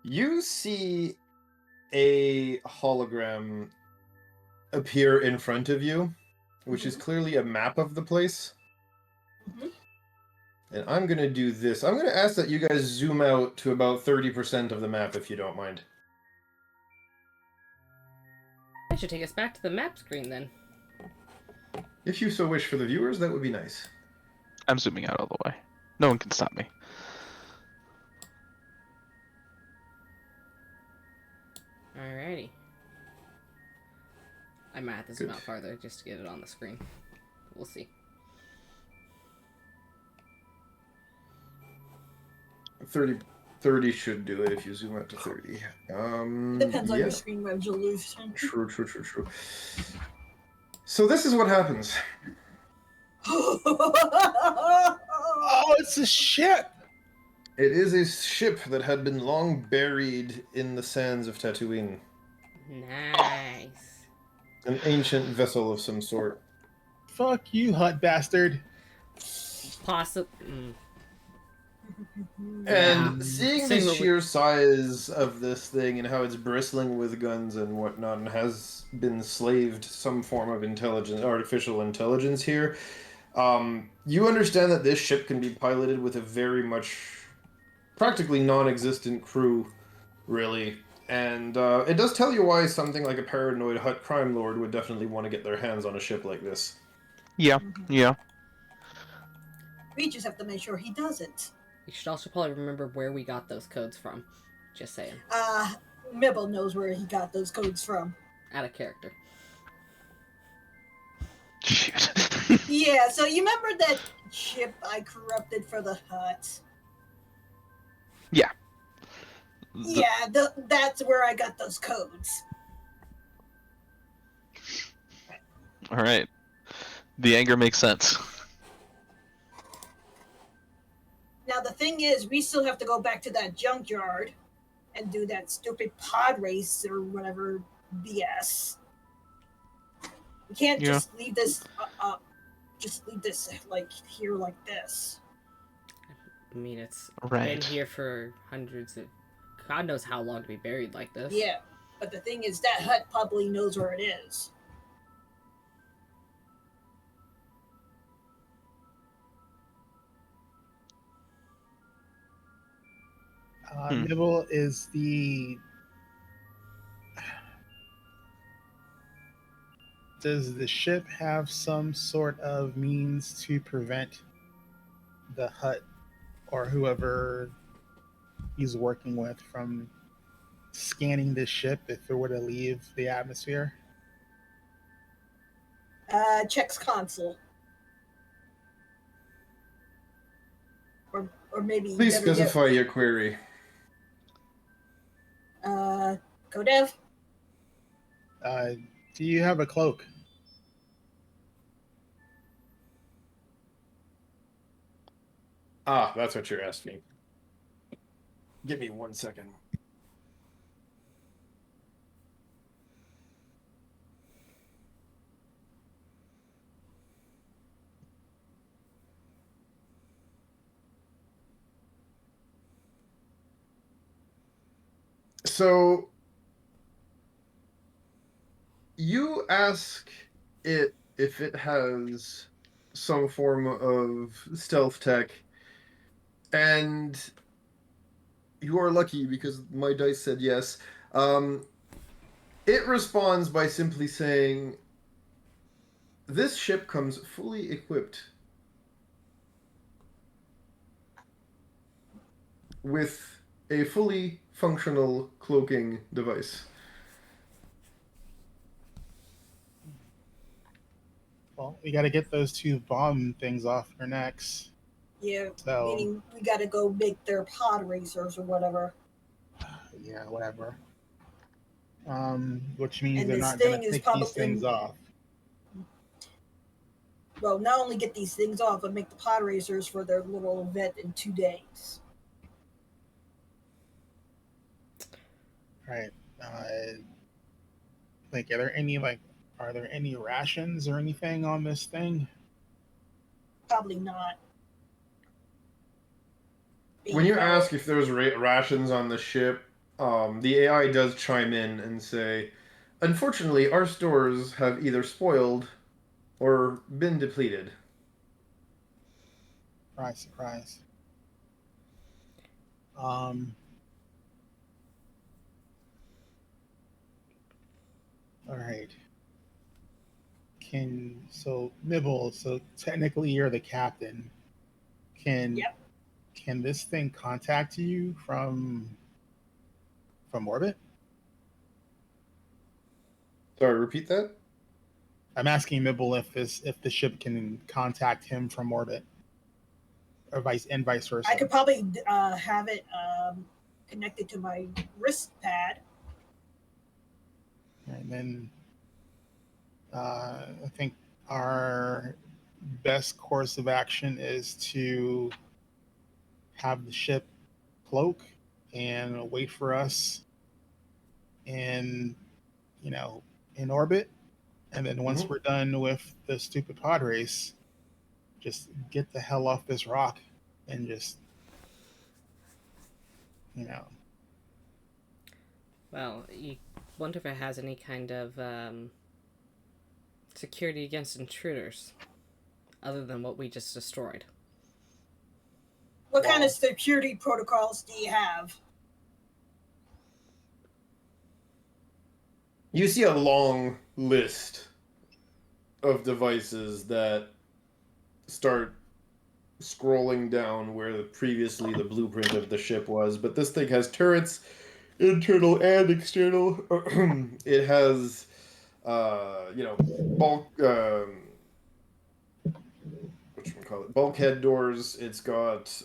You see a hologram appear in front of you, which is clearly a map of the place. Mhm. And I'm going to do this. I'm going to ask that you guys zoom out to about 30% of the map, if you don't mind. That should take us back to the map screen then. If you so wish for the viewers, that would be nice. I'm zooming out all the way. No one can stop me. Alrighty. I might have to zoom out farther just to get it on the screen. We'll see. 30 should do it if you zoom out to 30. Depends on yeah. your screen resolution. True. So this is what happens. Oh, it's a ship! It is a ship that had been long buried in the sands of Tatooine. Nice. An ancient vessel of some sort. Fuck you, hut bastard. And seeing the Same sheer size of this thing and how it's bristling with guns and whatnot and has been slaved some form of intelligence, artificial intelligence here, you understand that this ship can be piloted with a very much practically non-existent crew, really. And it does tell you why something like a paranoid Hutt crime lord would definitely want to get their hands on a ship like this. Yeah, yeah. We just have to make sure he doesn't. You should also probably remember where we got those codes from. Just saying. Mibble knows where he got those codes from. Out of character. Shoot. Yeah, so you remember that ship I corrupted for the Hutt? Yeah. Yeah, that's where I got those codes. All right. The anger makes sense. Now the thing is, we still have to go back to that junkyard and do that stupid pod race or whatever BS. We can't just leave this like here like this. I mean, it's Right. been here for hundreds of... God knows how long to be buried like this. Yeah, but the thing is, that hut probably knows where it is. Nibble is the... Does the ship have some sort of means to prevent the Hutt or whoever he's working with from scanning this ship if it were to leave the atmosphere? Checks console. Or maybe... Please specify your query. Codev? Do you have a cloak? Ah, that's what you're asking. Give me 1 second. So you ask it if it has some form of stealth tech, and you are lucky because my dice said yes. It responds by simply saying, "This ship comes fully equipped with a fully functional cloaking device." Well, we got to get those two bomb things off their necks. Yeah, So, meaning we gotta go make their pod racers or whatever. yeah, whatever. Which means And they're this not going thing to is take probably- these things off. Well, not only get these things off, but make the pod racers for their little event in 2 days. Right. Like, are there any rations or anything on this thing? Probably not. When you ask if there's rations on the ship, the AI does chime in and say, "Unfortunately, our stores have either spoiled or been depleted." Surprise, surprise. All right. Nibble, so technically you're the captain. Yep. Can this thing contact you from orbit? Sorry, repeat that? I'm asking Nibble if the ship can contact him from orbit, or vice versa. I could probably have it connected to my wrist pad. And then I think our best course of action is to have the ship cloak and wait for us in orbit, And then once we're done with the stupid pod race, just get the hell off this rock and just, you know. Well, you wonder if it has any kind of security against intruders, other than what we just destroyed. What kind of security protocols do you have? You see a long list of devices that start scrolling down where previously the blueprint of the ship was, but this thing has turrets, internal and external. It has, bulkhead doors. It's got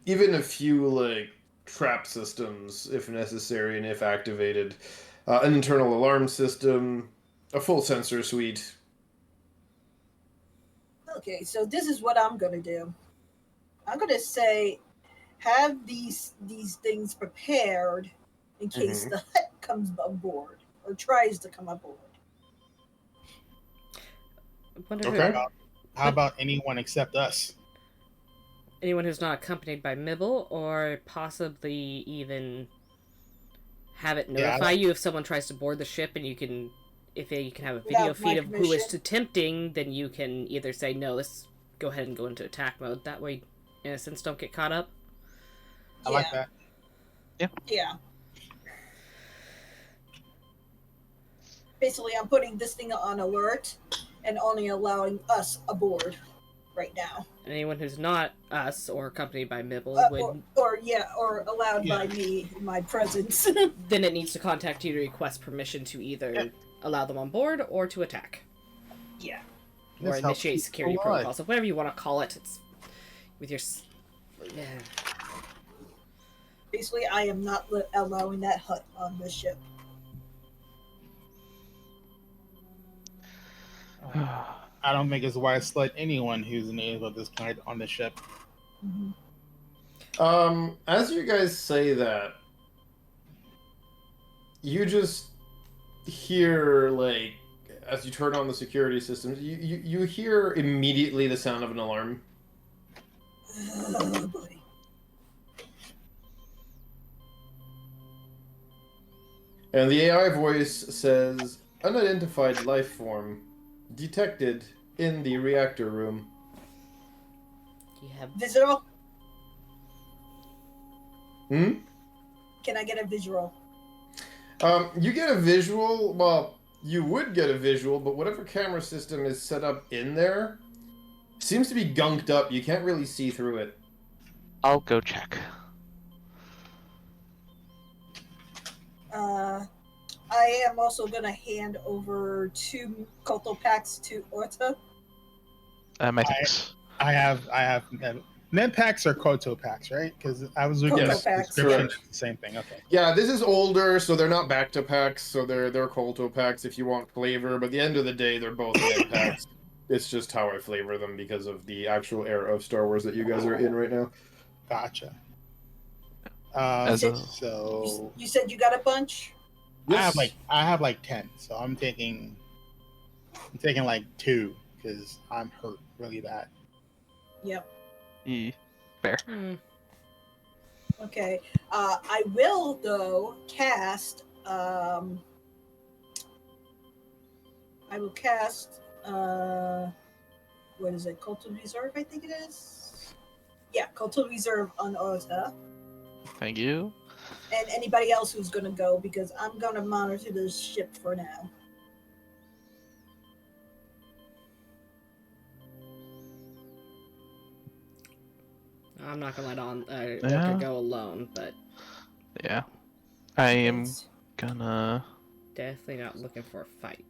even a few like trap systems if necessary and if activated, an internal alarm system, a full sensor suite. Okay, so this is what I'm gonna do. I'm gonna say, have these things prepared in case the hut comes aboard or tries to come aboard. Okay. How about anyone except us? Anyone who's not accompanied by Mibble, or possibly even have it notify you if someone tries to board the ship, and you can, if you can have a video feed of who is attempting, then you can either say, no, let's go ahead and go into attack mode. That way innocents don't get caught up. I like that. Yeah. Basically, I'm putting this thing on alert and only allowing us aboard right now. And anyone who's not us or accompanied by Mibble would... or allowed by me in my presence. Then it needs to contact you to request permission to either allow them on board or to attack. Yeah. Or initiate security protocols. So whatever you want to call it. It's with your... Yeah. Basically, I am not allowing that hut on the ship. I don't think it's wise to let anyone who's a native of this planet on the ship. As you guys say that, you just hear, like, as you turn on the security systems, you hear immediately the sound of an alarm. Buddy. And the AI voice says, unidentified life form detected in the reactor room. You have... Visual? Hmm? Can I get a visual? You get a visual, well, you would get a visual, but whatever camera system is set up in there seems to be gunked up. You can't really see through it. I'll go check. I am also gonna hand over 2 Koto packs to Orta. My thanks. I have med packs or Koto packs, right? Because I was looking Koto at the packs, description. correct. It's the same thing. Okay. Yeah, this is older, so they're not back to packs, so they're Kolto packs if you want flavor, but at the end of the day, they're both med packs. It's just how I flavor them because of the actual era of Star Wars that you guys are in right now. Gotcha. So you said you got a bunch? Yes. I have like 10, so I'm taking like 2 because I'm hurt really bad. Yep. Fair. Okay. I will though cast. I will cast. What is it? Cult of Reserve, I think it is. Yeah, Cult of Reserve on Orta. Thank you. And anybody else who's gonna go, because I'm gonna monitor this ship for now. I'm not gonna let Orca go alone, but Yeah. I am gonna... definitely not looking for a fight.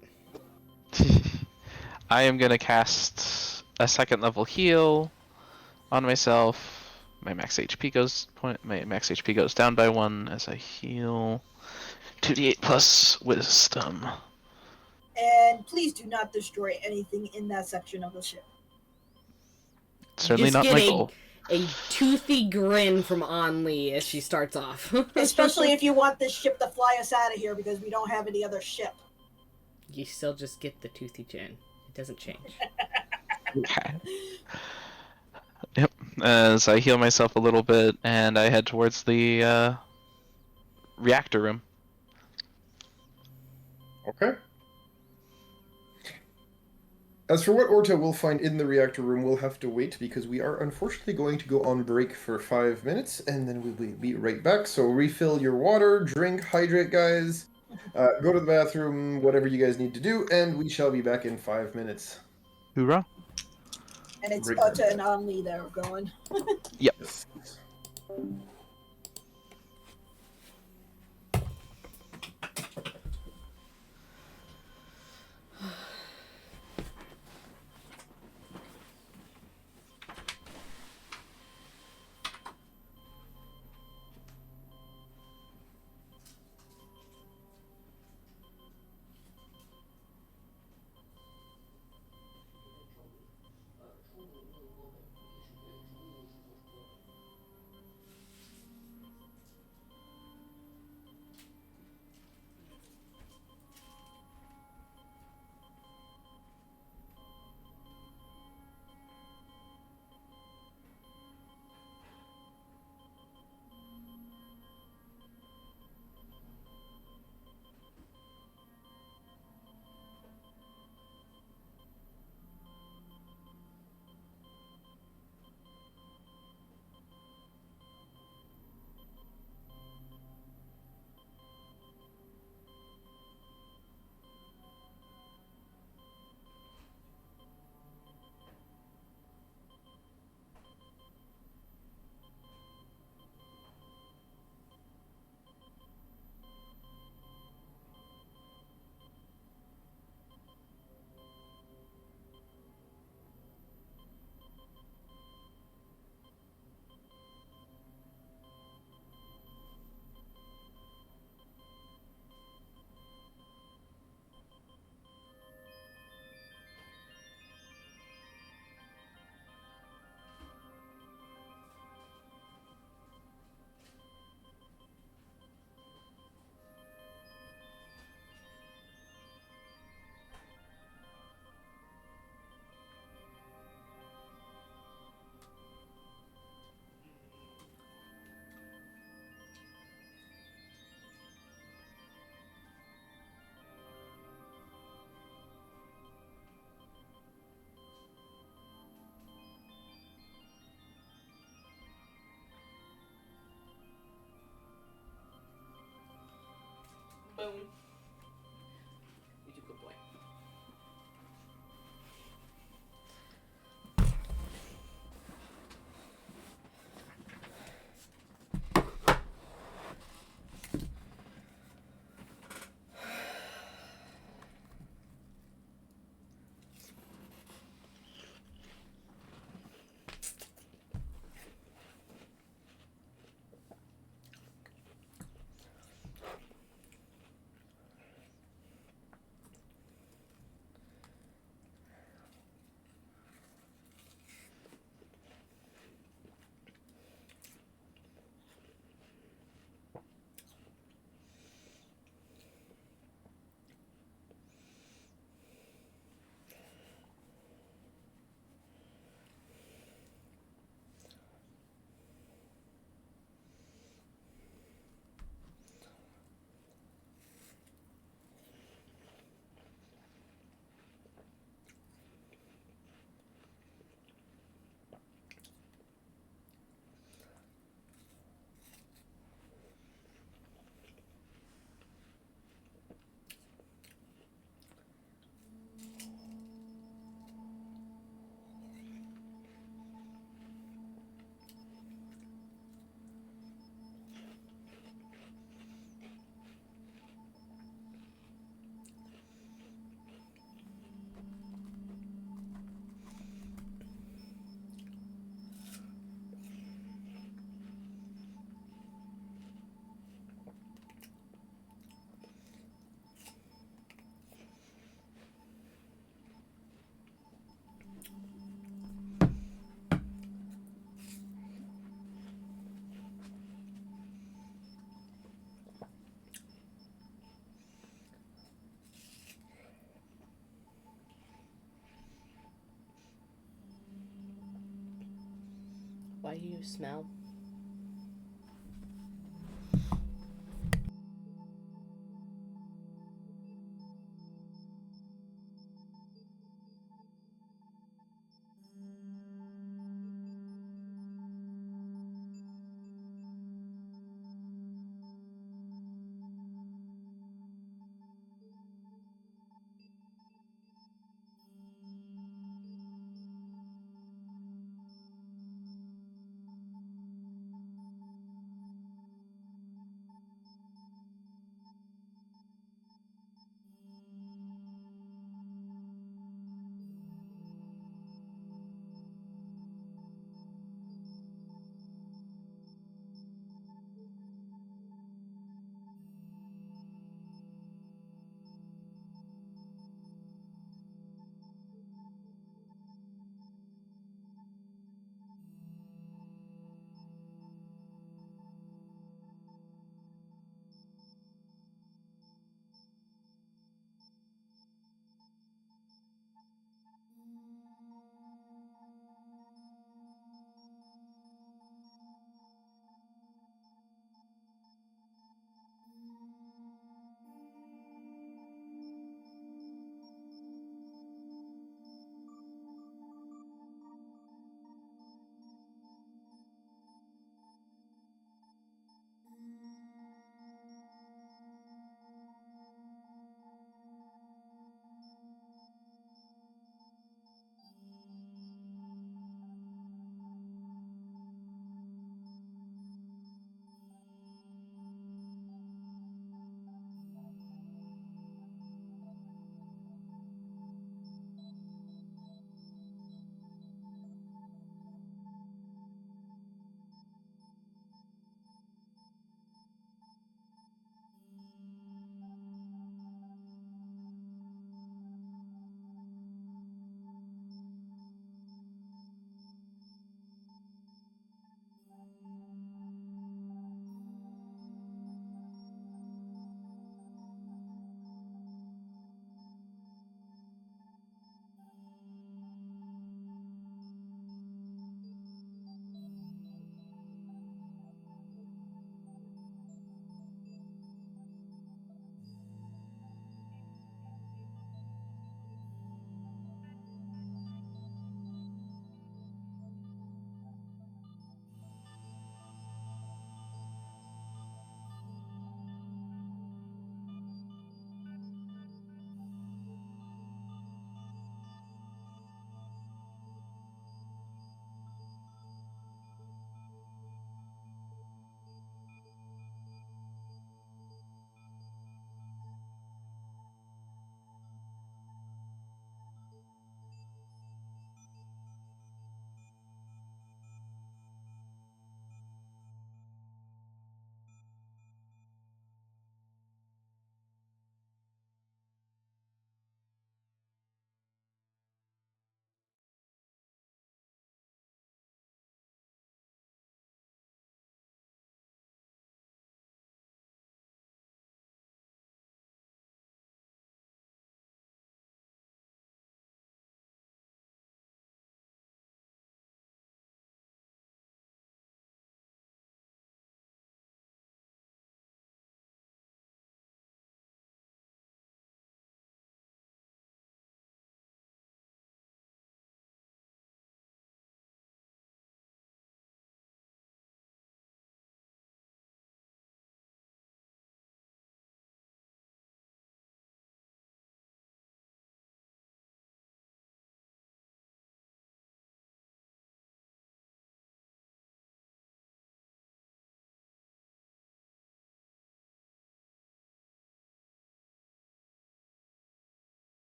I am gonna cast a 2nd level heal on myself. My max HP goes down by 1 as I heal. 2d8 plus wisdom. And please do not destroy anything in that section of the ship. Certainly Just not my kidding. goal. a toothy grin from An Lee as she starts off. Especially if you want this ship to fly us out of here because we don't have any other ship. You still just get the toothy grin. It doesn't change. Okay. Yep. As I heal myself a little bit, and I head towards the reactor room. Okay. As for what Orta will find in the reactor room, we'll have to wait because we are unfortunately going to go on break for 5 minutes and then we'll be right back. So refill your water, drink, hydrate, guys. Go to the bathroom, whatever you guys need to do, and we shall be back in 5 minutes. Hoorah. And it's Right. Uta and Omni that are going. Yep. Yes. Boom. You're a good boy. Why do you smell?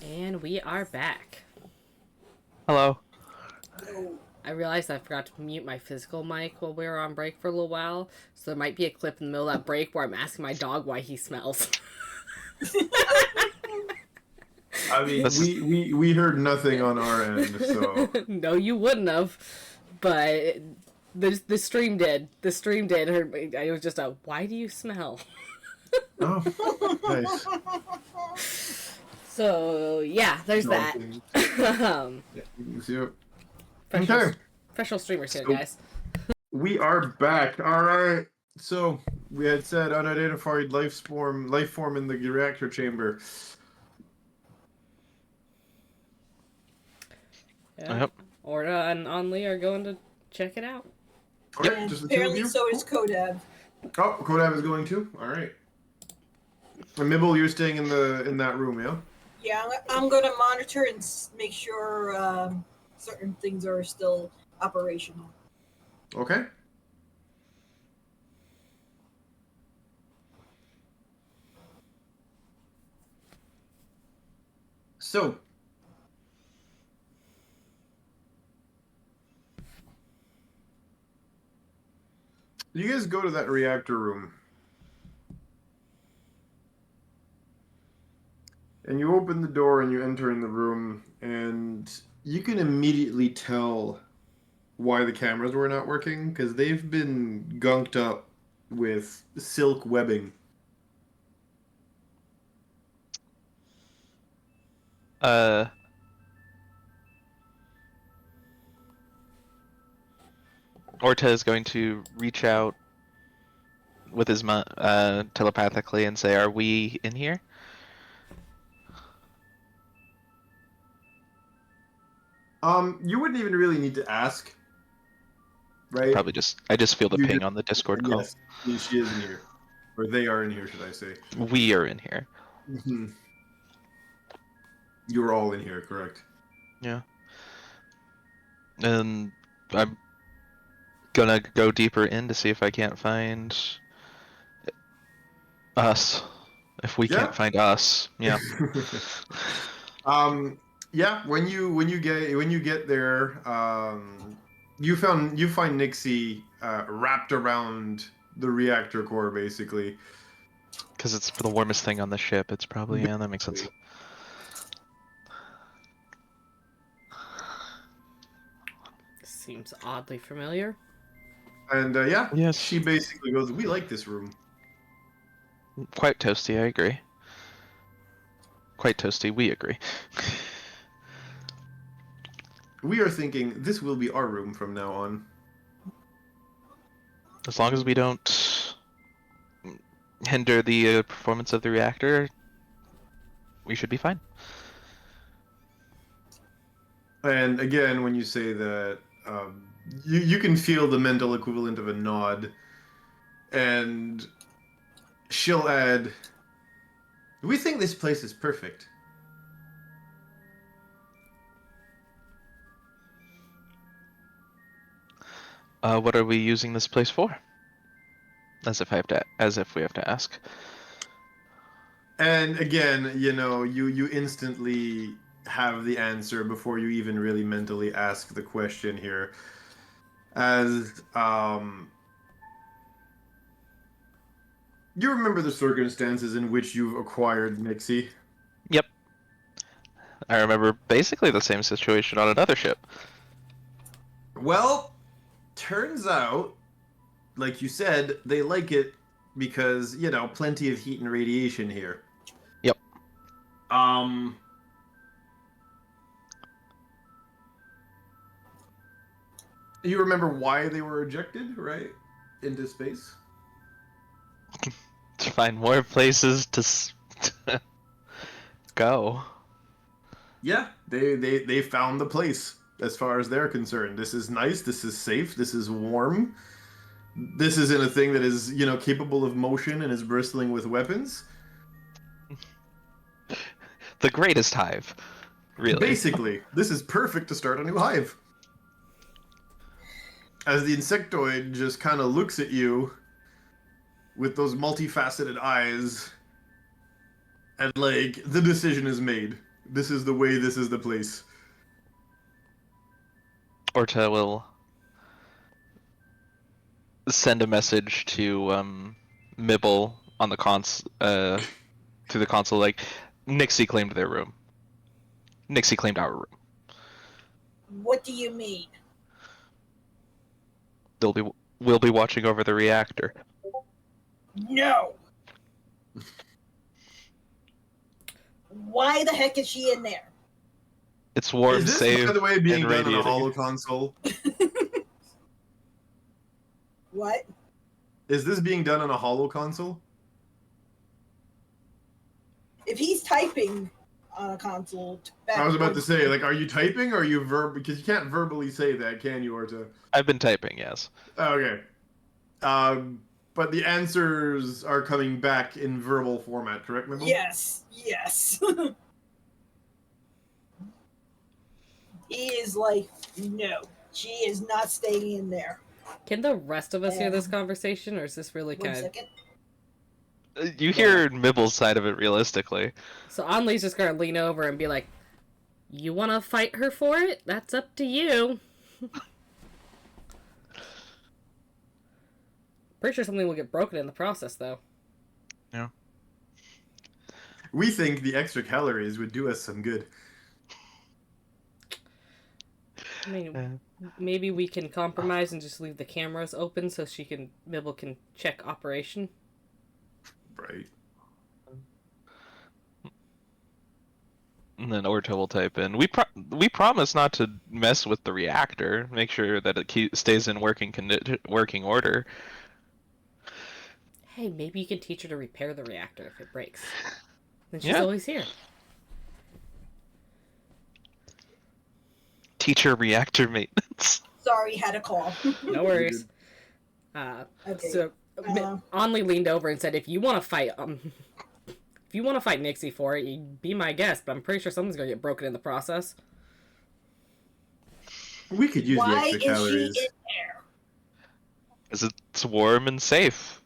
And we are back. Hello. I realized I forgot to mute my physical mic while we were on break for a little while, so there might be a clip in the middle of that break where I'm asking my dog why he smells. I mean, we heard nothing on our end, so No, you wouldn't have. But the stream did. The stream did. It was just a, why do you smell? oh, nice. So yeah, there's that. Yeah, you see it. Okay. Professional streamers here, So- guys. We are back. All right. So we had said unidentified life form in the reactor chamber. Yeah. Yep. Orda and Only are going to check it out. All right, And just the two of apparently you. so is Kodav. Oh, Kodab is going too. All right. And Mibble, you're staying in that room, yeah? Yeah, I'm going to monitor and make sure certain things are still operational. Okay. So, you guys go to that reactor room. And you open the door and you enter in the room, and you can immediately tell why the cameras were not working, because they've been gunked up with silk webbing. Orta is going to reach out with his telepathically and say, "Are we in here?" You wouldn't even really need to ask, right? Probably I just feel the You ping just- on the Discord call. Yes, she is in here. Or they are in here, should I say. We are in here. Mhm. You're all in here, correct? Yeah. And I'm gonna go deeper in to see if I can't find us. If we Yeah. can't find us, yeah. Yeah, when you get there, you find Nixie wrapped around the reactor core, basically. Because it's the warmest thing on the ship. It's probably, yeah, that makes sense. Seems oddly familiar. And yeah, Yes. she basically goes, "We like this room." Quite toasty, I agree. Quite toasty, we agree. We are thinking this will be our room from now on. As long as we don't hinder the performance of the reactor, we should be fine. And again, when you say that, you can feel the mental equivalent of a nod, and she'll add, "We think this place is perfect." What are we using this place for? As if we have to ask. And again, you instantly have the answer before you even really mentally ask the question here. As you remember the circumstances in which you've acquired Nixie. Yep. I remember basically the same situation on another ship. Well, turns out, like you said, they like it because, plenty of heat and radiation here. Yep. You remember why they were ejected, right? Into space? To find more places to go. Yeah, they found the place as far as they're concerned. This is nice, this is safe, this is warm. This isn't a thing that is, capable of motion and is bristling with weapons. The greatest hive. Really. Basically, this is perfect to start a new hive. As the insectoid just kind of looks at you with those multifaceted eyes, and the decision is made. This is the way, this is the place. Orta will send a message to Mibble on the through the console, like, Nixie claimed their room. Nixie claimed our room. What do you mean? We'll be watching over the reactor. No! Why the heck is she in there? It's warm, Is this, safe, by the way, being and done on a radiating. holo console? What? Is this being done on a holo console? If he's typing on a console, I was about to say, like, are you typing or are you because you can't verbally say that, can you, Orta? I've been typing, yes. Okay. But the answers are coming back in verbal format, correct, Mibble? Yes. He is like, no, she is not staying in there. Can the rest of us hear this conversation, or is this really One kind of... second. You hear Mibble's side of it realistically. So Anli's just gonna lean over and be like, you wanna fight her for it? That's up to you. Pretty sure something will get broken in the process, though. Yeah. We think the extra calories would do us some good. I mean, maybe we can compromise and just leave the cameras open so Mibble can check operation. Right. And then Orta will type in, we promise not to mess with the reactor. Make sure that it stays in working order. Hey, maybe you can teach her to repair the reactor if it breaks. Then she's Yeah. always here. Teacher reactor maintenance. Sorry, had a call. No worries. Okay. So Anli leaned over and said, if you want to fight Nixie for it, you be my guest, but I'm pretty sure something's gonna get broken in the process. We could use the Why extra is calories. she in there? Because it's warm and safe.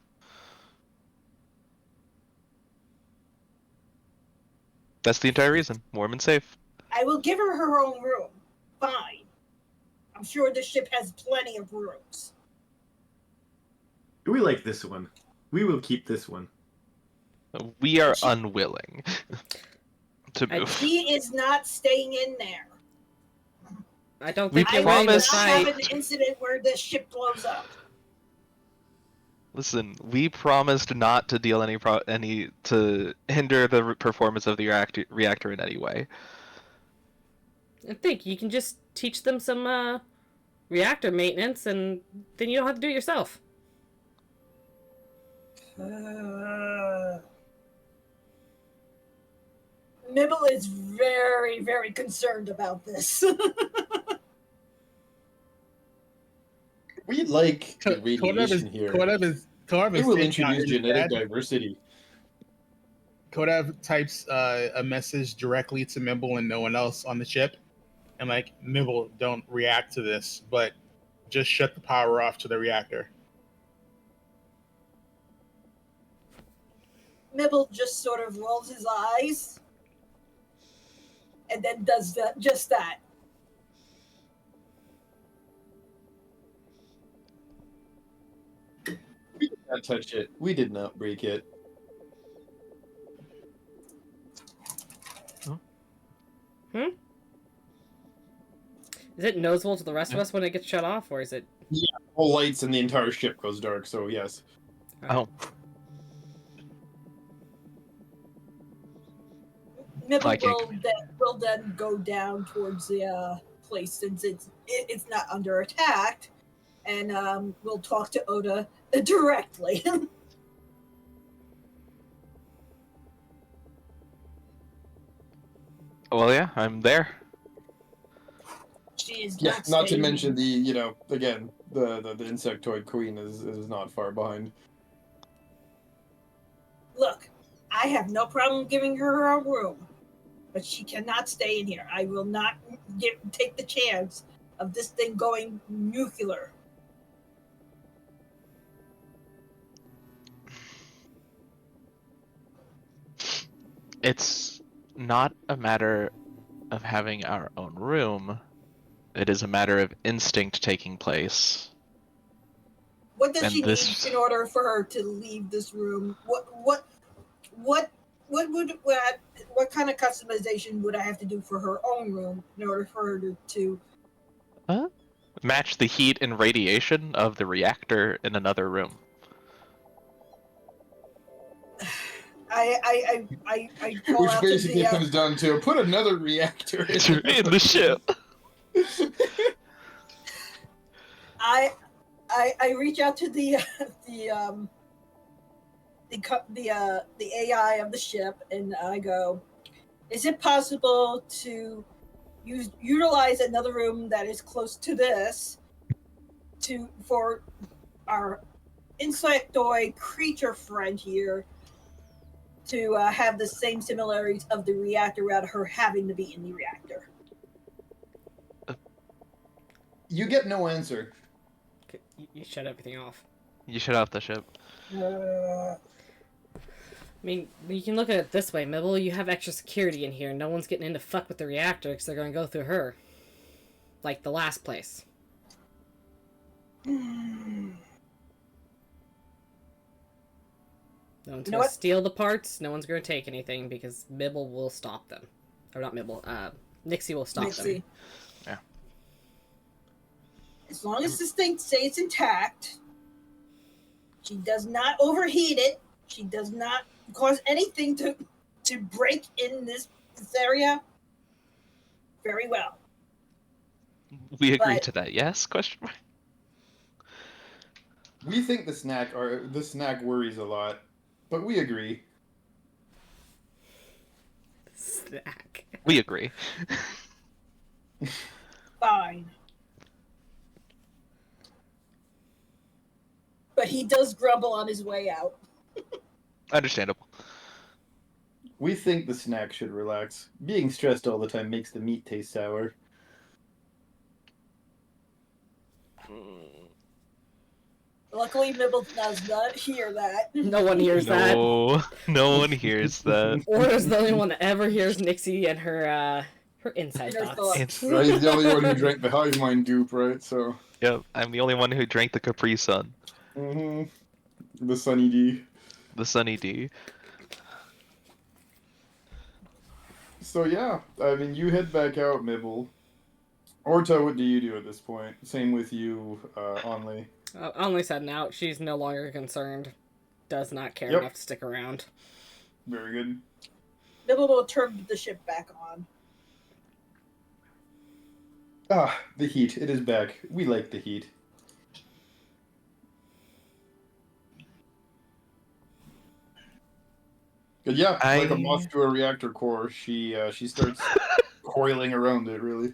That's the entire reason. Warm and safe. I will give her her own room. Fine. I'm sure the ship has plenty of rooms. We like this one. We will keep this one. We are unwilling to I- move. She is not staying in there. I don't We think I you're will ready to not promise- have fight. an incident where the ship blows up. Listen, we promised not to deal to hinder the performance of the reactor in any way. I think you can just teach them some reactor maintenance, and then you don't have to do it yourself. Nibble is very, very concerned about this. We like the Kodev radiation here. Kodev We is will taking out introduce his genetic dad. diversity. Kodev types a message directly to Mibble and no one else on the ship. And like, Mibble, don't react to this, but just shut the power off to the reactor. Nibble just sort of rolls his eyes and then does just that. We did not touch it. We did not break it. Is it noticeable to the rest of us when it gets shut off, or is it... All lights in the entire ship goes dark, so yes. Oh, Nibble Viking. will then go down towards the place since it's not under attack, and we'll talk to Oda directly. well, yeah, I'm there. She is Yeah, not to staying- mention the, again, the insectoid queen is not far behind. Look, I have no problem giving her her own room, but she cannot stay in here. I will not take the chance of this thing going nuclear. It's not a matter of having our own room. It is a matter of instinct taking place. What does And she this- need in order for her to leave this room? What kind of customization would I have to do for her own room in order for her to Match the heat and radiation of the reactor in another room. I call Which out basically to the, comes down to put another reactor in. In the ship. I reach out to the AI of the ship, and I go, "Is it possible to utilize another room that is close to this for our insectoid creature friend here to have the same similarities of the reactor without her having to be in the reactor?" You get no answer. Okay, you shut everything off. You shut off the ship. Uh, I mean, you can look at it this way, Mibble. You have extra security in here. No one's getting in to fuck with the reactor because they're going to go through her. Like the last place. No one's going to steal the parts. No one's going to take anything because Mibble will stop them. Or not Mibble. Nixie will stop them. Yeah. As long as this thing stays intact, she does not overheat it. She does not cause anything to break in this area. Very well. We agree to that, yes? Question mark. We think the snack worries a lot, but we agree. Snack. We agree. Fine. But he does grumble on his way out. Understandable. We think the snack should relax. Being stressed all the time makes the meat taste sour. Luckily, Mibble does not hear that. No one hears that. No one hears that. Orla's the only one that ever hears Nixie and her inside Her thoughts. Right, he's the only one who drank the hive mind goop, right? So. Yep, I'm the only one who drank the Capri Sun. The Sunny D. The Sunny D. So yeah, I mean, you head back out, Mibble. Orta, what do you do at this point? Same with you, Onley. Only's heading out. She's no longer concerned. Does not care enough to stick around. Very good. Mibble will turn the ship back on. Ah, the heat. It is back. We like the heat. But yeah, like a moth to a reactor core, she starts coiling around it, really.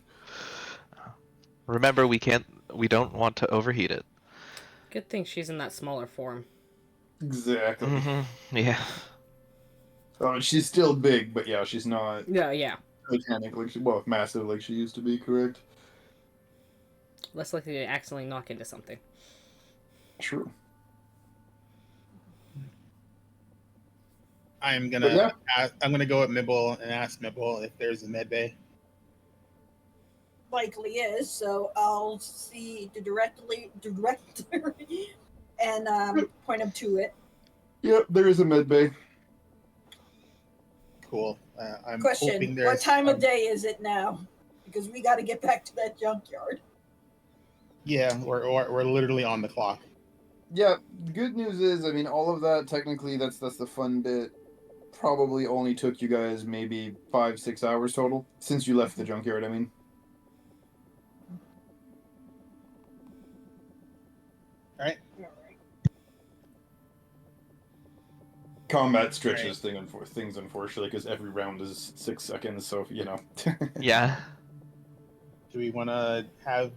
Remember, we don't want to overheat it. Good thing she's in that smaller form. Exactly. Mm-hmm. Yeah. Oh, she's still big, but yeah, she's not Yeah. Titanic like massive like she used to be, correct? Less likely to accidentally knock into something. True. I'm gonna go at Mibble and ask Mibble if there's a med bay. Likely is, so I'll see the director and point him to it. Yep, there is a med bay. Cool. I'm hoping Question: there's what time of day is it now? Because we got to get back to that junkyard. Yeah, we're literally on the clock. Yeah, good news is, I mean, all of that, technically, that's the fun bit. Probably only took you guys maybe 5-6 hours total, since you left the junkyard, I mean. Alright. Combat stretches things, unfortunately, because every round is 6 seconds, so, you know. Yeah. Do we want to have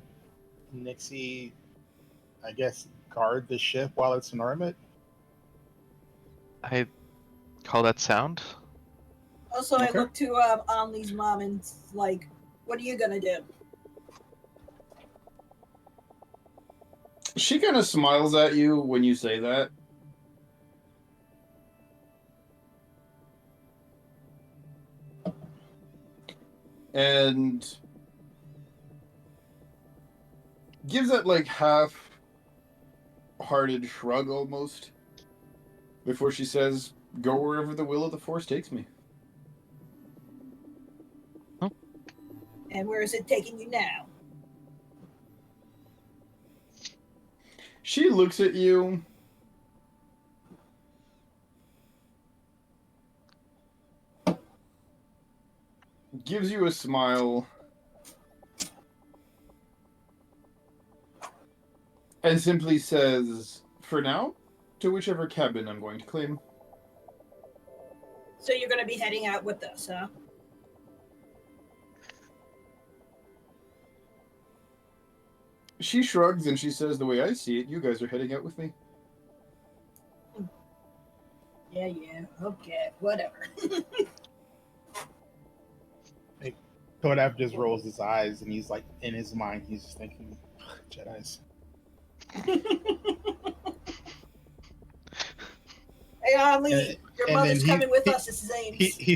Nixie, I guess, guard the ship while it's in orbit? I call that sound. Also, Okay. I look to Omni's mom and like, what are you gonna do? She kind of smiles at you when you say that. And gives that like half-hearted shrug almost before she says, "Go wherever the will of the Force takes me." And where is it taking you now? She looks at you. Gives you a smile. and simply says, "For now, to whichever cabin I'm going to claim." So you're going to be heading out with us, huh? She shrugs and she says, "The way I see it, you guys are heading out with me." Yeah, okay, whatever. Kodav just rolls his eyes and he's like, in his mind, he's just thinking, Jedi's. Hey, Ali, your and mother's then coming with us. This is Ames. He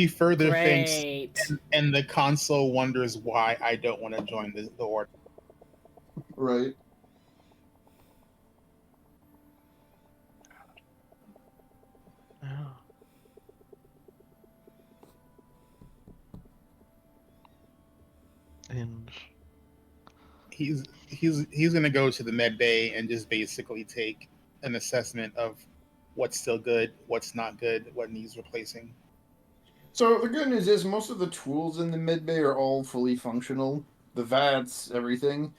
further Great. thinks, and the console wonders why I don't want to join the order. Right. And He's gonna go to the med bay and just basically take an assessment of what's still good, what's not good, what needs replacing. So the good news is most of the tools in the mid bay are all fully functional. The vats, everything.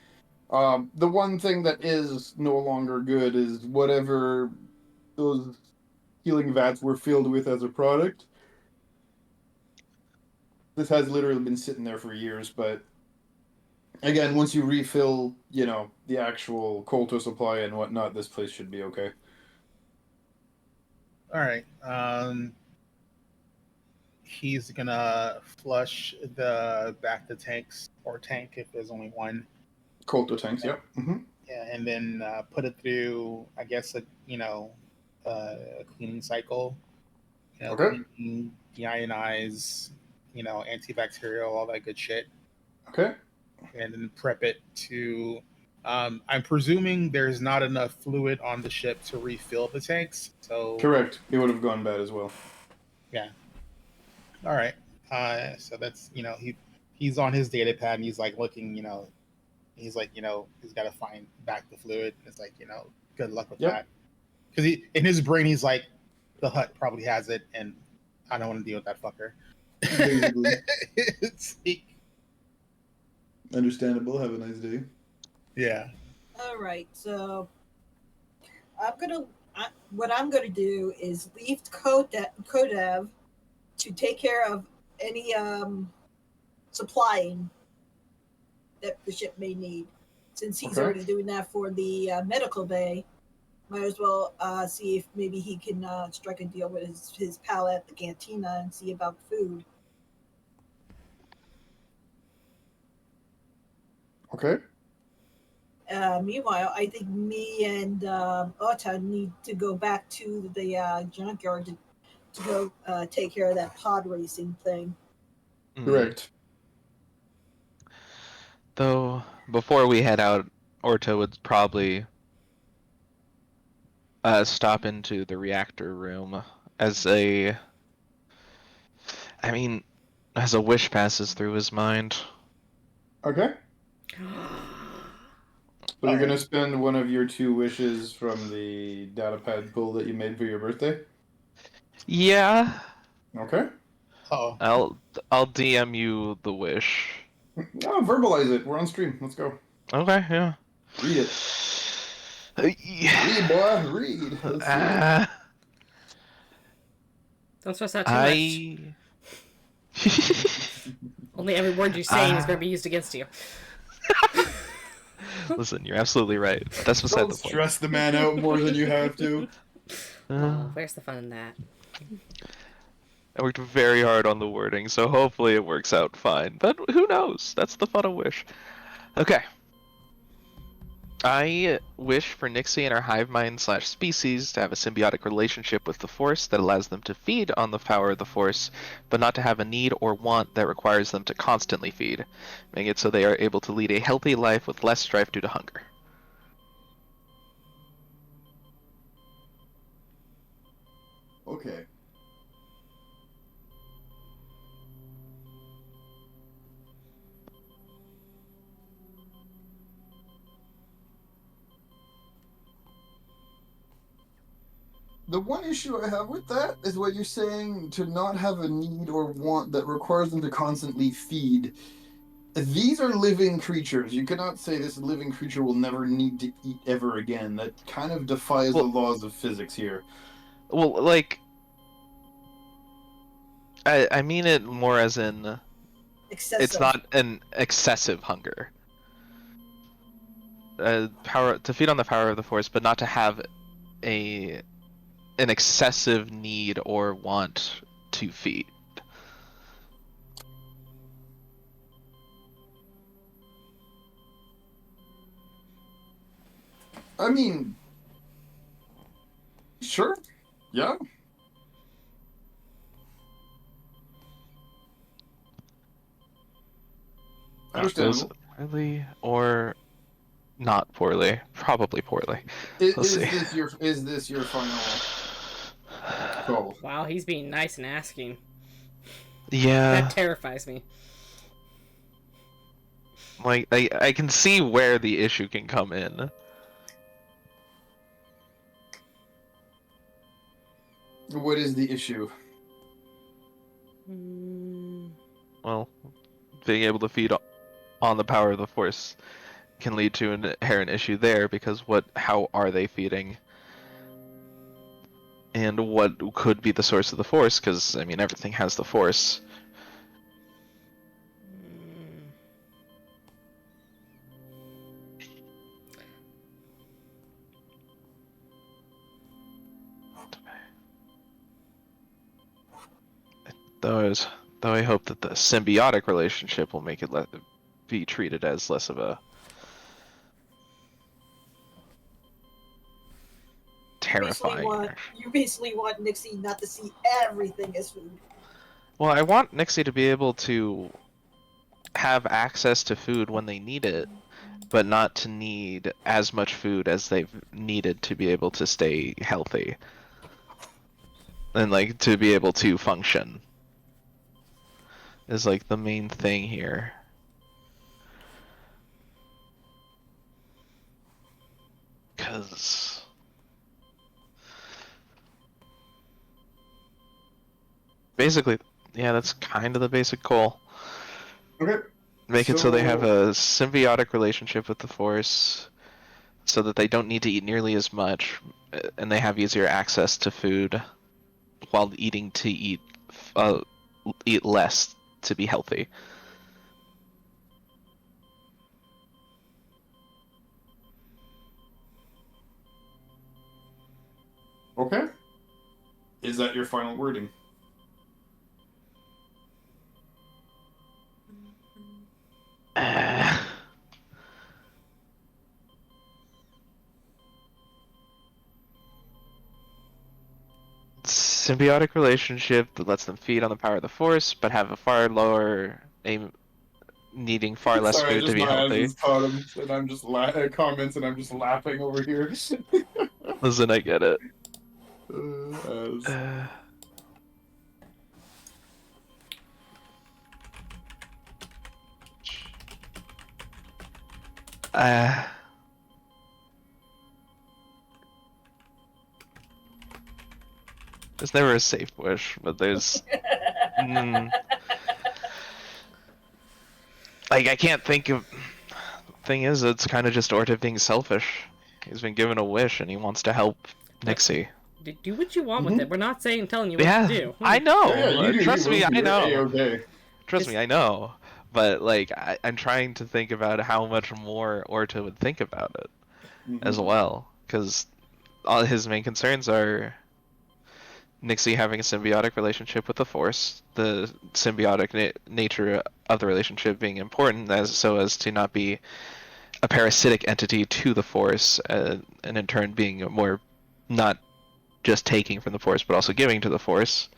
The one thing that is no longer good is whatever those healing vats were filled with as a product. This has literally been sitting there for years, but again, once you refill, the actual Kolto supply and whatnot, this place should be okay. All right. He's gonna flush the back the tanks or tank if there's only one. Kolto tanks, yep. Mm-hmm. Yeah, and then put it through, I guess, a cleaning cycle. Okay. Clean, deionize, antibacterial, all that good shit. Okay. And then prep it to. I'm presuming there's not enough fluid on the ship to refill the tanks. So correct. It would have gone bad as well. Yeah. All right. So that's he's on his data pad and he's like looking. He's like he's got to find back the fluid. It's like good luck with that. Because in his brain he's like, the hut probably has it, and I don't want to deal with that fucker. Basically. Understandable. Have a nice day. Yeah. All right, so what I'm gonna do is leave Kodev to take care of any supplying that the ship may need. Since he's already doing that for the medical bay, might as well see if maybe he can strike a deal with his pal at the cantina and see about food. Okay. Meanwhile, I think me and Ota need to go back to the junkyard to go take care of that pod racing thing. Correct. Though, before we head out, Orta would probably stop into the reactor room as a wish passes through his mind. Okay. So you're gonna spend one of your 2 wishes from the datapad pool that you made for your birthday? Yeah. Okay. I'll DM you the wish. No, verbalize it. We're on stream. Let's go. Okay, yeah. Read it. Read, boy. Read. Let's see it. Don't stress out too much. Only every word you're saying is going to be used against you. Listen, you're absolutely right. That's beside Don't the point. stress the man out more than you have to. Oh, where's the fun in that? I worked very hard on the wording, so hopefully it works out fine. But who knows? That's the fun of Wish. Okay. I wish for Nixie and her hive mind / species to have a symbiotic relationship with the Force that allows them to feed on the power of the Force, but not to have a need or want that requires them to constantly feed, making it so they are able to lead a healthy life with less strife due to hunger. Okay. The one issue I have with that is what you're saying, to not have a need or want that requires them to constantly feed. These are living creatures. You cannot say this living creature will never need to eat ever again. That kind of defies the laws of physics here. Well, like, I mean it more as in Excessive. it's not an excessive hunger. Power to feed on the power of the Force, but not to have an excessive need or want to feed. I mean, sure, yeah. Understandable. Poorly or not poorly? Probably poorly. Let's see. Is this your final goal? Wow, he's being nice and asking. Yeah. That terrifies me. Like, I can see where the issue can come in. What is the issue? Well, being able to feed on the power of the Force can lead to an inherent issue there, because how are they feeding? And what could be the source of the Force? Because, I mean, everything has the Force. Though I hope that the symbiotic relationship will make it be treated as less of a terrifying. You basically want Nixie not to see everything as food. Well, I want Nixie to be able to have access to food when they need it, but not to need as much food as they've needed to be able to stay healthy. And, like, to be able to function is, like, the main thing here. Because basically, yeah, that's kind of the basic goal. Okay. Make it so they have a symbiotic relationship with the Force, so that they don't need to eat nearly as much, and they have easier access to food while eating to eat less to be healthy. Okay. Is that your final wording? Symbiotic relationship that lets them feed on the power of the Force, but have a far lower aim, needing far less Sorry, food to be healthy. Caught him, and I'm just comments, and I'm just laughing over here. Listen, I get it. There's never a safe wish, but there's like, I can't think of. Thing is, it's kind of just Orta being selfish. He's been given a wish and he wants to help Nixie. Do what you want with it. We're not telling you what to do. I know. Yeah, Trust me, I know. A-okay. Trust me, I know. But, like, I'm trying to think about how much more Orta would think about it as well. Because all his main concerns are Nixie having a symbiotic relationship with the Force, the symbiotic nature of the relationship being important so as to not be a parasitic entity to the Force, and in turn being more not just taking from the Force but also giving to the Force,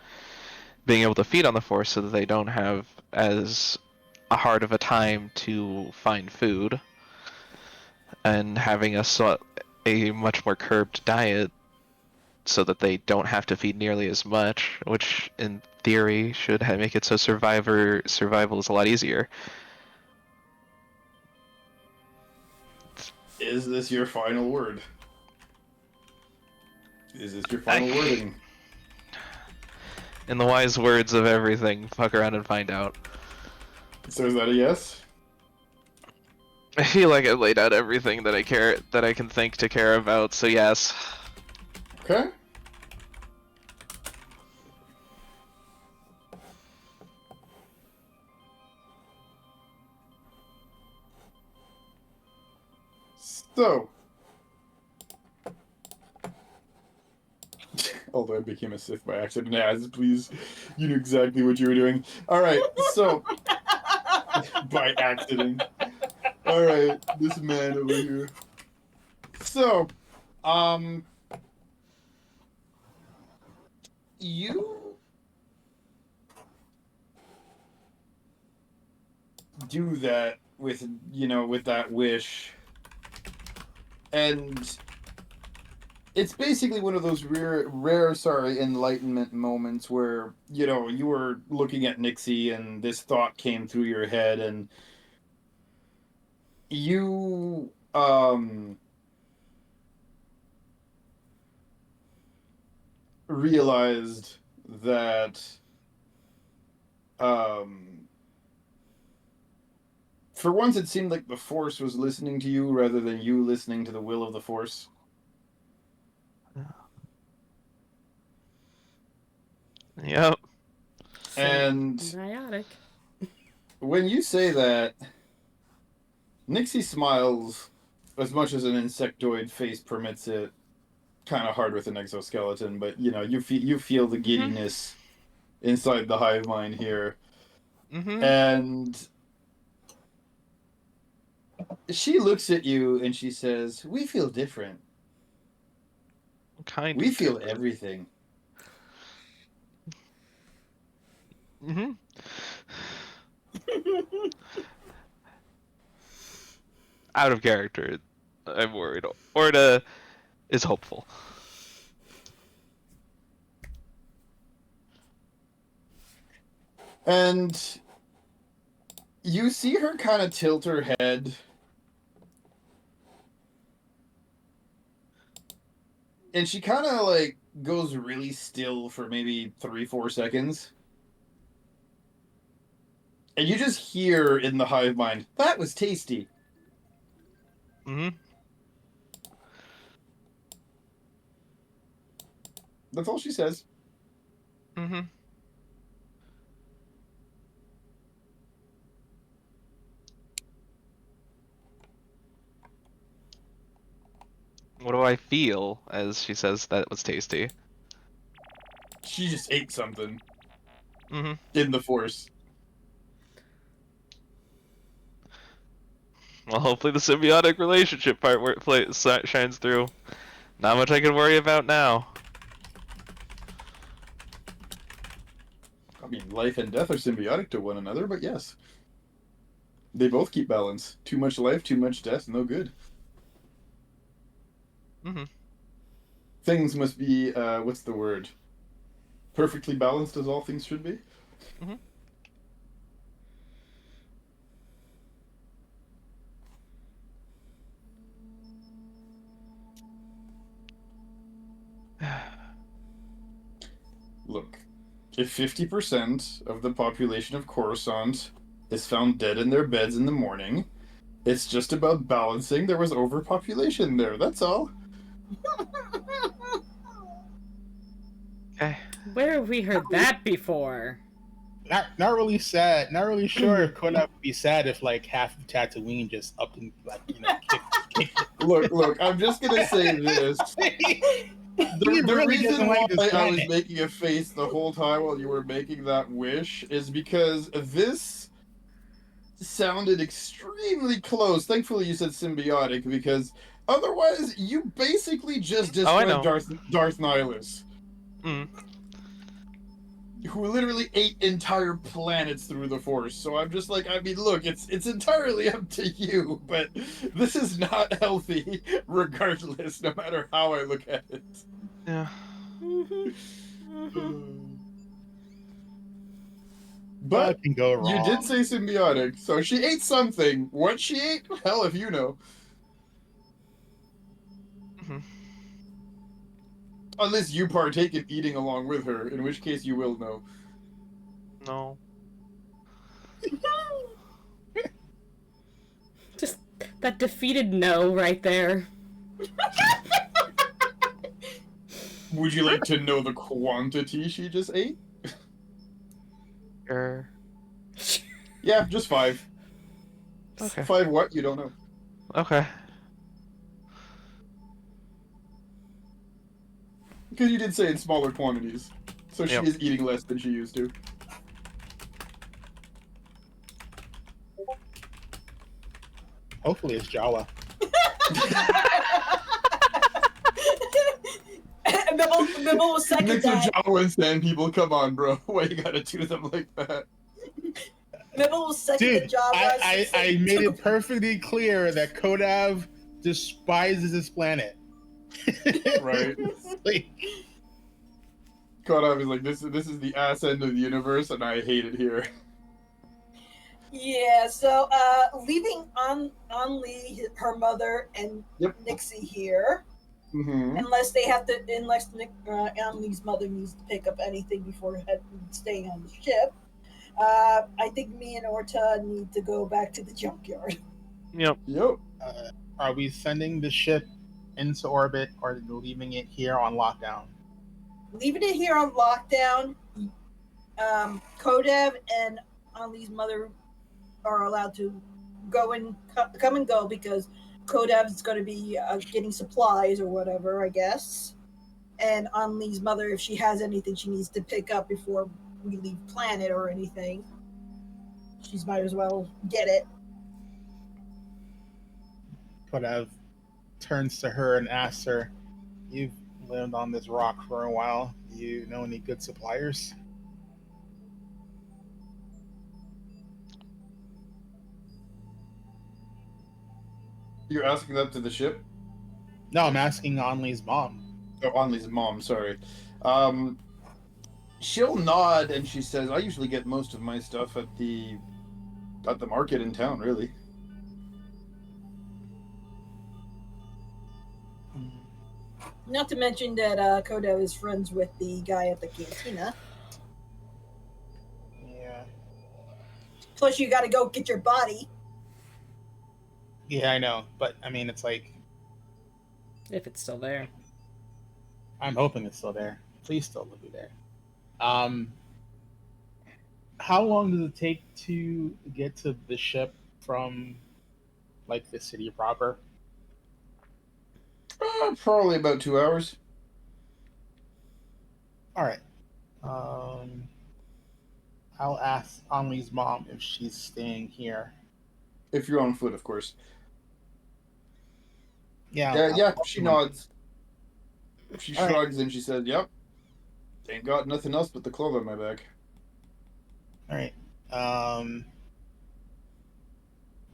being able to feed on the Force so that they don't have as hard of a time to find food, and having a much more curbed diet so that they don't have to feed nearly as much, which in theory should make it so survival is a lot easier. Is this your final word? Is this your final wording? In the wise words of everything, fuck around and find out. So is that a yes? I feel like I laid out everything that I can think to care about, so yes. Okay. So, although I became a Sith by accident, as please, you knew exactly what you were doing. All right, so by accident. All right, this man over here. So, you do that with, with that wish, and it's basically one of those rare, enlightenment moments where, you were looking at Nixie and this thought came through your head, and you, realized that, for once it seemed like the Force was listening to you rather than you listening to the will of the Force. Yep. And Symbiotic. when you say that, Nixie smiles as much as an insectoid face permits it, kind of hard with an exoskeleton, but you feel the giddiness inside the hive mind here. And she looks at you and she says, "We feel different. We feel everything." Out of character, I'm worried. Orda is hopeful. And you see her kind of tilt her head. And she kind of like goes really still for maybe 3-4 seconds. And you just hear in the hive mind, "That was tasty." That's all she says. What do I feel as she says that was tasty? She just ate something In the Force. Well, hopefully the symbiotic relationship part shines through. Not much I can worry about now. I mean, life and death are symbiotic to one another, but yes. They both keep balance. Too much life, too much death, no good. Things must be, what's the word? Perfectly balanced as all things should be? Look, if 50% of the population of Coruscant is found dead in their beds in the morning, it's just about balancing. There was overpopulation there, that's all. Okay. Where have we heard that before? Not really sad. Not really sure if Konab would be sad if like half of Tatooine just up and like kicked. Look, I'm just gonna say this. The really reason like why this I was planet. making a face the whole time while you were making that wish is because this sounded extremely close. Thankfully you said symbiotic, because otherwise you basically just described Darth Nihilus. Who literally ate entire planets through the Force. So I'm just like, I mean, look, it's entirely up to you, but this is not healthy regardless, no matter how I look at it. Yeah. But can go wrong. You did say symbiotic, so she ate something. What she ate? Hell if you know. Unless you partake in eating along with her, in which case you will know. No. Just That defeated no right there. Would you like to know the quantity she just ate? Sure. Yeah, just 5. Okay. 5 what? You don't know. Okay. Because you did say in smaller quantities. So she Yep. is eating less than she used to. Hopefully it's Jawa. Mibble will second Mix of that. Jawa and Sand people, come on, bro. Why you gotta do them like that? Mibble will second the Dude, job. I made it perfectly clear that Kodav despises this planet. Right. Like, Kodav is like, this is the ass end of the universe, and I hate it here. Yeah, so leaving on Lee, her mother, and Yep. Nixie here, Mm-hmm. unless An Lee's mother needs to pick up anything before staying on the ship. I think me and Orta need to go back to the junkyard. Yep. Yep. are we sending the ship into orbit or leaving it here on lockdown? Leaving it here on lockdown. Kodev and An Lee's mother are allowed to go and come and go because Kodev's going to be getting supplies or whatever, I guess. And An Lee's mother, if she has anything she needs to pick up before we leave planet or anything, she might as well get it. Kodav turns to her and asks her, "You've lived on this rock for a while. Do you know any good suppliers?" You're asking that to the ship? No, I'm asking Anli's mom. Oh, Anli's mom, sorry. She'll nod and she says, I usually get most of my stuff at the market in town, really. Not to mention that Kodev is friends with the guy at the cantina. Yeah. Plus, you got to go get your body. Yeah, I know. But, I mean, it's like, If it's still there. I'm hoping it's still there. Please still be there. How long does it take to get to the ship from, like, the city proper? Probably about 2 hours. All right. I'll ask Anli's mom if she's staying here. If you're on foot, of course. Yeah. Yeah, she nods. She All right. shrugs and she says, yep. Ain't got nothing else but the clothes on my back. All right.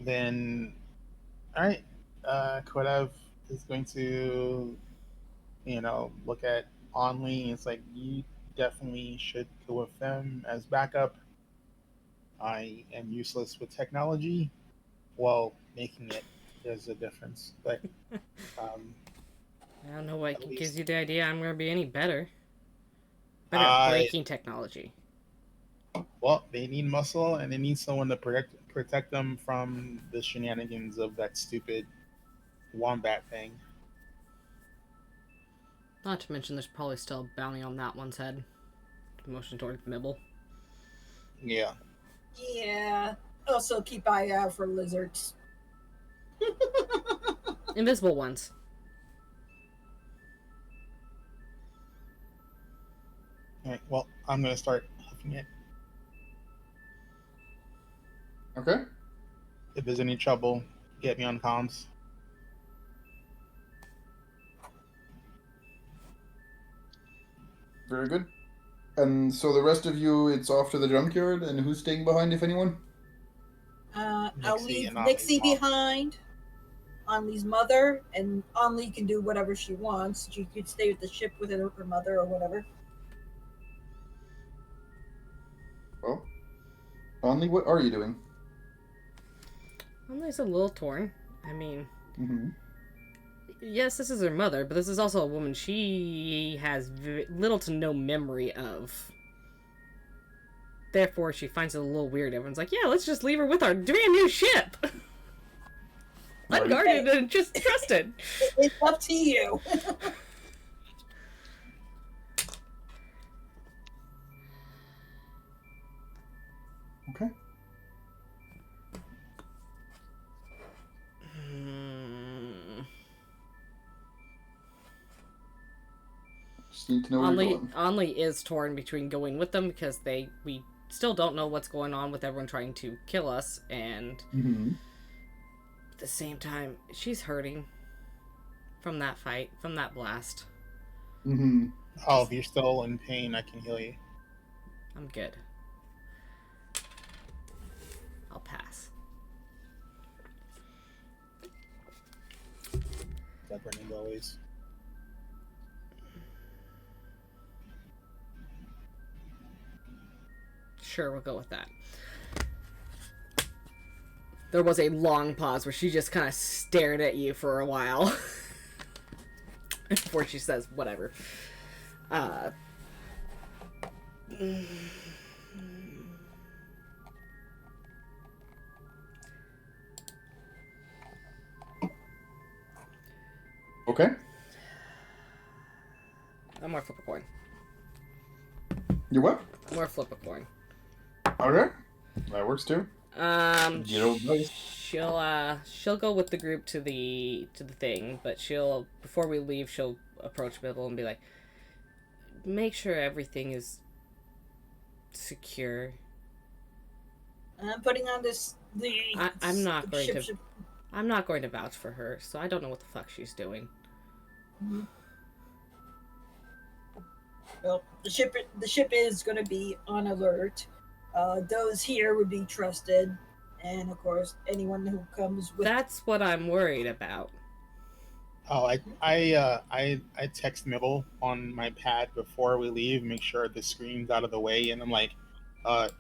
Then, all right. Kodev is going to, look at Only. It's like, you definitely should go with them as backup. I am useless with technology. Well, making it, there's a difference. But, I don't know what At gives least- you the idea I'm going to be any better. Better at breaking technology. well, they need muscle and they need someone to protect them from the shenanigans of that stupid wombat thing. Not to mention there's probably still a bounty on that one's head. Motion towards Mibble. Yeah. Yeah. Also, keep eye out for lizards. Invisible ones. All right. Well, I'm gonna start huffing it. Okay. If there's any trouble, get me on comms. Very good. And so the rest of you, it's off to the junkyard, and who's staying behind, if anyone? I'll Nixie leave and Anli's Nixie mom. behind. Anli's mother, and Anli can do whatever she wants. She could stay with the ship with her mother or whatever. Well, Anli, what are you doing? Emily's a little torn. I mean, Mm-hmm. yes, this is her mother, but this is also a woman she has little to no memory of. Therefore, she finds it a little weird. Everyone's like, yeah, let's just leave her with our brand new ship. unguarded and just trusted. It's up to you. Okay. Just need to know where you're going. Only is torn between going with them because we still don't know what's going on with everyone trying to kill us, and at the same time, she's hurting from that fight, from that blast. Oh, if you're still in pain, I can heal you. I'm good. I'll pass. Stubborn as always. Sure, we'll go with that. There was a long pause where she just kind of stared at you for a while. Before she says, whatever. Okay. I'm more flip a coin. You what? More flip a coin. Okay. That works too. She'll go with the group to the thing, but before we leave, she'll approach Bibble and be like, make sure everything is secure. I'm putting on I'm not going to vouch for her, so I don't know what the fuck she's doing. Well, the ship is going to be on alert. Those here would be trusted, and of course, anyone who comes with. That's what I'm worried about. Oh, I text Mibble on my pad before we leave, make sure the screen's out of the way, and I'm like, and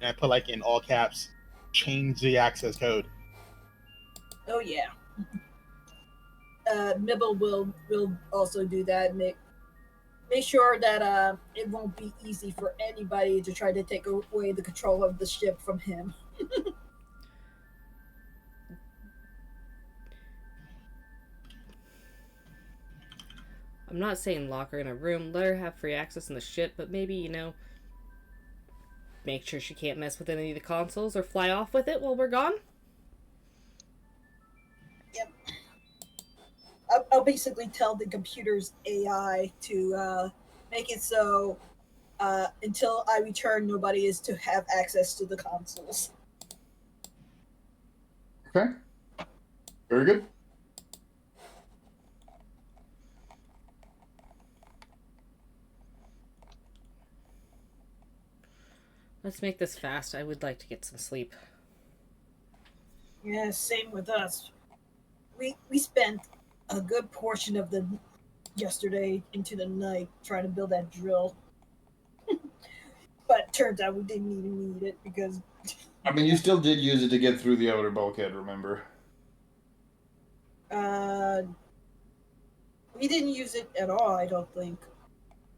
I put like in all caps, change the access code. Oh yeah. Mibble will also do that. Make sure that it won't be easy for anybody to try to take away the control of the ship from him. I'm not saying lock her in a room, let her have free access in the ship, but maybe, make sure she can't mess with any of the consoles or fly off with it while we're gone. Yep. I'll basically tell the computer's AI to make it so until I return, nobody is to have access to the consoles. Okay. Very good. Let's make this fast. I would like to get some sleep. Yeah, same with us. We spent a good portion of the yesterday into the night trying to build that drill. But it turns out we didn't even need it because... I mean, you still did use it to get through the outer bulkhead, remember? We didn't use it at all, I don't think.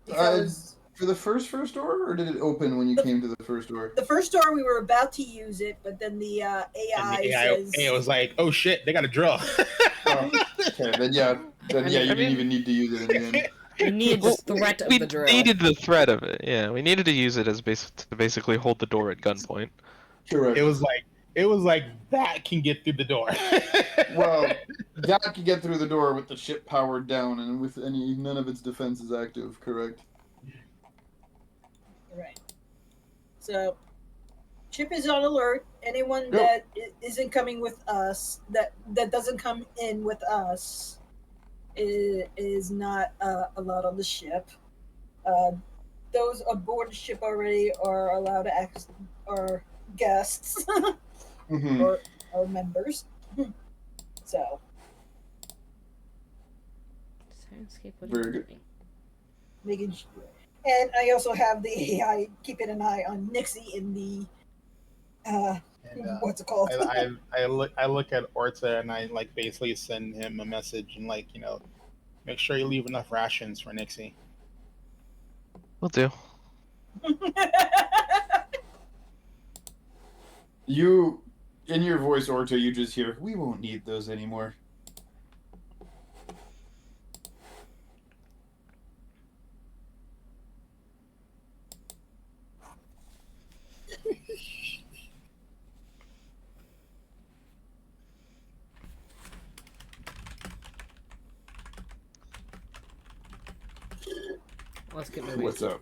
Because... For the first door, or did it open when you came to the first door? The first door, we were about to use it, but then the AI says... it was like, oh shit, they got a drill. Oh, okay, then you didn't even need to use it in the end. We needed the threat of the drill. We needed the threat of it, yeah. We needed to use it as to basically hold the door at gunpoint. Correct. It was like that can get through the door. Well, that can get through the door with the ship powered down and with none of its defenses active, correct? Right. So, ship is on alert. Anyone that isn't coming with us, that doesn't come in with us, is not allowed on the ship. Those aboard the ship already are allowed to act as our guests or members. So. Very good. Making sure. And I also have the AI keeping an eye on Nixie in the what's it called? I look at Orta and I like basically send him a message and make sure you leave enough rations for Nixie. Will do. in your voice, Orta, you just hear, "We won't need those anymore." Let's get moving. What's up?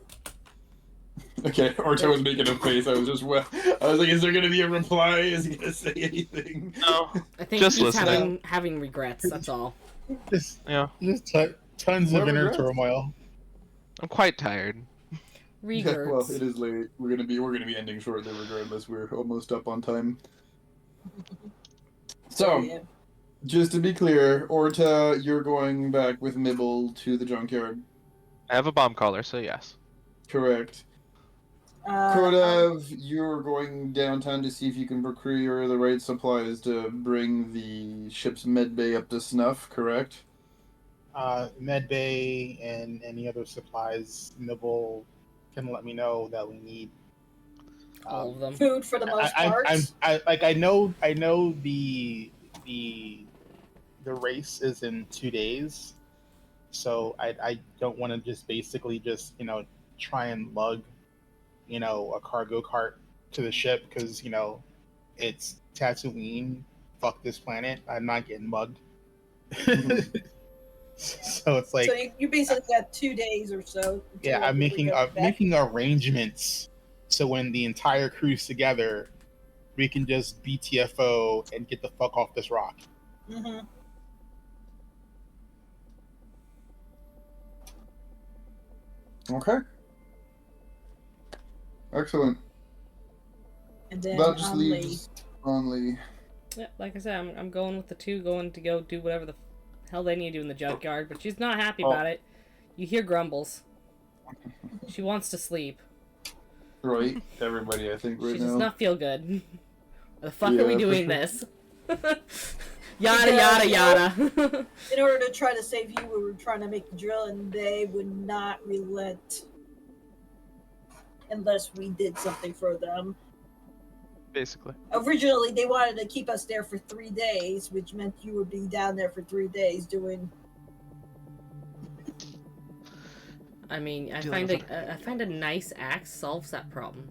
Okay, Orta was making a face. I was just, I was like, is there gonna be a reply? Is he gonna say anything? No. I think Just he's listening. having regrets. That's all. Just, Yeah. tons of What inner regrets? turmoil. I'm quite tired. Yeah, well, Regrets. it is late. We're gonna be ending shortly, regardless. We're almost up on time. So, Yeah. just to be clear, Orta, you're going back with Mibble to the junkyard. I have a bomb collar, so yes. Correct. Um, Kodav, you're going downtown to see if you can procure the right supplies to bring the ship's medbay up to snuff, correct? Med bay and any other supplies Nibble can let me know that we need. All of them. food for the most part. I know the race is in 2 days, so I don't want to just basically just try and lug a cargo cart to the ship because it's Tatooine. Fuck this planet. I'm not getting mugged. So it's like, So you basically got 2 days or so. yeah, I'm making arrangements so when the entire crew's together, we can just BTFO and get the fuck off this rock. Mm-hmm. Okay. Excellent. And then That just on Lee. leaves on Lee. Yeah, like I said, I'm going with the two, going to go do whatever the hell they need to do in the junkyard, but she's not happy about it. You hear grumbles. She wants to sleep. Right, everybody, I think, right She now. does not feel good. Why the fuck Yeah, are we for doing sure. this? Yada yada yada. In order to try to save you, we were trying to make the drill, and they would not relent unless we did something for them. Basically. Originally, they wanted to keep us there for 3 days, which meant you would be down there for 3 days doing. I mean, I Dealing find a nice axe solves that problem.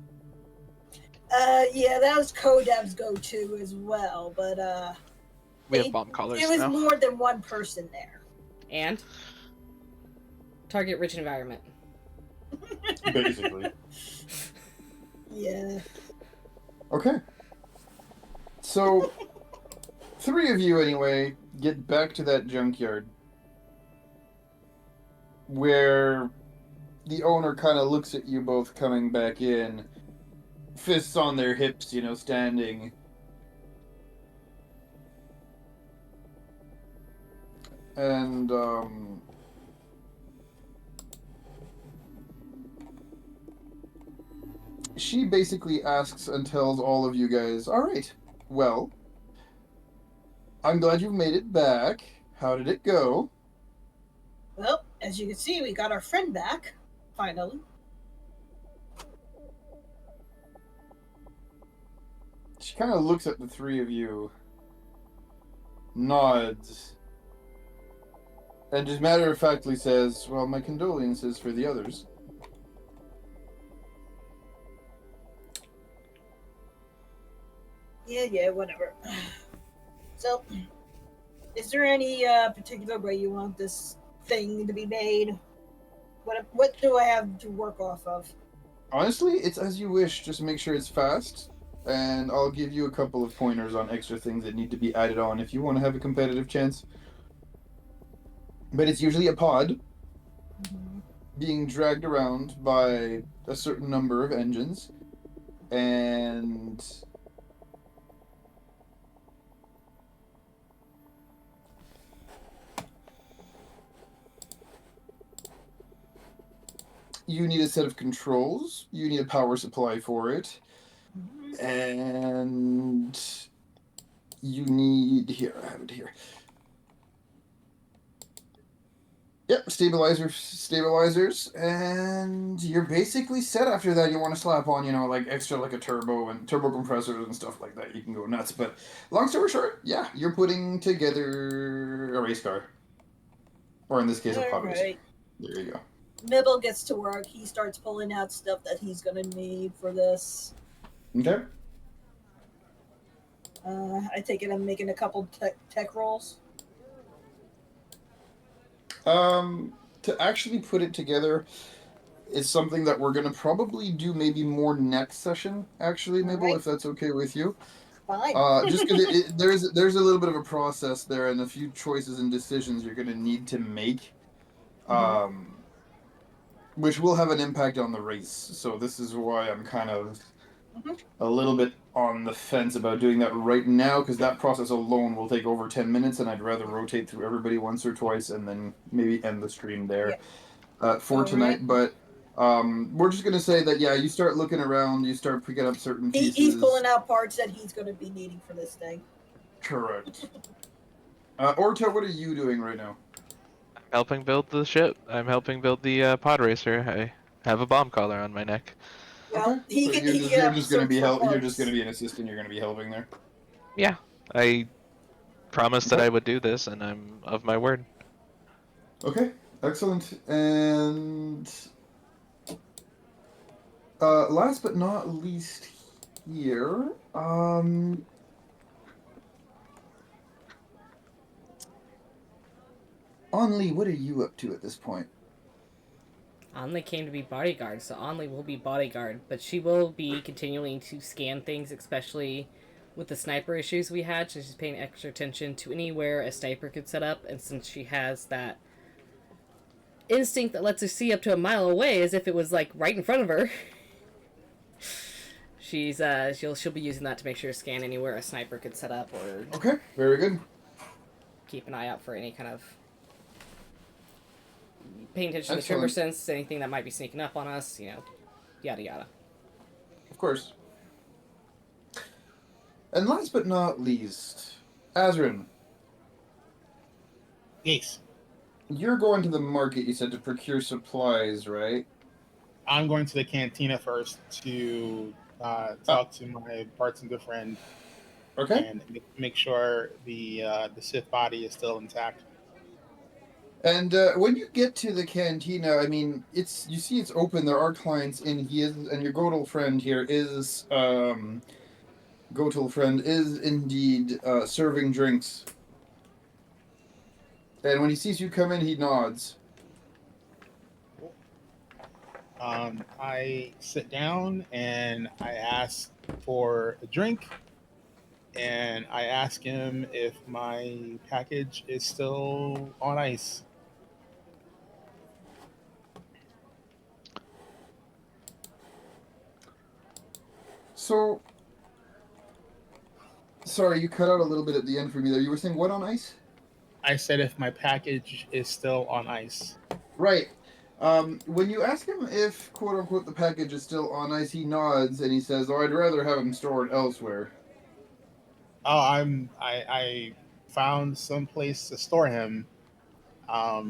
Yeah, that was Kodev's go-to as well, but We They- have bomb collars it was now. more than one person there. And target rich environment. Basically. Yeah. Okay. So, 3 of you, anyway, get back to that junkyard. Where the owner kind of looks at you both coming back in, fists on their hips, standing. And, she basically asks and tells all of you guys, all right, well, I'm glad you've made it back. How did it go? Well, as you can see, we got our friend back, finally. She kind of looks at the 3 of you, nods, and just matter-of-factly says, well, my condolences for the others. Yeah, whatever. So, is there any particular way you want this thing to be made? What do I have to work off of? Honestly, it's as you wish. Just make sure it's fast, and I'll give you a couple of pointers on extra things that need to be added on if you want to have a competitive chance. But it's usually a pod being dragged around by a certain number of engines, and you need a set of controls, you need a power supply for it, and you need... Here, I have it here. Yep, stabilizers, and you're basically set after that. You want to slap on, like extra like a turbo and turbo compressors and stuff like that. You can go nuts. But long story short, yeah, you're putting together a race car. Or in this case, a pod racer. Alright. There you go. Mibble gets to work. He starts pulling out stuff that he's gonna need for this. Okay. I take it I'm making a couple tech rolls. To actually put it together is something that we're gonna probably do maybe more next session, actually, Mabel, Alright. if that's okay with you. Fine. Just because there's a little bit of a process there and a few choices and decisions you're gonna need to make, which will have an impact on the race. So this is why I'm kind of a little bit on the fence about doing that right now, because that process alone will take over 10 minutes, and I'd rather rotate through everybody once or twice and then maybe end the stream there for tonight. But we're just gonna say that you start looking around, you start picking up certain pieces. He's pulling out parts that he's going to be needing for this thing. Correct. Orta, what are you doing right now? I'm helping build the ship. I'm helping build the pod racer. I have a bomb collar on my neck. Well, Okay. So you're just gonna be You're just gonna be an assistant. You're gonna be helping there. Yeah, I promised that I would do this, and I'm of my word. Okay, excellent. And last but not least here, Only, what are you up to at this point? Only came to be bodyguard, so Only will be bodyguard, but she will be continuing to scan things, especially with the sniper issues we had, so she's paying extra attention to anywhere a sniper could set up, and since she has that instinct that lets her see up to a mile away as if it was like right in front of her, she'll be using that to make sure to scan anywhere a sniper could set up, or Okay, very good. keep an eye out for any kind of paying attention to Excellent. trigger sense, anything that might be sneaking up on us, yada yada. Of course. And last but not least, Azrin, Yes. you're going to the market, you said, to procure supplies, right? I'm going to the cantina first to talk to my bartender friend Okay. and make sure the Sith body is still intact. And when you get to the cantina, I mean, you see it's open. There are clients in. And your Gotal friend here is indeed serving drinks. And when he sees you come in, he nods. I sit down and I ask for a drink, and I ask him if my package is still on ice. So, sorry, you cut out a little bit at the end for me there. You were saying what on ice? I said if my package is still on ice. Right. When you ask him if, quote unquote, the package is still on ice, he nods and he says, "Oh, I'd rather have him stored elsewhere." Oh, I found some place to store him. I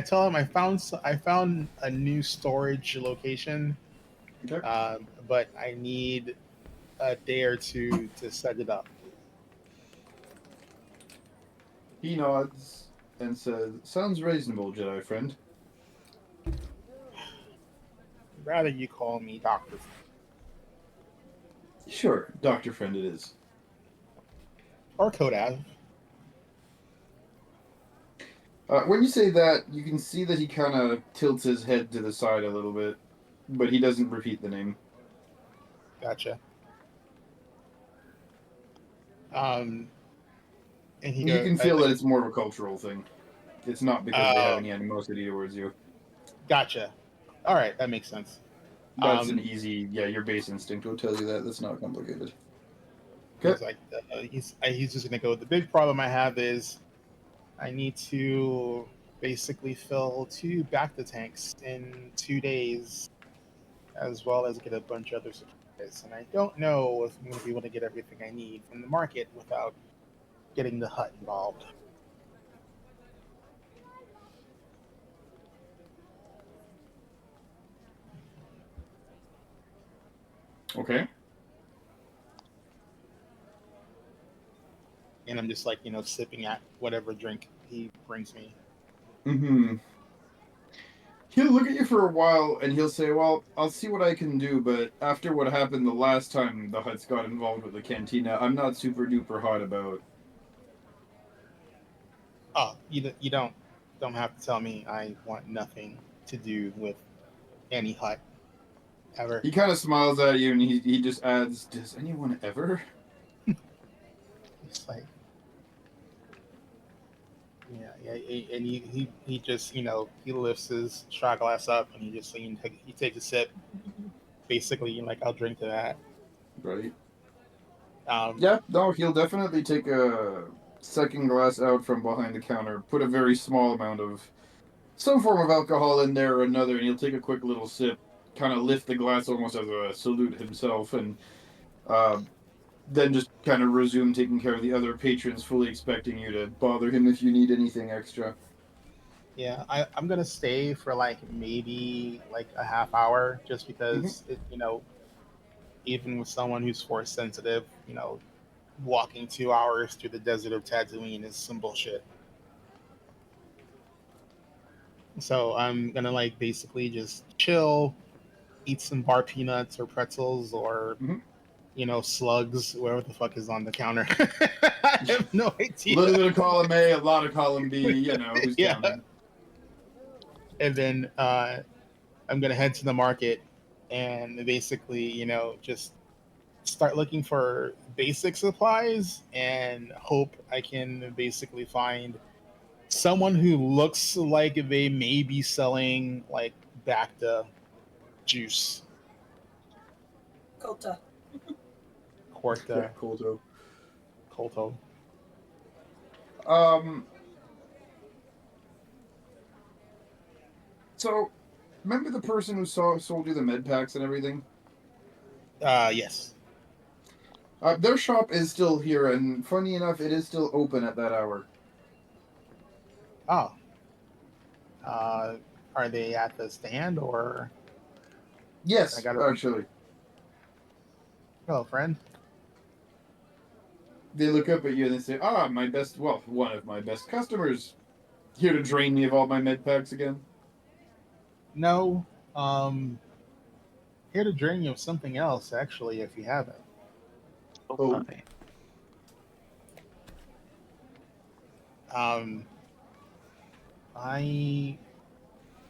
tell him I found a new storage location, Okay. but I need a day or two to set it up. He nods and says, "Sounds reasonable, Jedi friend." Rather you call me Doctor. Sure, Dr. Friend it is. Or Kodav. When you say that, you can see that he kind of tilts his head to the side a little bit, but he doesn't repeat the name. Gotcha. And he You goes, can feel that it's more of a cultural thing. It's not because they have any animosity towards you. Gotcha. All right, that makes sense. That's an easy, your base instinct will tell you that. That's not complicated. He's Okay. like, he's just gonna go. The big problem I have is I need to basically fill 2 bacta tanks in 2 days, as well as get a bunch of other supplies. And I don't know if I'm going to be able to get everything I need from the market without getting the hut involved. Okay. And I'm just like, sipping at whatever drink he brings me. Mm-hmm. He'll look at you for a while and he'll say, "Well, I'll see what I can do, but after what happened the last time the Huts got involved with the cantina, I'm not super duper hot about." Oh, you don't have to tell me. I want nothing to do with any hut ever. He kind of smiles at you and he just adds, "Does anyone ever?" It's like, yeah, and he just he lifts his shot glass up and he takes a sip. Basically, like, I'll drink to that. Right. Um, Yeah, no, he'll definitely take a second glass out from behind the counter, put a very small amount of some form of alcohol in there or another, and he'll take a quick little sip, kind of lift the glass almost as a salute himself, and uh, then just kind of resume taking care of the other patrons, fully expecting you to bother him if you need anything extra. yeah, I'm gonna stay for like maybe like a half hour, just Hmm. because even with someone who's force sensitive, walking 2 hours through the desert of Tatooine is some bullshit. So I'm gonna like basically just chill, eat some bar peanuts or pretzels or Hmm. slugs, whatever the fuck is on the counter. I have no A idea. little bit of column A, a lot of column B, who's Yeah, counting? and then I'm gonna head to the market and basically, just start looking for basic supplies and hope I can basically find someone who looks like they may be selling like Bacta juice, Kota. Yeah, Corta, Colto. Colto. Um, so remember the person who sold you the med packs and everything? Yes. Their shop is still here, and funny enough, it is still open at that hour. Oh, uh, are they at the stand or I Yes, got to? actually. Hello, friend. They look up at you and they say, "Ah, one of my best customers, here to drain me of all my med packs again." No, um, here to drain you of something else. Actually, if you haven't, Oh Oh, my. um, I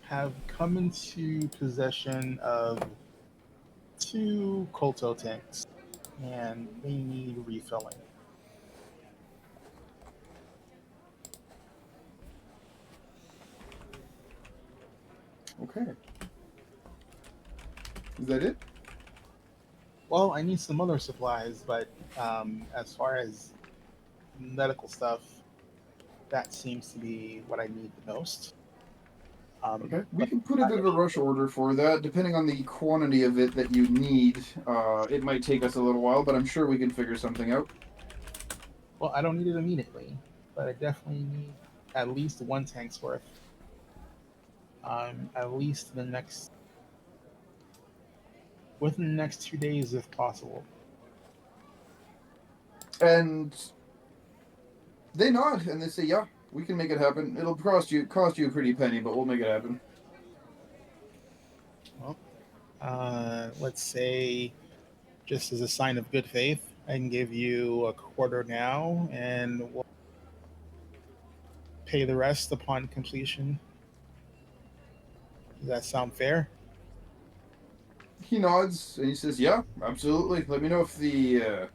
have come into possession of two Colto tanks, and they need refilling. okay. Is that it? Well, I need some other supplies, but as far as medical stuff, that seems to be what I need the most. Okay. We But can put a bit of a rush order for that, depending on the quantity of it that you need. It might take us a little while, but I'm sure we can figure something out. well, I don't need it immediately, but I definitely need at least one tank's worth. At least within the next 2 days, if possible. And they nod and they say, "Yeah, we can make it happen. It'll cost you a pretty penny, but we'll make it happen." Well, let's say, just as a sign of good faith, I can give you a quarter now, and we'll pay the rest upon completion. Does that sound fair? He nods and he says, "Yeah, absolutely. Let me know if the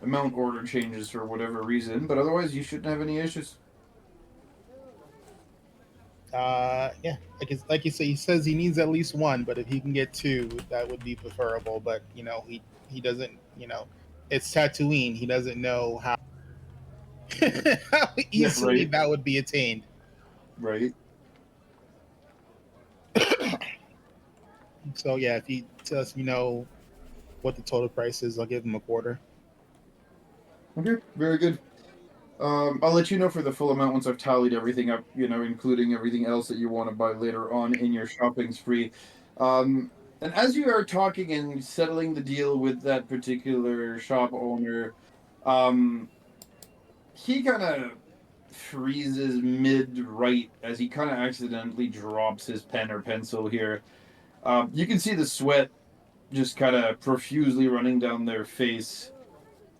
amount order changes for whatever reason, but otherwise you shouldn't have any issues." Yeah, like you say, he says he needs at least one, but if he can get two, that would be preferable. But he doesn't. It's Tatooine. He doesn't know how how Yeah, easily right, that would be attained. right. So yeah, if he tells me what the total price is, I'll give him a quarter. Okay, very good. I'll let you know for the full amount once I've tallied everything up, including everything else that you want to buy later on in your shopping spree. Um, And as you are talking and settling the deal with that particular shop owner, um, he kind of freezes mid-right as he kind of accidentally drops his pen or pencil here. You can see the sweat just kind of profusely running down their face.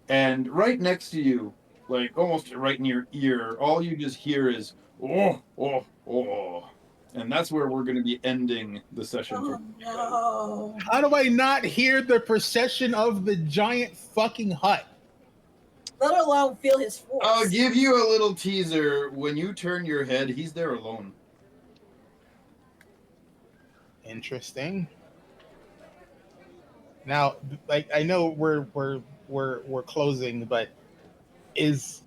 And right next to you, like almost right in your ear, all you just hear is, oh, oh, oh. And that's where we're going to be ending the session for. Oh no! How do I not hear the procession of the giant fucking hut? Let alone feel his force. I'll give you a little teaser. When you turn your head, he's there alone. Interesting. Now, like I know we're closing, but is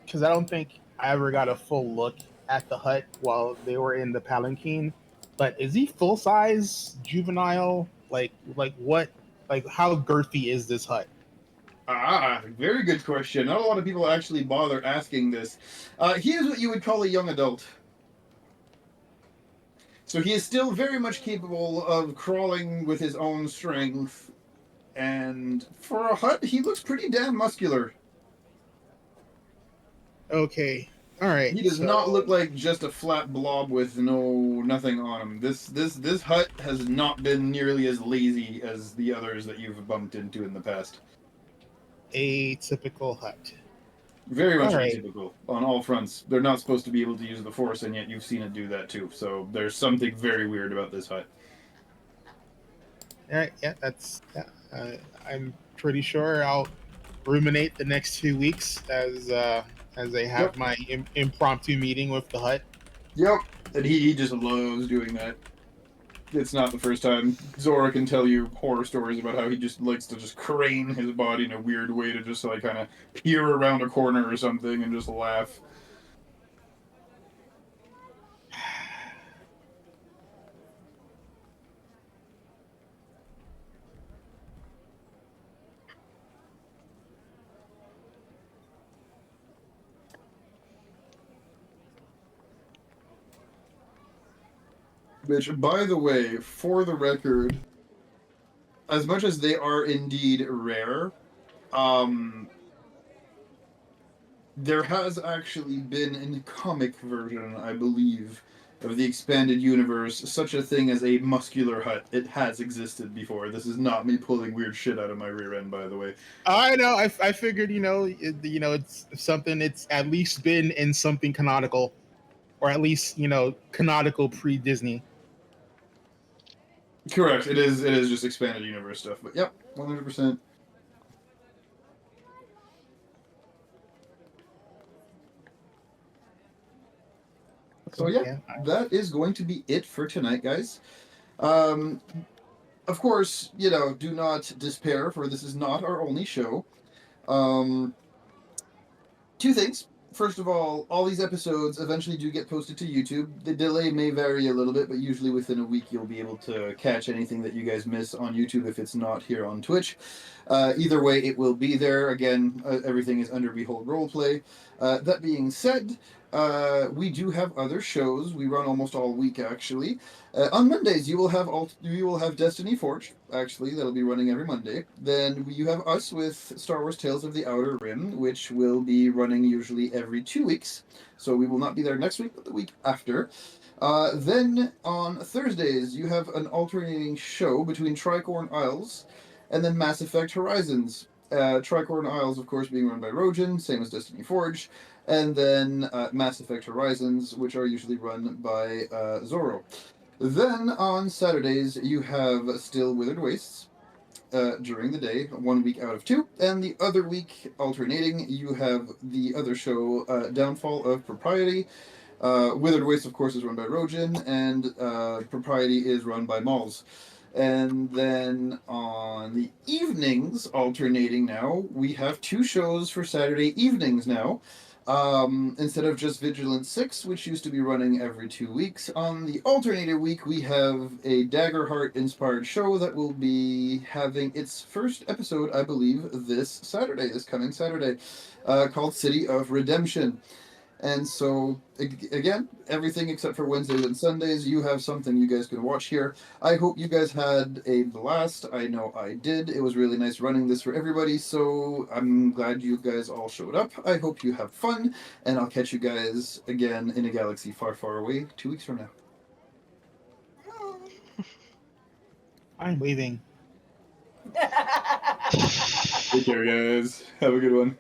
because I don't think I ever got a full look at the hut while they were in the palanquin. But is he full size, juvenile? Like what? Like how girthy is this hut? Very good question. Not a lot of people actually bother asking this. He is what you would call a young adult. So he is still very much capable of crawling with his own strength. And for a hut, he looks pretty damn muscular. Okay, all right. He does not look like just a flat blob with nothing on him. This hut has not been nearly as lazy as the others that you've bumped into in the past. A typical hut. Very much All right. atypical on all fronts. They're not supposed to be able to use the Force, and yet you've seen it do that too. So there's something very weird about this hut. All right, yeah, that's. Yeah, I'm pretty sure I'll ruminate the next 2 weeks as I have my impromptu meeting with the hut. Yep, and he just loves doing that. It's not the first time. Zora can tell you horror stories about how he just likes to just crane his body in a weird way to just like kind of peer around a corner or something and just laugh. Which, by the way, for the record, as much as they are indeed rare, there has actually been in the comic version, I believe, of the expanded universe, such a thing as a muscular hut. It has existed before. This is not me pulling weird shit out of my rear end, by the way. I know. I figured, it's something. It's at least been in something canonical, or at least canonical pre-Disney. Correct. It is just expanded universe stuff. But yep, 100%. So yeah, that is going to be it for tonight, guys. Of course, do not despair, for this is not our only show. Two things. First of all these episodes eventually do get posted to YouTube. The delay may vary a little bit, but usually within a week you'll be able to catch anything that you guys miss on YouTube if it's not here on Twitch. Either way, it will be there. Again, everything is under Behold Roleplay. That being said, we do have other shows. We run almost all week, actually. On Mondays, you will have Destiny Forged. Actually, that'll be running every Monday. Then you have us with Star Wars Tales of the Outer Rim, which will be running usually every 2 weeks. So we will not be there next week, but the week after. Then on Thursdays, you have an alternating show between Tricorn Isles and then Mass Effect Horizons. Tricorn Isles, of course, being run by Rojan, same as Destiny Forge, and then Mass Effect Horizons, which are usually run by Zorro. Then on Saturdays, you have Still Withered Wastes during the day, 1 week out of 2, and the other week, alternating, you have the other show, Downfall of Propriety. Withered Wastes, of course, is run by Rojan, and Propriety is run by Malls. And then on the evenings, alternating now, we have 2 shows for Saturday evenings now. Instead of just Vigilance 6, which used to be running every 2 weeks, on the alternative week, we have a Daggerheart-inspired show that will be having its first episode, I believe, this coming Saturday, called City of Redemption. And so, again, everything except for Wednesdays and Sundays, you have something you guys can watch here. I hope you guys had a blast. I know I did. It was really nice running this for everybody, so I'm glad you guys all showed up. I hope you have fun, and I'll catch you guys again in a galaxy far, far away 2 weeks from now. I'm waving. Take care, guys. Have a good one.